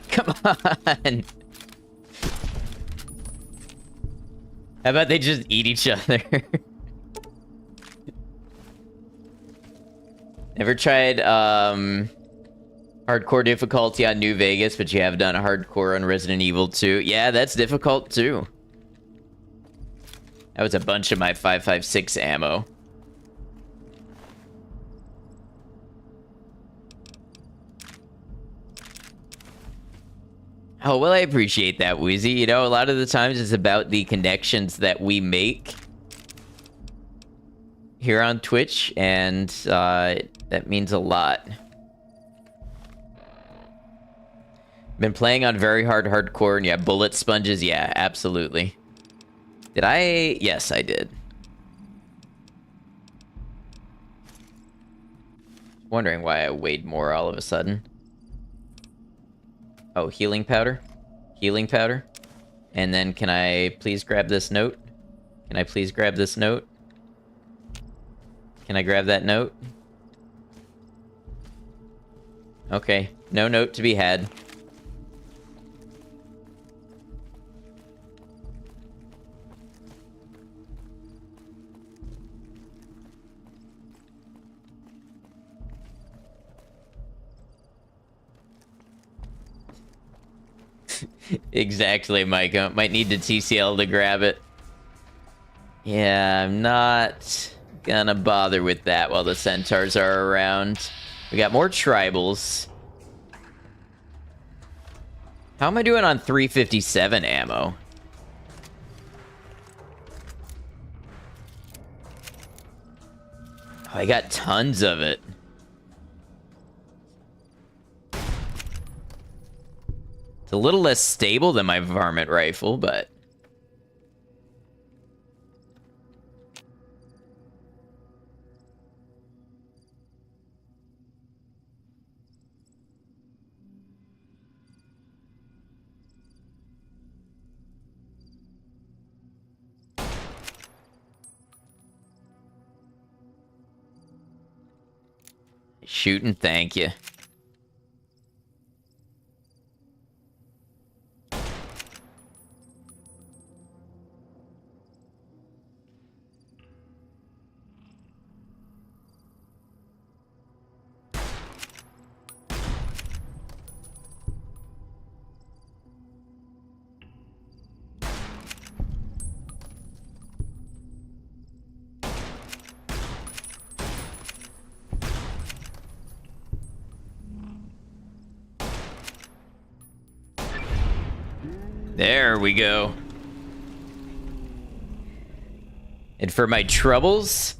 Speaker 1: Come on. How about they just eat each other? Never tried hardcore difficulty on New Vegas, but you have done hardcore on Resident Evil 2. Yeah, that's difficult too. That was a bunch of my 5.56 ammo. Oh, well, I appreciate that, Wheezy. You know, a lot of the times it's about the connections that we make here on Twitch, and that means a lot. Been playing on very hard hardcore, and yeah, bullet sponges, yeah, absolutely. Did I? Yes, I did. Wondering why I weighed more all of a sudden. Oh, healing powder? Healing powder? And then can I please grab this note? Can I please grab this note? Can I grab that note? Okay, no note to be had. Exactly, Micah. Might need to TCL to grab it. Yeah, I'm not gonna bother with that while the centaurs are around. We got more tribals. How am I doing on 357 ammo? Oh, I got tons of it. It's a little less stable than my varmint rifle, but... Shoot and thank you. There we go. And for my troubles,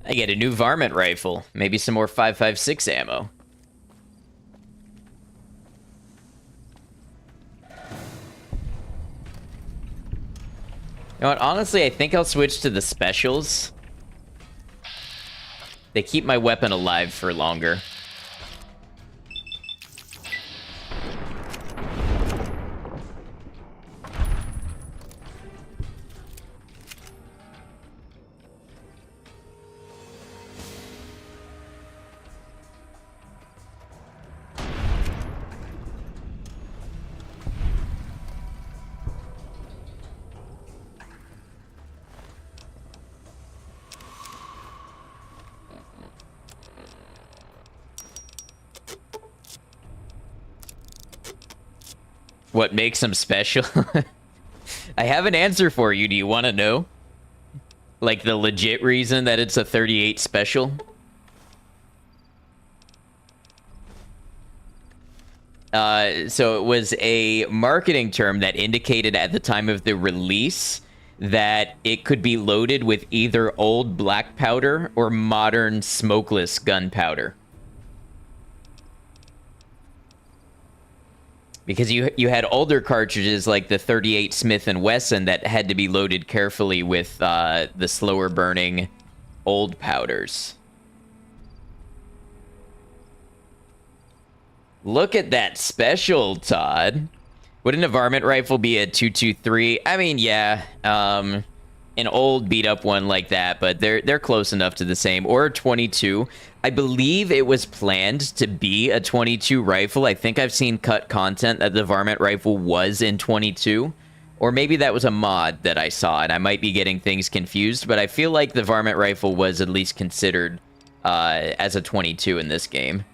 Speaker 1: I get a new varmint rifle. Maybe some more 5.56 ammo. You know what? Honestly, I think I'll switch to the specials. They keep my weapon alive for longer. What makes them special? I have an answer for you. Do you want to know? Like the legit reason that it's a 38 special? So it was a marketing term that indicated at the time of the release that it could be loaded with either old black powder or modern smokeless gunpowder. Because you had older cartridges like the 38 Smith & Wesson that had to be loaded carefully with the slower burning old powders. Look at that special, Todd. Wouldn't a varmint rifle be a 223? I mean, yeah, an old beat up one like that, but they're close enough to the same. Or a 22. I believe it was planned to be a 22 rifle. I think I've seen cut content that the varmint rifle was in 22. Or maybe that was a mod that I saw, and I might be getting things confused, but I feel like the varmint rifle was at least considered as a 22 in this game.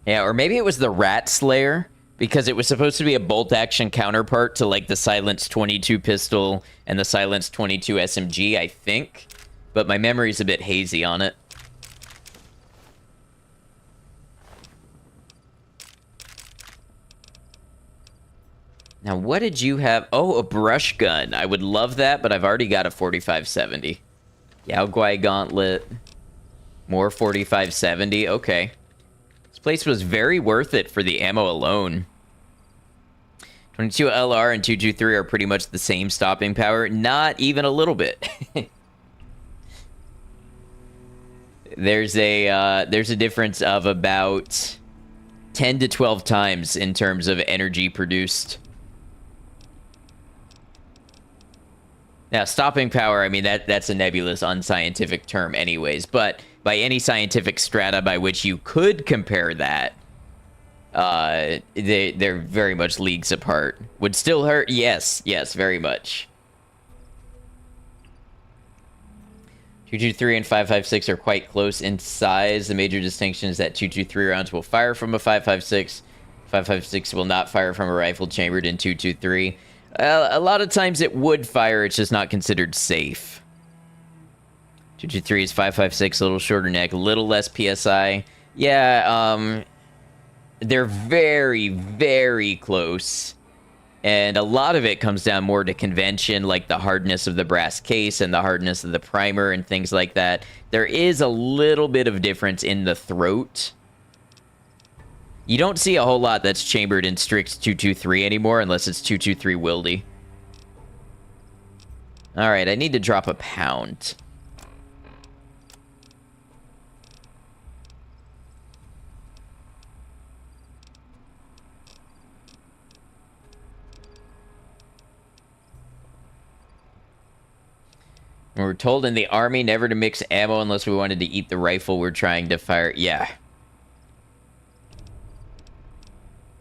Speaker 1: Yeah, or maybe it was the Rat Slayer, because it was supposed to be a bolt-action counterpart to, like, the Silence 22 pistol and the Silence 22 SMG, I think. But my memory's a bit hazy on it. Now, what did you have? Oh, a brush gun. I would love that, but I've already got a 4570. Yao Guai Gauntlet. More 4570. Okay. This place was very worth it for the ammo alone. 22 LR and 223 are pretty much the same stopping power. Not even a little bit. There's a difference of about 10 to 12 times in terms of energy produced. Now, stopping power, I mean, that's a nebulous, unscientific term anyways, but by any scientific strata by which you could compare that, they're very much leagues apart. Would still hurt? Yes, very much. 223 and 556 are quite close in size. The major distinction is that 223 rounds will fire from a 556. 556 will not fire from a rifle chambered in 223. A lot of times it would fire, it's just not considered safe. 223 is 556, a little shorter neck, a little less PSI. Yeah, they're very, very close. And a lot of it comes down more to convention, like the hardness of the brass case and the hardness of the primer and things like that. There is a little bit of difference in the throat. You don't see a whole lot that's chambered in strict 223 anymore, unless it's 223 Wildy. Alright, I need to drop a pound. We were told in the army never to mix ammo unless we wanted to eat the rifle we're trying to fire. Yeah.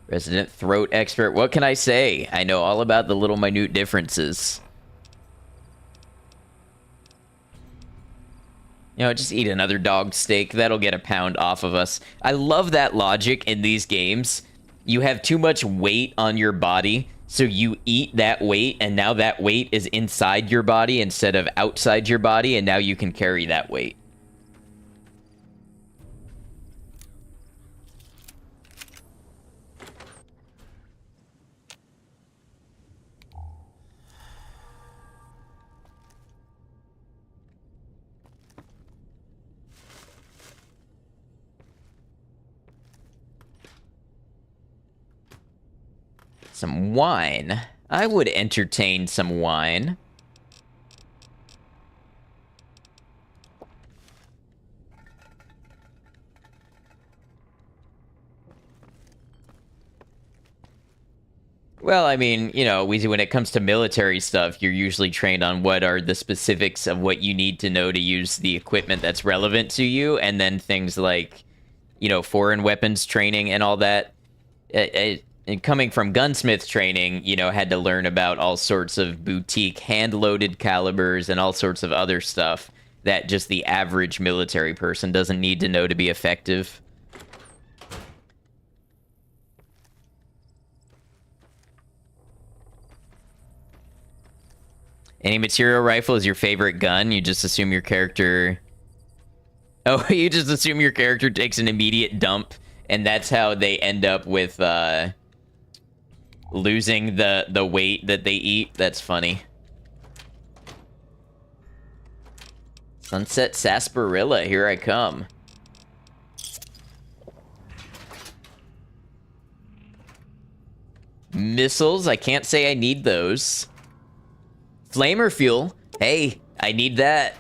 Speaker 1: Resident throat expert. What can I say? I know all about the little minute differences. You know, just eat another dog steak. That'll get a pound off of us. I love that logic in these games. You have too much weight on your body, so you eat that weight, and now that weight is inside your body instead of outside your body, and now you can carry that weight. Some wine. I would entertain some wine. Well, I mean, you know, when it comes to military stuff, you're usually trained on what are the specifics of what you need to know to use the equipment that's relevant to you, and then things like, you know, foreign weapons training and all that. And coming from gunsmith training, you know, had to learn about all sorts of boutique hand-loaded calibers and all sorts of other stuff that just the average military person doesn't need to know to be effective. Any material rifle is your favorite gun? You just assume your character... Oh, you just assume your character takes an immediate dump, and that's how they end up with, losing the weight that they eat? That's funny. Sunset Sarsaparilla, here I come. Missiles, I can't say I need those. Flamer fuel. Hey, I need that.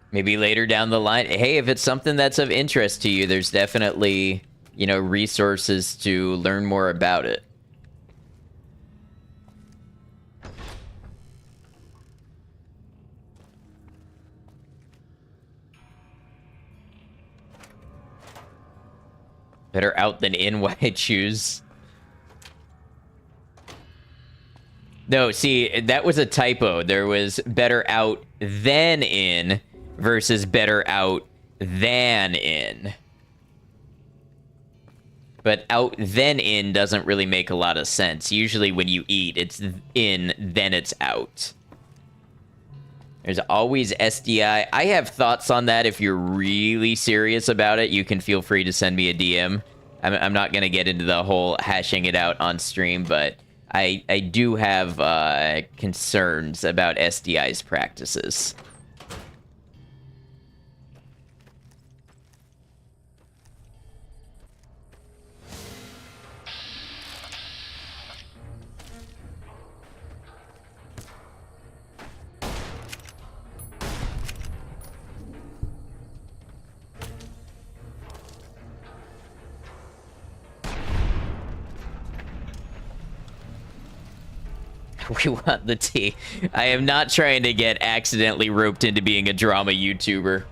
Speaker 1: Maybe later down the line. Hey, if it's something that's of interest to you, there's definitely, you know, resources to learn more about it. Better out than in, why I choose. No, see, that was a typo. There was better out than in versus better out than in. But out then in doesn't really make a lot of sense. Usually when you eat, it's in, then it's out. There's always SDI. I have thoughts on that. If you're really serious about it, you can feel free to send me a DM. I'm not going to get into the whole hashing it out on stream, but I do have concerns about SDI's practices. We want the tea. I am not trying to get accidentally roped into being a drama YouTuber.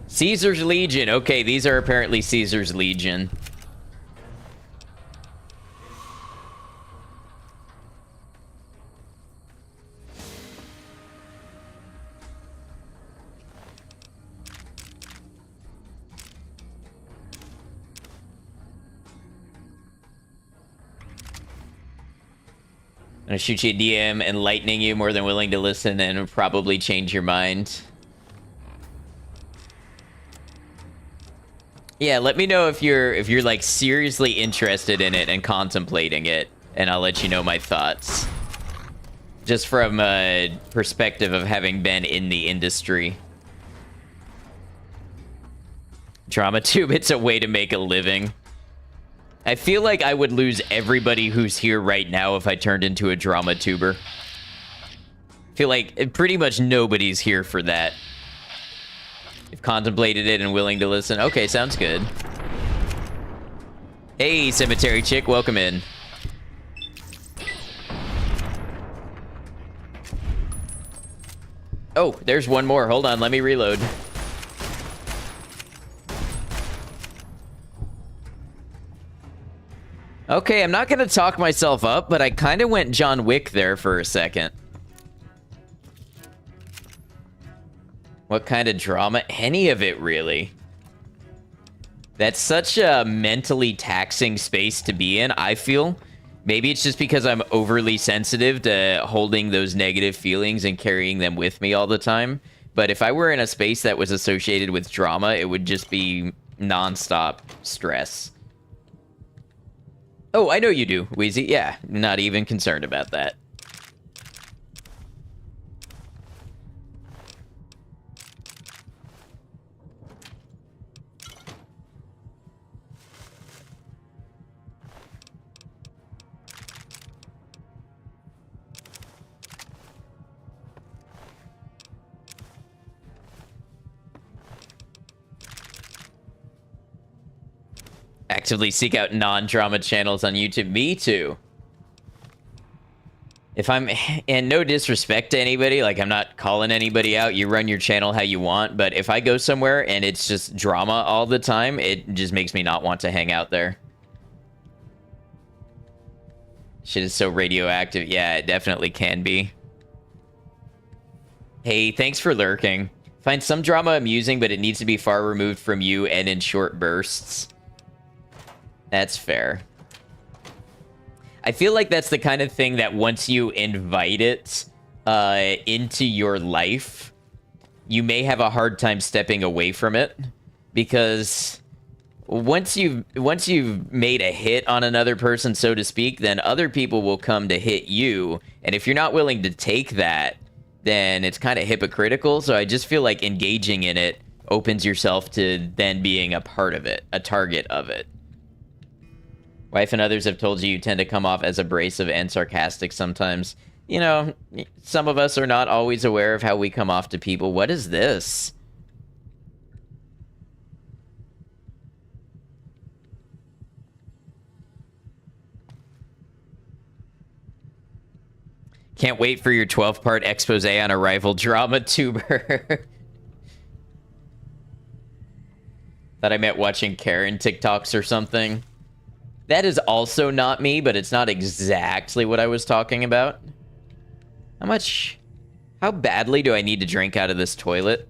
Speaker 1: Caesar's Legion. Okay, these are apparently Caesar's Legion. I'm gonna shoot you a DM, enlightening you, more than willing to listen, and probably change your mind. Yeah, let me know if you're like seriously interested in it and contemplating it, and I'll let you know my thoughts. Just from a perspective of having been in the industry. Drama tube, it's a way to make a living. I feel like I would lose everybody who's here right now if I turned into a drama tuber. I feel like pretty much nobody's here for that. You've contemplated it and willing to listen. Okay, sounds good. Hey, Cemetery Chick, welcome in. Oh, there's one more. Hold on, let me reload. Okay, I'm not gonna talk myself up, but I kind of went John Wick there for a second. What kind of drama? Any of it, really. That's such a mentally taxing space to be in, I feel. Maybe it's just because I'm overly sensitive to holding those negative feelings and carrying them with me all the time. But if I were in a space that was associated with drama, it would just be nonstop stress. Oh, I know you do, Wheezy. Yeah, not even concerned about that. Actively seek out non-drama channels on YouTube. Me too. If I'm, and no disrespect to anybody, like I'm not calling anybody out, you run your channel how you want, but if I go somewhere and it's just drama all the time, it just makes me not want to hang out there. Shit is so radioactive. Yeah, it definitely can be. Hey, thanks for lurking. Find some drama amusing, but it needs to be far removed from you and in short bursts. That's fair. I feel like that's the kind of thing that once you invite it into your life, you may have a hard time stepping away from it, because once you've made a hit on another person, so to speak, then other people will come to hit you, and if you're not willing to take that, then it's kind of hypocritical. So I just feel like engaging in it opens yourself to then being a part of it, a target of it. Wife and others have told you tend to come off as abrasive and sarcastic sometimes. You know, some of us are not always aware of how we come off to people. What is this? Can't wait for your 12-part expose on a rival drama tuber. Thought I meant watching Karen TikToks or something. That is also not me, but it's not exactly what I was talking about. How badly do I need to drink out of this toilet?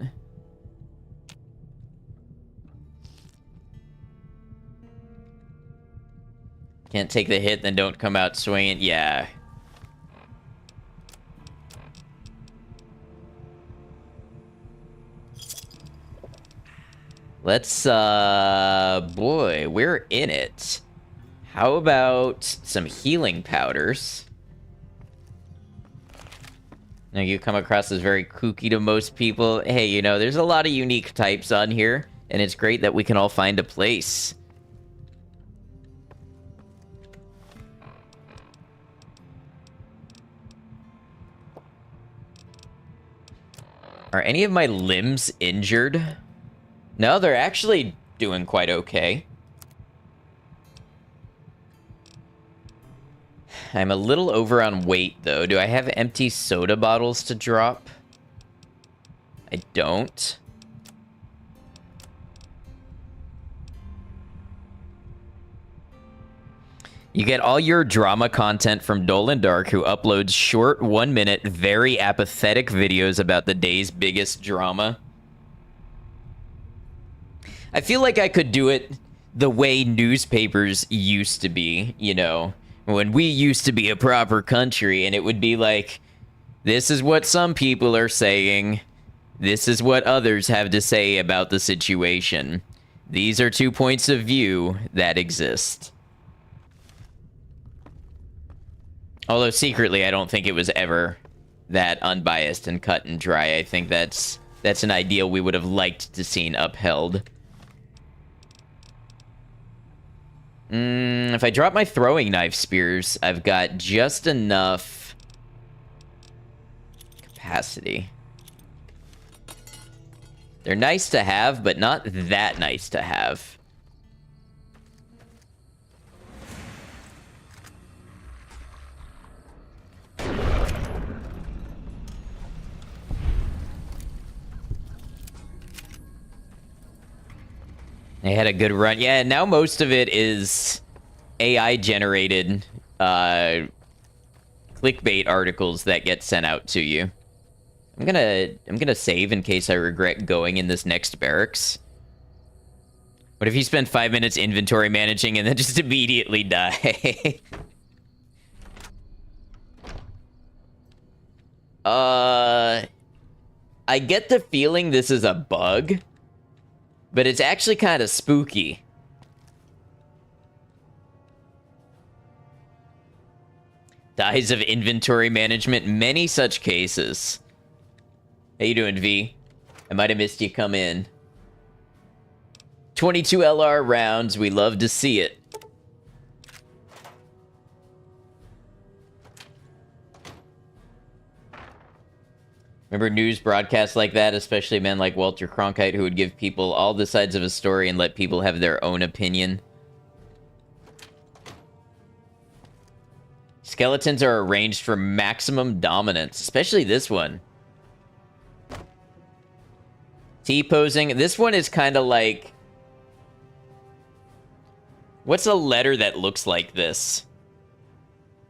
Speaker 1: Can't take the hit, then don't come out swinging. Yeah. Let's, boy, we're in it. How about some healing powders? Now, you come across as very kooky to most people. Hey, you know, there's a lot of unique types on here, and it's great that we can all find a place. Are any of my limbs injured? No, they're actually doing quite okay. I'm a little over on weight, though. Do I have empty soda bottles to drop? I don't. You get all your drama content from Dolan Dark, who uploads short, 1-minute, very apathetic videos about the day's biggest drama. I feel like I could do it the way newspapers used to be, you know, when we used to be a proper country, and it would be like, this is what some people are saying, this is what others have to say about the situation. These are 2 points of view that exist. Although secretly, I don't think it was ever that unbiased and cut and dry. I think that's an ideal we would have liked to seen upheld. If I drop my throwing knife spears, I've got just enough capacity. They're nice to have, but not that nice to have. They had a good run. Yeah, now most of it is AI generated clickbait articles that get sent out to you. I'm gonna save in case I regret going in this next barracks. What if you spend 5 minutes inventory managing and then just immediately die? I get the feeling this is a bug, but it's actually kind of spooky. Dies of inventory management, many such cases. How you doing, V? I might have missed you come in. 22 LR rounds, we love to see it. Remember news broadcasts like that, especially men like Walter Cronkite, who would give people all the sides of a story and let people have their own opinion? Skeletons are arranged for maximum dominance, especially this one. T-posing. This one is kind of like... What's a letter that looks like this?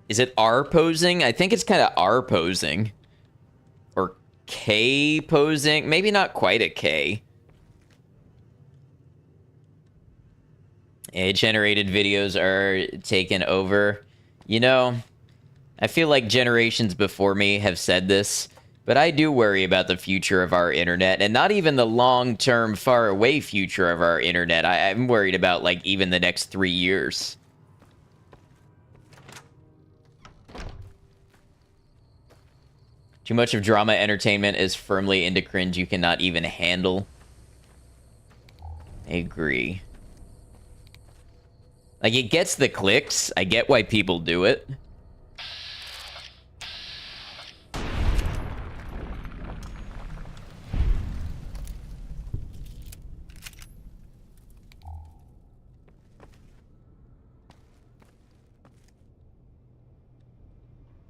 Speaker 1: Is it R posing? I think it's kind of R posing. Or K posing. Maybe not quite a K. AI-generated videos are taken over. You know, I feel like generations before me have said this, but I do worry about the future of our internet, and not even the long-term, far-away future of our internet. I'm worried about, like, even the next 3 years. Too much of drama entertainment is firmly into cringe you cannot even handle. I agree. Like, it gets the clicks. I get why people do it.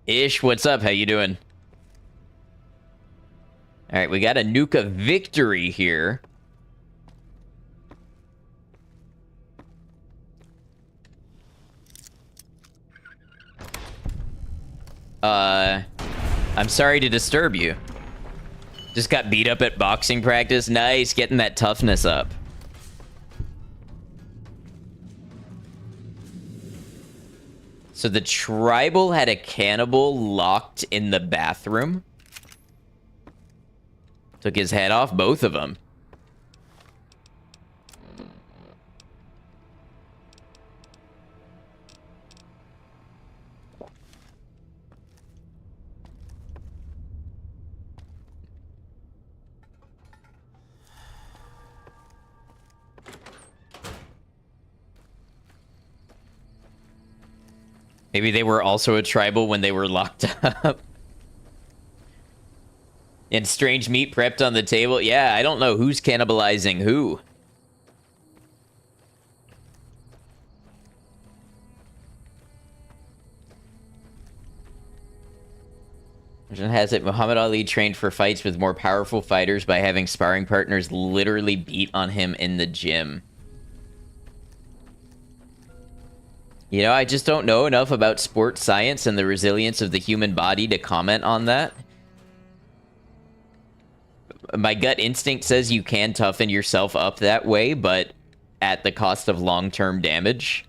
Speaker 1: Ish, what's up? How you doing? All right, we got a Nuka victory here. I'm sorry to disturb you. Just got beat up at boxing practice. Nice, getting that toughness up. So the tribal had a cannibal locked in the bathroom. Took his head off, both of them. Maybe they were also a tribal when they were locked up. And strange meat prepped on the table. Yeah, I don't know who's cannibalizing who. Legend has it Muhammad Ali trained for fights with more powerful fighters by having sparring partners literally beat on him in the gym. You know, I just don't know enough about sports science and the resilience of the human body to comment on that. My gut instinct says you can toughen yourself up that way, but at the cost of long-term damage.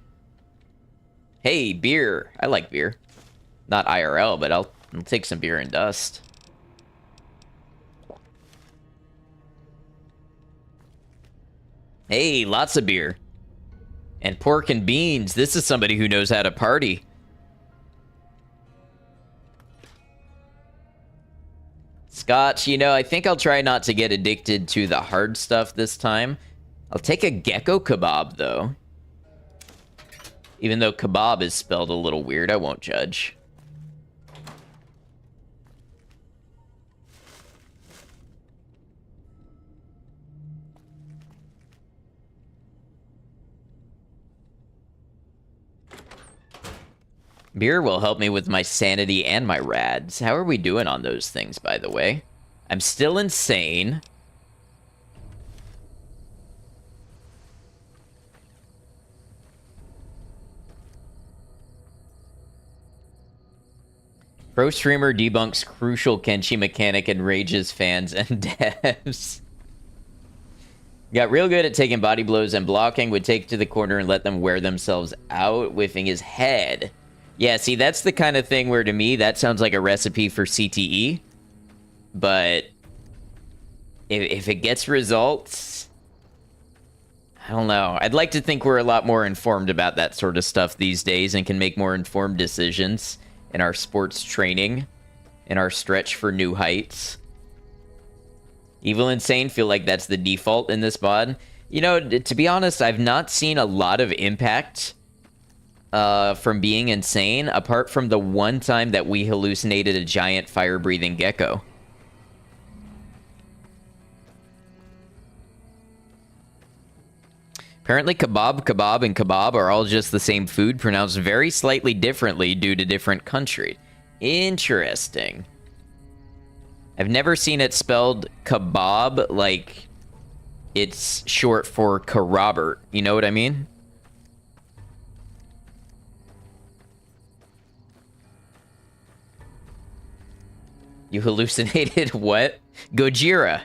Speaker 1: Hey, beer. I like beer. Not IRL, but I'll take some beer and dust. Hey, lots of beer. And pork and beans. This is somebody who knows how to party. Scotch, you know, I think I'll try not to get addicted to the hard stuff this time. I'll take a gecko kebab, though. Even though kebab is spelled a little weird, I won't judge. Beer will help me with my sanity and my rads. How are we doing on those things, by the way? I'm still insane. Pro streamer debunks crucial Kenshi mechanic and rages fans and devs. Got real good at taking body blows and blocking. Would take to the corner and let them wear themselves out, whiffing his head. Yeah, see, that's the kind of thing where, to me, that sounds like a recipe for CTE. But if it gets results, I don't know. I'd like to think we're a lot more informed about that sort of stuff these days and can make more informed decisions in our sports training, in our stretch for new heights. Evil Insane, feel like that's the default in this mod. You know, to be honest, I've not seen a lot of impact from being insane, apart from the one time that we hallucinated a giant fire-breathing gecko. Apparently kebab, kebab, and kebab are all just the same food, pronounced very slightly differently due to different countries. Interesting. I've never seen it spelled kebab like it's short for Robert. You know what I mean? You hallucinated what? Gojira.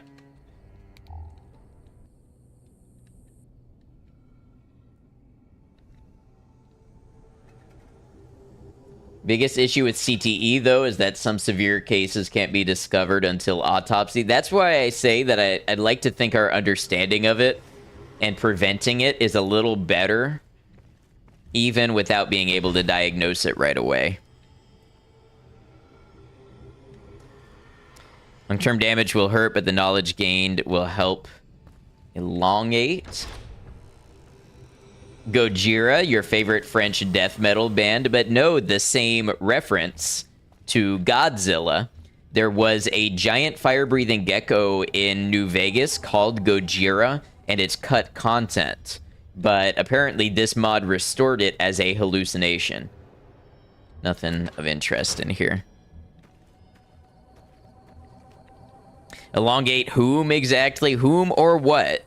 Speaker 1: Biggest issue with CTE, though, is that some severe cases can't be discovered until autopsy. That's why I say that I'd like to think our understanding of it and preventing it is a little better, even without being able to diagnose it right away. Long-term damage will hurt, but the knowledge gained will help elongate. Gojira, your favorite French death metal band, but no, the same reference to Godzilla. There was a giant fire-breathing gecko in New Vegas called Gojira, and it's cut content. But apparently this mod restored it as a hallucination. Nothing of interest in here. Elongate whom exactly? Whom or what?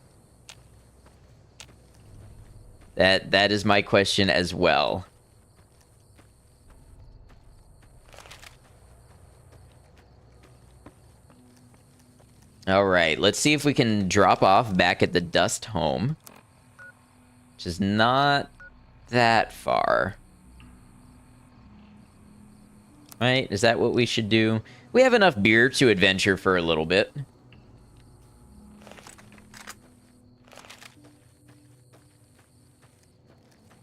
Speaker 1: That is my question as well. All right, let's see if we can drop off back at the Dust home, which is not that far. Right? Is that what we should do? We have enough beer to adventure for a little bit.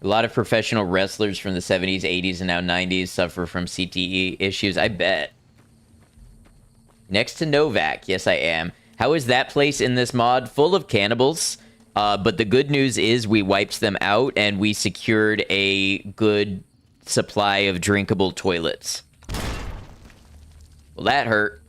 Speaker 1: A lot of professional wrestlers from the 70s, 80s, and now 90s suffer from CTE issues. I bet. Next to Novak. Yes, I am. How is that place in this mod? Full of cannibals. But the good news is we wiped them out and we secured a good supply of drinkable toilets. Well, that hurt.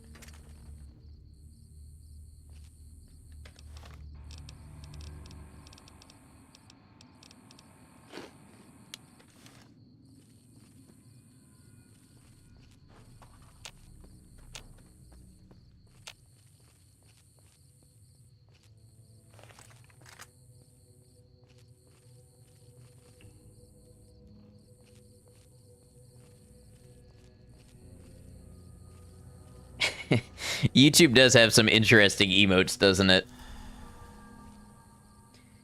Speaker 1: YouTube does have some interesting emotes, doesn't it?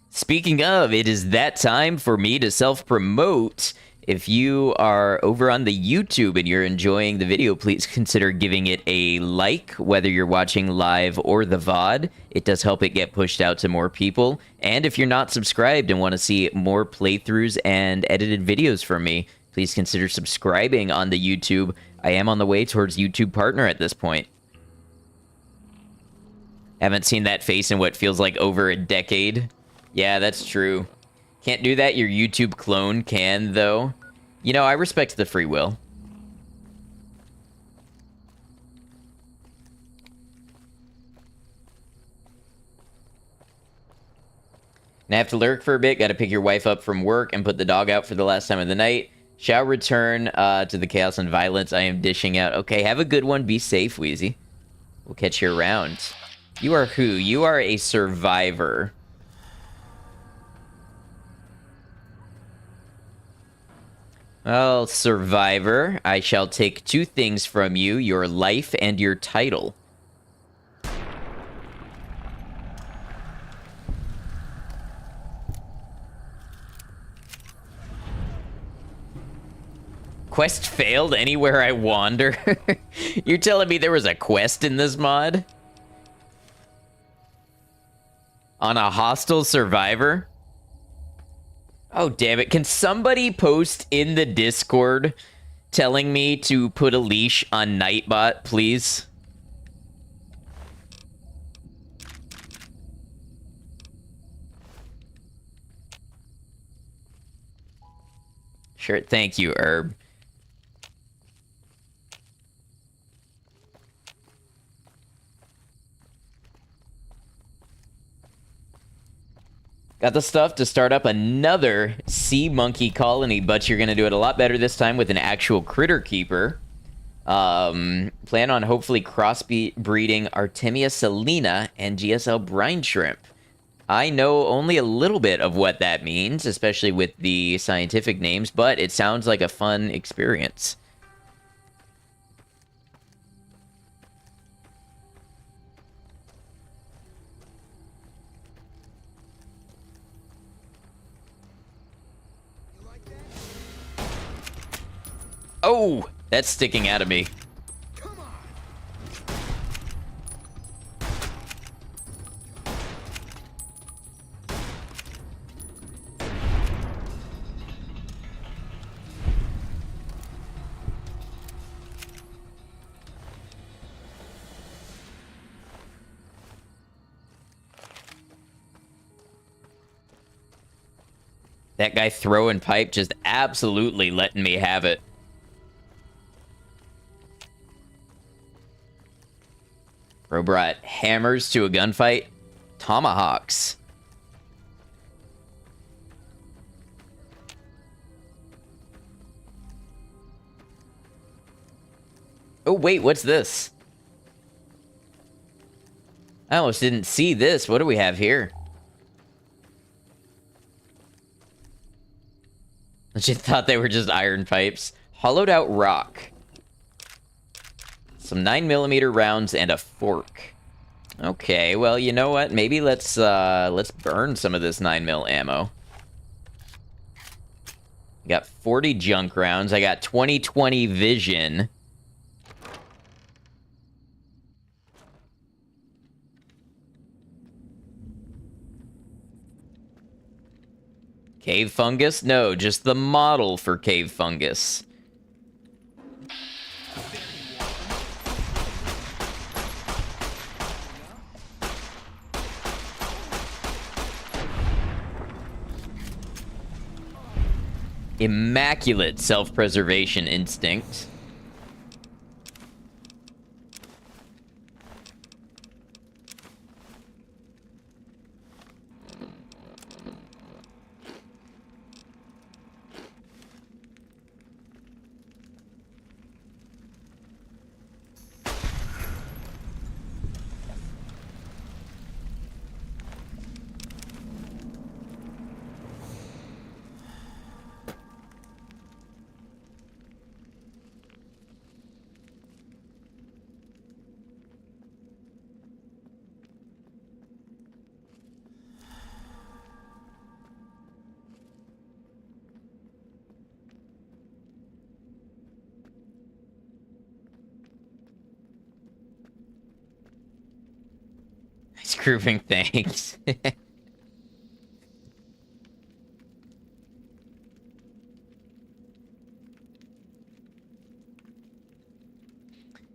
Speaker 1: Speaking of, it is that time for me to self-promote. If you are over on the YouTube and you're enjoying the video, please consider giving it a like, whether you're watching live or the VOD. It does help it get pushed out to more people. And if you're not subscribed and want to see more playthroughs and edited videos from me, please consider subscribing on the YouTube. I am on the way towards YouTube Partner at this point. Haven't seen that face in what feels like over a decade. Yeah, that's true. Can't do that. Your YouTube clone can, though. You know, I respect the free will. Now I have to lurk for a bit. Got to pick your wife up from work and put the dog out for the last time of the night. Shall return to the chaos and violence I am dishing out. Okay, have a good one. Be safe, Wheezy. We'll catch you around. You are who? You are a survivor. Well, survivor, I shall take two things from you, your life and your title. Quest failed anywhere I wander? You're telling me there was a quest in this mod? On a hostile survivor? Oh, damn it. Can somebody post in the Discord telling me to put a leash on Nightbot, please? Sure, thank you, Herb. Got the stuff to start up another sea monkey colony, but you're going to do it a lot better this time with an actual critter keeper. Plan on hopefully cross-breeding Artemia salina and GSL brine shrimp. I know only a little bit of what that means, especially with the scientific names, but it sounds like a fun experience. Oh, that's sticking out of me. That guy throwing pipe just absolutely letting me have it. Bro brought hammers to a gunfight. Tomahawks. Oh, wait, what's this? I almost didn't see this. What do we have here? I just thought they were just iron pipes. Hollowed out rock. Some 9mm rounds and a fork. Okay, well, you know what? Maybe let's burn some of this 9mm ammo. Got 40 junk rounds. I got 20/20 vision. Cave fungus? No, just the model for cave fungus. Immaculate self-preservation instinct. Nice grouping, thanks.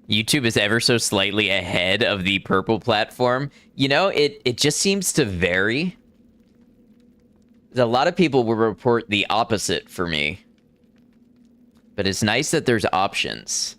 Speaker 1: YouTube is ever so slightly ahead of the purple platform. You know, it just seems to vary. A lot of people will report the opposite for me. But it's nice that there's options.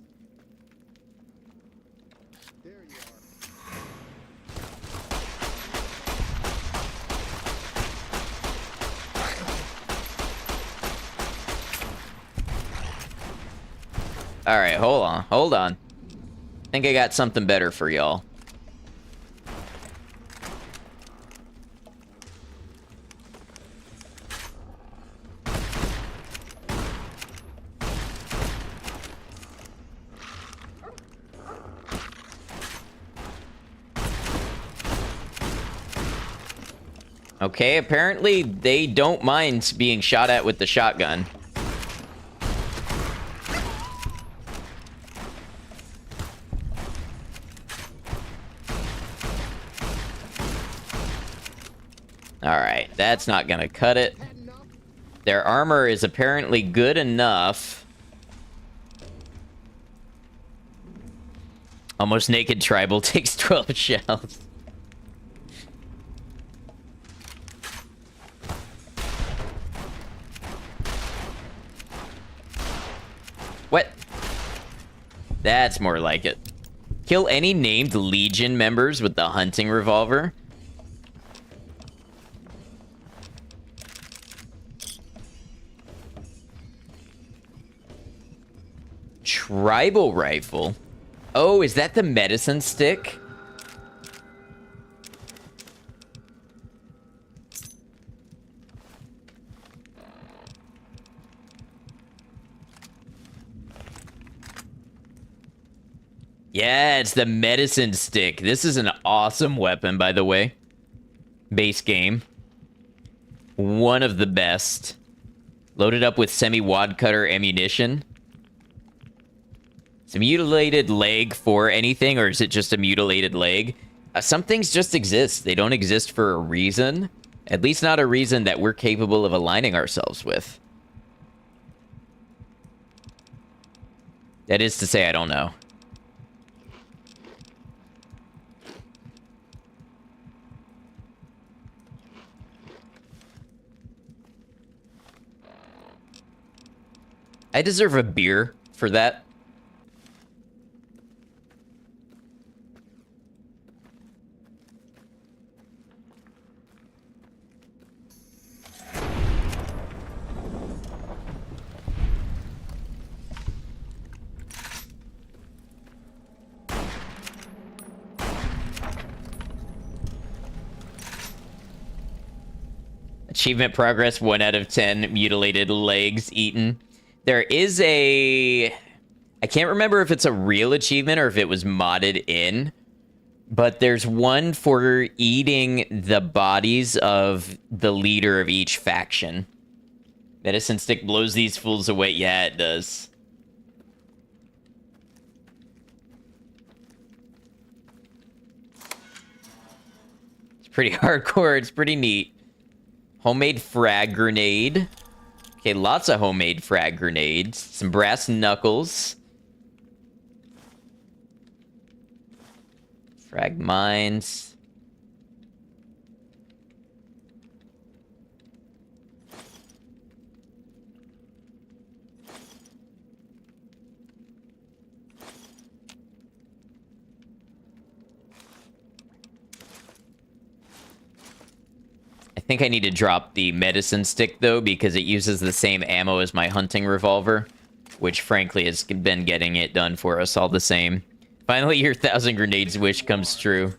Speaker 1: Alright, hold on. I think I got something better for y'all. Okay, apparently they don't mind being shot at with the shotgun. Alright, that's not gonna cut it. Their armor is apparently good enough. Almost Naked Tribal takes 12 shells. What? That's more like it. Kill any named Legion members with the hunting revolver. tribal rifle. Oh, is that the medicine stick? Yeah, it's the medicine stick. This is an awesome weapon, by the way. Base game. One of the best. Loaded up with semi-wad cutter ammunition. Is a mutilated leg for anything, or is it just a mutilated leg? Some things just exist. They don't exist for a reason. At least not a reason that we're capable of aligning ourselves with. That is to say, I don't know. I deserve a beer for that. Achievement progress, 1 out of 10. Mutilated legs eaten. There is a... I can't remember if it's a real achievement or if it was modded in. But there's one for eating the bodies of the leader of each faction. Medicine stick blows these fools away. Yeah, it does. It's pretty hardcore. It's pretty neat. Homemade frag grenade. Okay, lots of homemade frag grenades. Some brass knuckles. Frag mines. I think I need to drop the medicine stick, though, because it uses the same ammo as my hunting revolver, which, frankly, has been getting it done for us all the same. Finally, your 1,000 grenades wish comes true.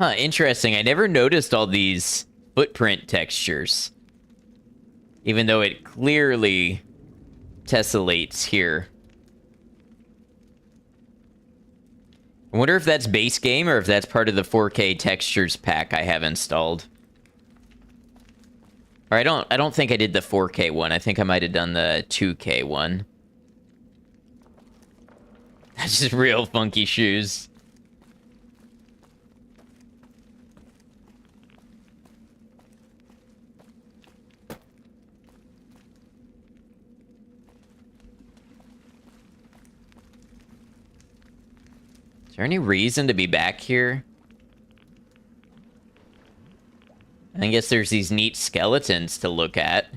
Speaker 1: Huh, interesting. I never noticed all these footprint textures. Even though it clearly tessellates here. I wonder if that's base game or if that's part of the 4K textures pack I have installed. Or I don't think I did the 4K one. I think I might have done the 2K one. That's just real funky shoes. Is there any reason to be back here? I guess there's these neat skeletons to look at.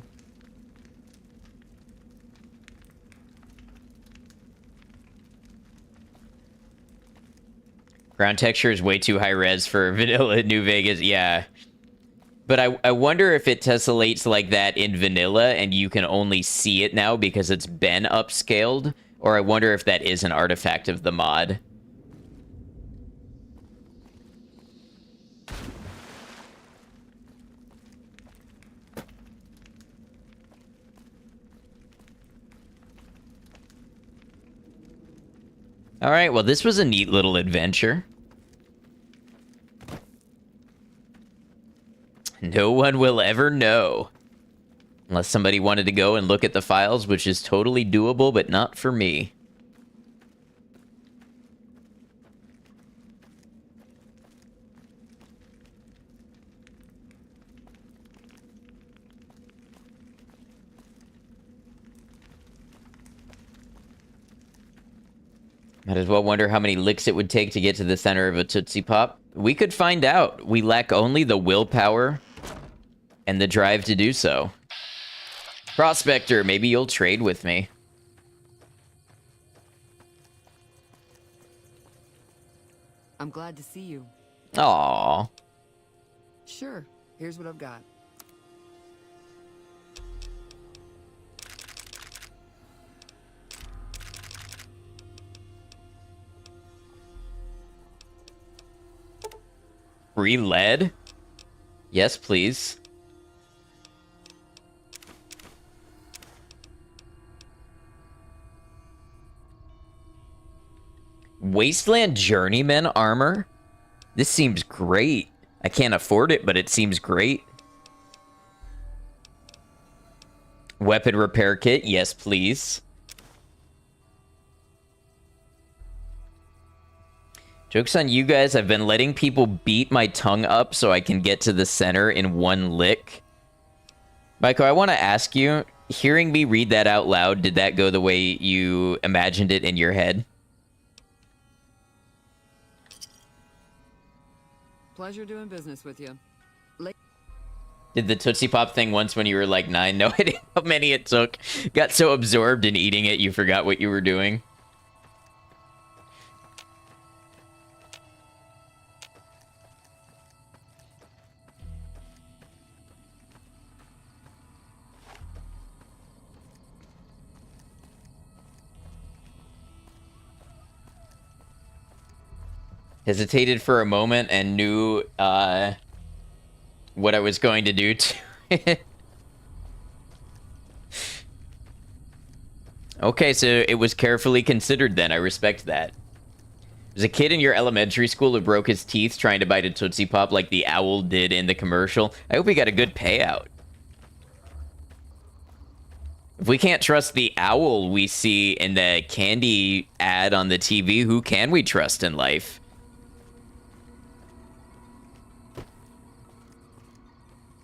Speaker 1: Ground texture is way too high res for vanilla New Vegas. Yeah. But I wonder if it tessellates like that in vanilla and you can only see it now because it's been upscaled. Or I wonder if that is an artifact of the mod. Alright, well, this was a neat little adventure. No one will ever know. Unless somebody wanted to go and look at the files, which is totally doable, but not for me. Might as well wonder how many licks it would take to get to the center of a Tootsie Pop. We could find out. We lack only the willpower and the drive to do so. Prospector, maybe you'll trade with me.
Speaker 5: I'm glad to see you.
Speaker 1: Aww.
Speaker 5: Sure, here's what I've got.
Speaker 1: Free lead? Yes, please. Wasteland Journeyman armor? This seems great. I can't afford it, but it seems great. Weapon repair kit? Yes, please. Joke's on you guys. I've been letting people beat my tongue up so I can get to the center in one lick. Michael, I want to ask you, hearing me read that out loud, did that go the way you imagined it in your head?
Speaker 5: Pleasure doing business with you.
Speaker 1: Did the Tootsie Pop thing once when you were like 9. No idea how many it took. Got so absorbed in eating it, you forgot what you were doing. Hesitated for a moment and knew what I was going to do to it. Okay, so it was carefully considered then. I respect that. There's a kid in your elementary school who broke his teeth trying to bite a Tootsie Pop like the owl did in the commercial. I hope he got a good payout. If we can't trust the owl we see in the candy ad on the TV, who can we trust in life?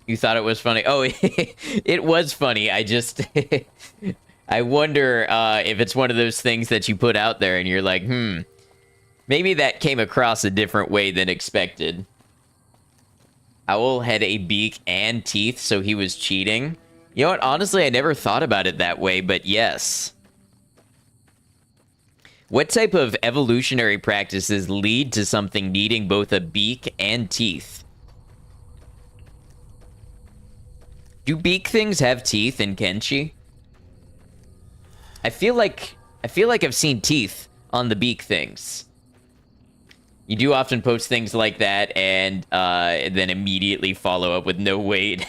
Speaker 1: You thought it was funny? Oh, it was funny. I just... I wonder if it's one of those things that you put out there and you're like, maybe that came across a different way than expected. Owl had a beak and teeth, so he was cheating. You know what? Honestly, I never thought about it that way, but yes. What type of evolutionary practices lead to something needing both a beak and teeth? Do beak things have teeth in Kenshi? I feel like I've seen teeth on the beak things. You do often post things like that and then immediately follow up with no wait.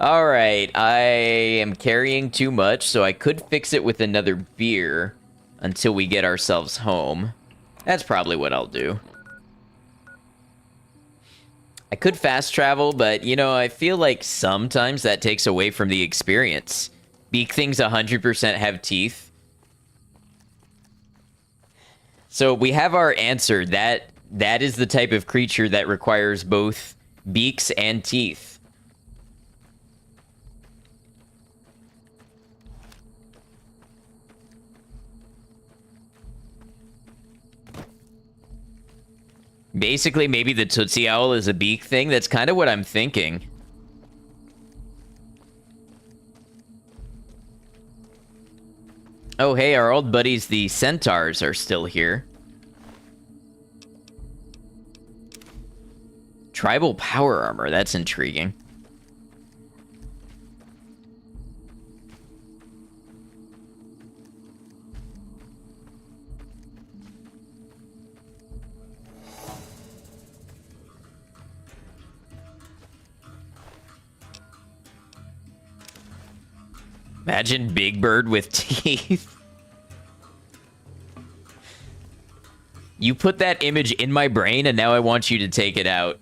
Speaker 1: All right, I am carrying too much, so I could fix it with another beer until we get ourselves home. That's probably what I'll do. I could fast travel, but, you know, I feel like sometimes that takes away from the experience. Beak things 100% have teeth. So we have our answer. That is the type of creature that requires both beaks and teeth. Basically, maybe the Tootsie Owl is a beak thing. That's kind of what I'm thinking. Oh, hey, our old buddies, the Centaurs, are still here. Tribal power armor. That's intriguing. Imagine Big Bird with teeth. You put that image in my brain, and now I want you to take it out.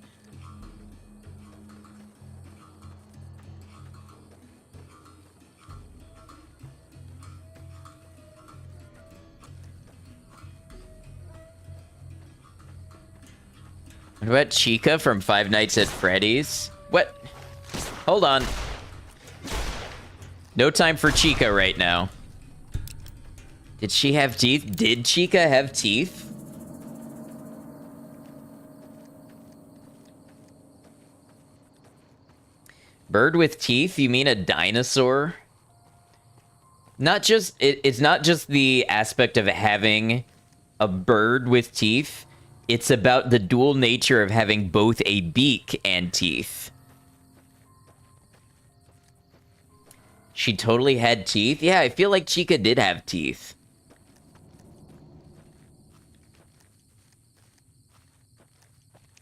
Speaker 1: What about Chica from Five Nights at Freddy's? What? Hold on. No time for Chica right now. Did she have teeth? Did Chica have teeth? Bird with teeth? You mean a dinosaur? Not just it's not just the aspect of having a bird with teeth. It's about the dual nature of having both a beak and teeth. She totally had teeth? Yeah, I feel like Chica did have teeth.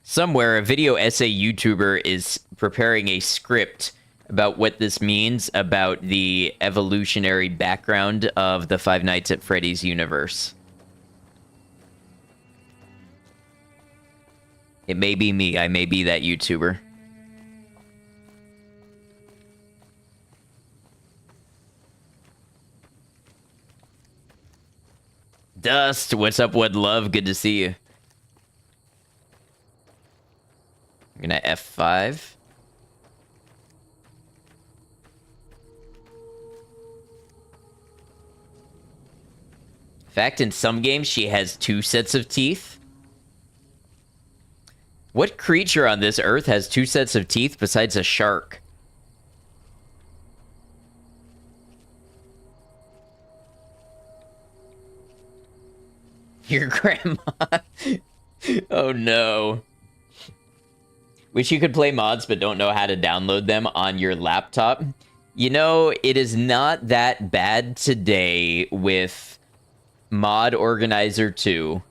Speaker 1: Somewhere, a video essay YouTuber is preparing a script about what this means about the evolutionary background of the Five Nights at Freddy's universe. It may be me. I may be that YouTuber. Dust, what's up, Wood Love? Good to see you. I'm gonna F5. In fact, in some games, she has 2 sets of teeth. What creature on this earth has 2 sets of teeth besides a shark? Your grandma. Oh no. Wish you could play mods but don't know how to download them on your laptop. You know, it is not that bad today with Mod Organizer 2.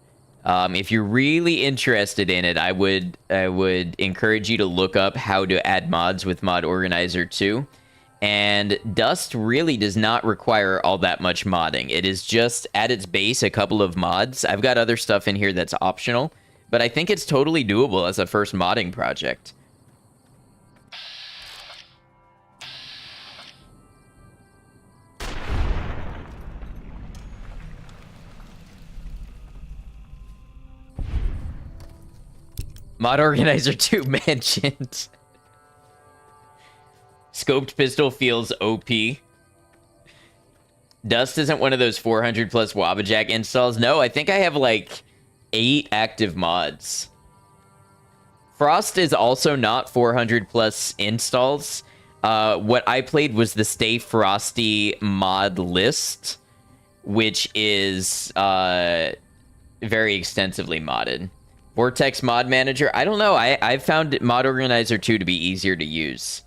Speaker 1: If you're really interested in it, I would encourage you to look up how to add mods with Mod Organizer 2. And Dust really does not require all that much modding. It is just, at its base, a couple of mods. I've got other stuff in here that's optional, but I think it's totally doable as a first modding project. Mod Organizer 2 mentioned. Scoped pistol feels OP. Dust isn't one of those 400 plus Wabbajack installs. No, I think I have like 8 active mods. Frost is also not 400 plus installs. What I played was the Stay Frosty mod list, which is very extensively modded. Vortex Mod Manager, I don't know. I've found Mod Organizer 2 to be easier to use.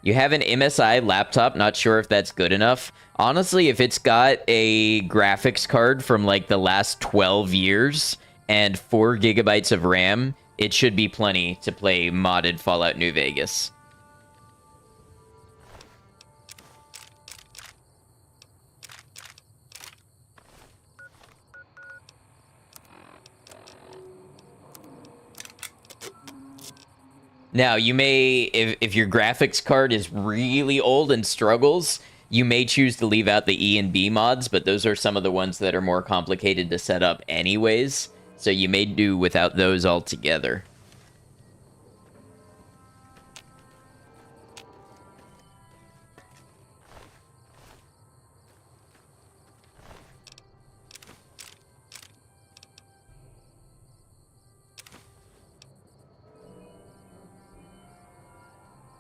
Speaker 1: You have an MSI laptop, not sure if that's good enough. Honestly, if it's got a graphics card from like the last 12 years and 4 gigabytes of RAM, it should be plenty to play modded Fallout New Vegas. Now, you may, if your graphics card is really old and struggles, you may choose to leave out the E and B mods, but those are some of the ones that are more complicated to set up anyways, so you may do without those altogether.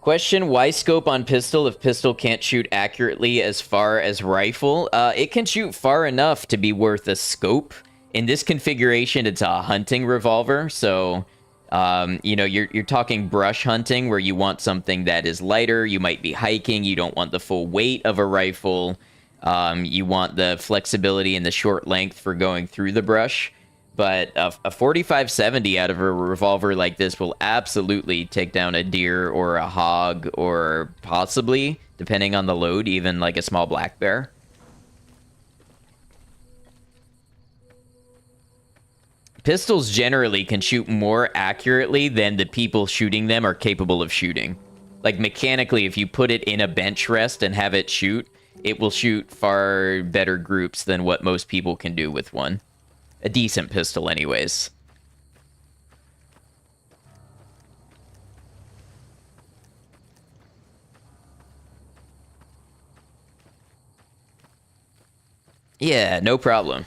Speaker 1: Question, why scope on pistol if pistol can't shoot accurately as far as rifle? It can shoot far enough to be worth a scope. In this configuration, it's a hunting revolver, so, you know, you're talking brush hunting where you want something that is lighter, you might be hiking, you don't want the full weight of a rifle, you want the flexibility and the short length for going through the brush. But a 4570 out of a revolver like this will absolutely take down a deer or a hog or possibly, depending on the load, even like a small black bear. Pistols generally can shoot more accurately than the people shooting them are capable of shooting. Like mechanically, if you put it in a bench rest and have it shoot, it will shoot far better groups than what most people can do with one. A decent pistol anyways. Yeah, no problem.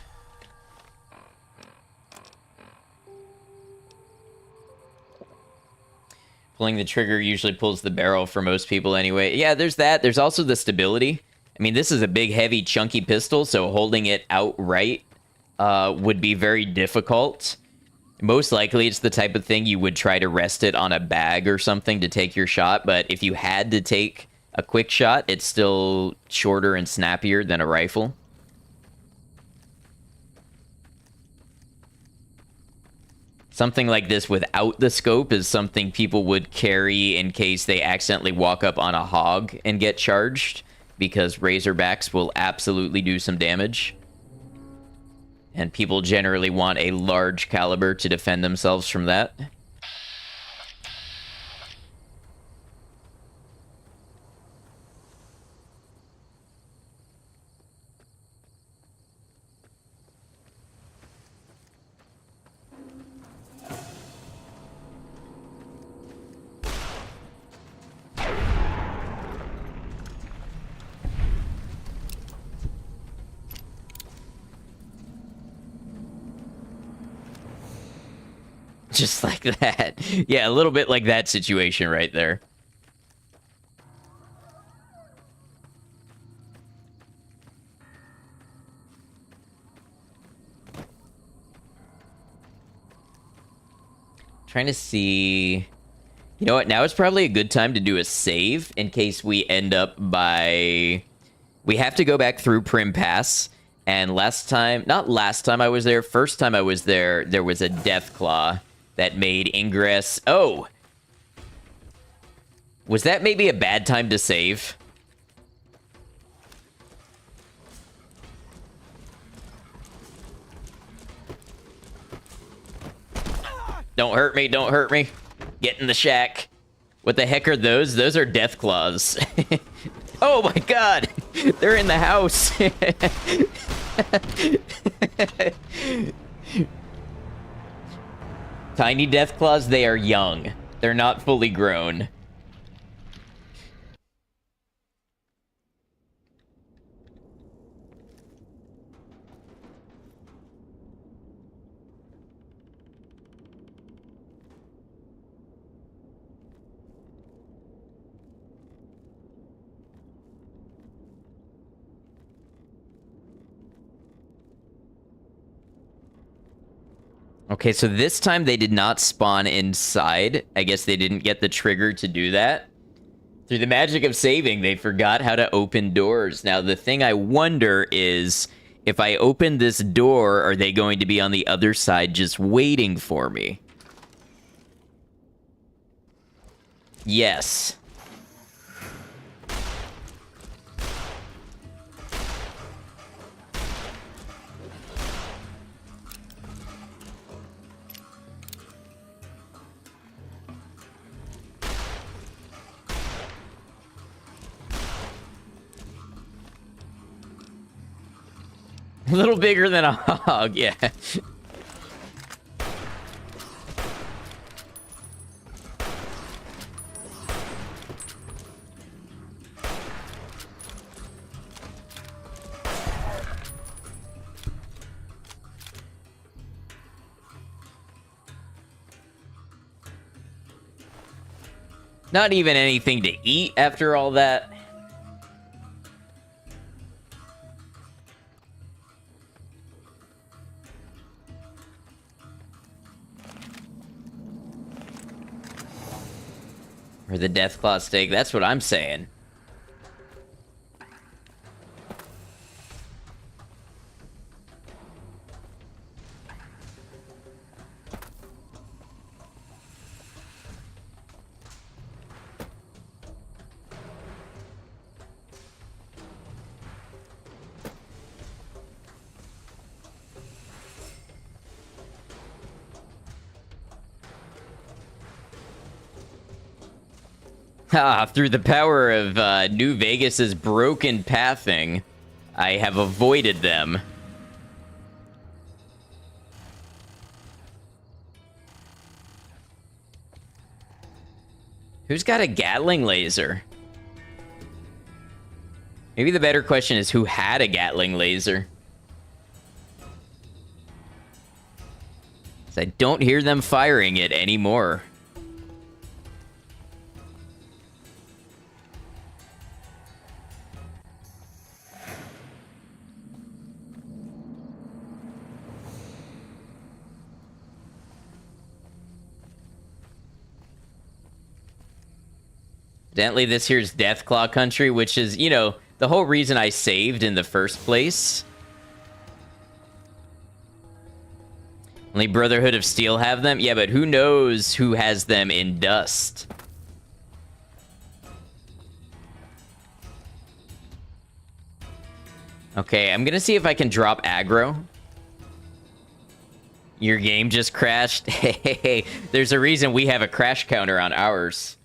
Speaker 1: Pulling the trigger usually pulls the barrel for most people anyway. Yeah, there's that. There's also the stability. I mean, this is a big, heavy, chunky pistol, so holding it outright would be very difficult. Most likely, it's the type of thing you would try to rest it on a bag or something to take your shot, but if you had to take a quick shot, it's still shorter and snappier than a rifle. Something like this without the scope is something people would carry in case they accidentally walk up on a hog and get charged, because Razorbacks will absolutely do some damage. And people generally want a large caliber to defend themselves from that. Just like that. Yeah, a little bit like that situation right there. Trying to see... You know what? Now is probably a good time to do a save in case we end up by... We have to go back through Prim Pass. And last time... Not last time I was there. First time I was there, there was a Deathclaw that made ingress... Oh! Was that maybe a bad time to save? Don't hurt me, don't hurt me. Get in the shack. What the heck are those? Those are Deathclaws. Oh my god! They're in the house! Tiny Deathclaws, they are young. They're not fully grown. Okay, so this time they did not spawn inside. I guess they didn't get the trigger to do that. Through the magic of saving, they forgot how to open doors. Now, the thing I wonder is, if I open this door, are they going to be on the other side just waiting for me? Yes. A little bigger than a hog, yeah. Not even anything to eat after all that. Or the Deathclaw steak, that's what I'm saying. Ah, through the power of New Vegas's broken pathing, I have avoided them. Who's got a Gatling laser? Maybe the better question is who had a Gatling laser? 'Cause I don't hear them firing it anymore. Evidently, this here's Deathclaw country, which is, you know, the whole reason I saved in the first place. Only Brotherhood of Steel have them? Yeah, but who knows who has them in Dust? Okay, I'm gonna see if I can drop aggro. Your game just crashed? Hey, there's a reason we have a crash counter on ours.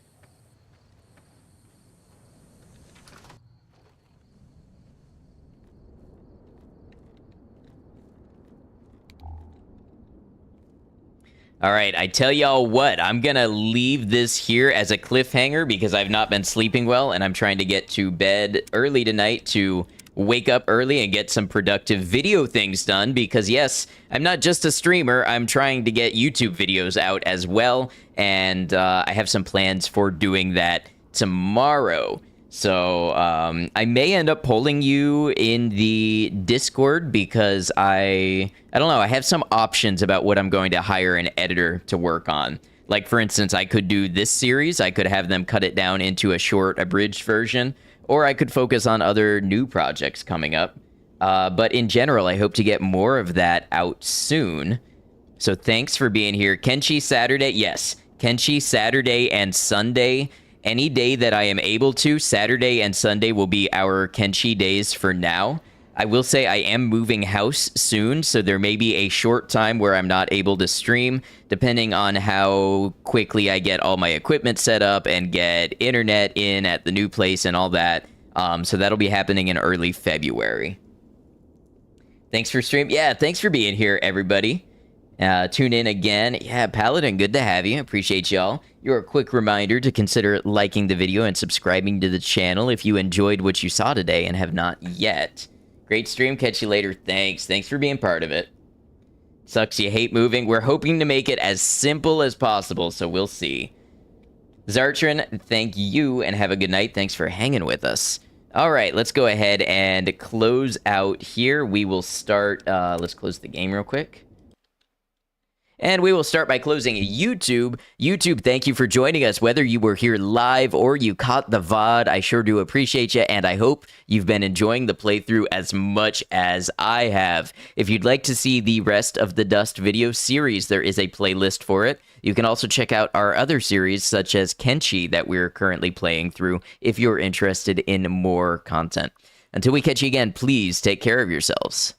Speaker 1: All right, I tell y'all what, I'm gonna leave this here as a cliffhanger because I've not been sleeping well and I'm trying to get to bed early tonight to wake up early and get some productive video things done because, yes, I'm not just a streamer, I'm trying to get YouTube videos out as well, and I have some plans for doing that tomorrow. So I may end up polling you in the Discord because I don't know, I have some options about what I'm going to hire an editor to work on. Like, for instance, I could do this series, I could have them cut it down into a short, abridged version, or I could focus on other new projects coming up. But in general, I hope to get more of that out soon. So thanks for being here. Kenshi Saturday, yes. Kenshi Saturday and Sunday. Any day that I am able to, Saturday and Sunday will be our Kenshi days for now. I will say I am moving house soon, so there may be a short time where I'm not able to stream, depending on how quickly I get all my equipment set up and get internet in at the new place and all that. So that'll be happening in early February. Thanks for stream. Yeah, thanks for being here, everybody. Tune in again. Yeah, Paladin, good to have you. Appreciate y'all. Your quick reminder to consider liking the video and subscribing to the channel if you enjoyed what you saw today and have not yet. Great stream. Catch you later. Thanks. Thanks for being part of it. Sucks you hate moving. We're hoping to make it as simple as possible, so we'll see. Zartran, thank you and have a good night. Thanks for hanging with us. All right, let's go ahead and close out here. We will start, let's close the game real quick. And we will start by closing YouTube. YouTube, thank you for joining us. Whether you were here live or you caught the VOD, I sure do appreciate you, and I hope you've been enjoying the playthrough as much as I have. If you'd like to see the rest of the Dust video series, there is a playlist for it. You can also check out our other series, such as Kenshi, that we're currently playing through, if you're interested in more content. Until we catch you again, please take care of yourselves.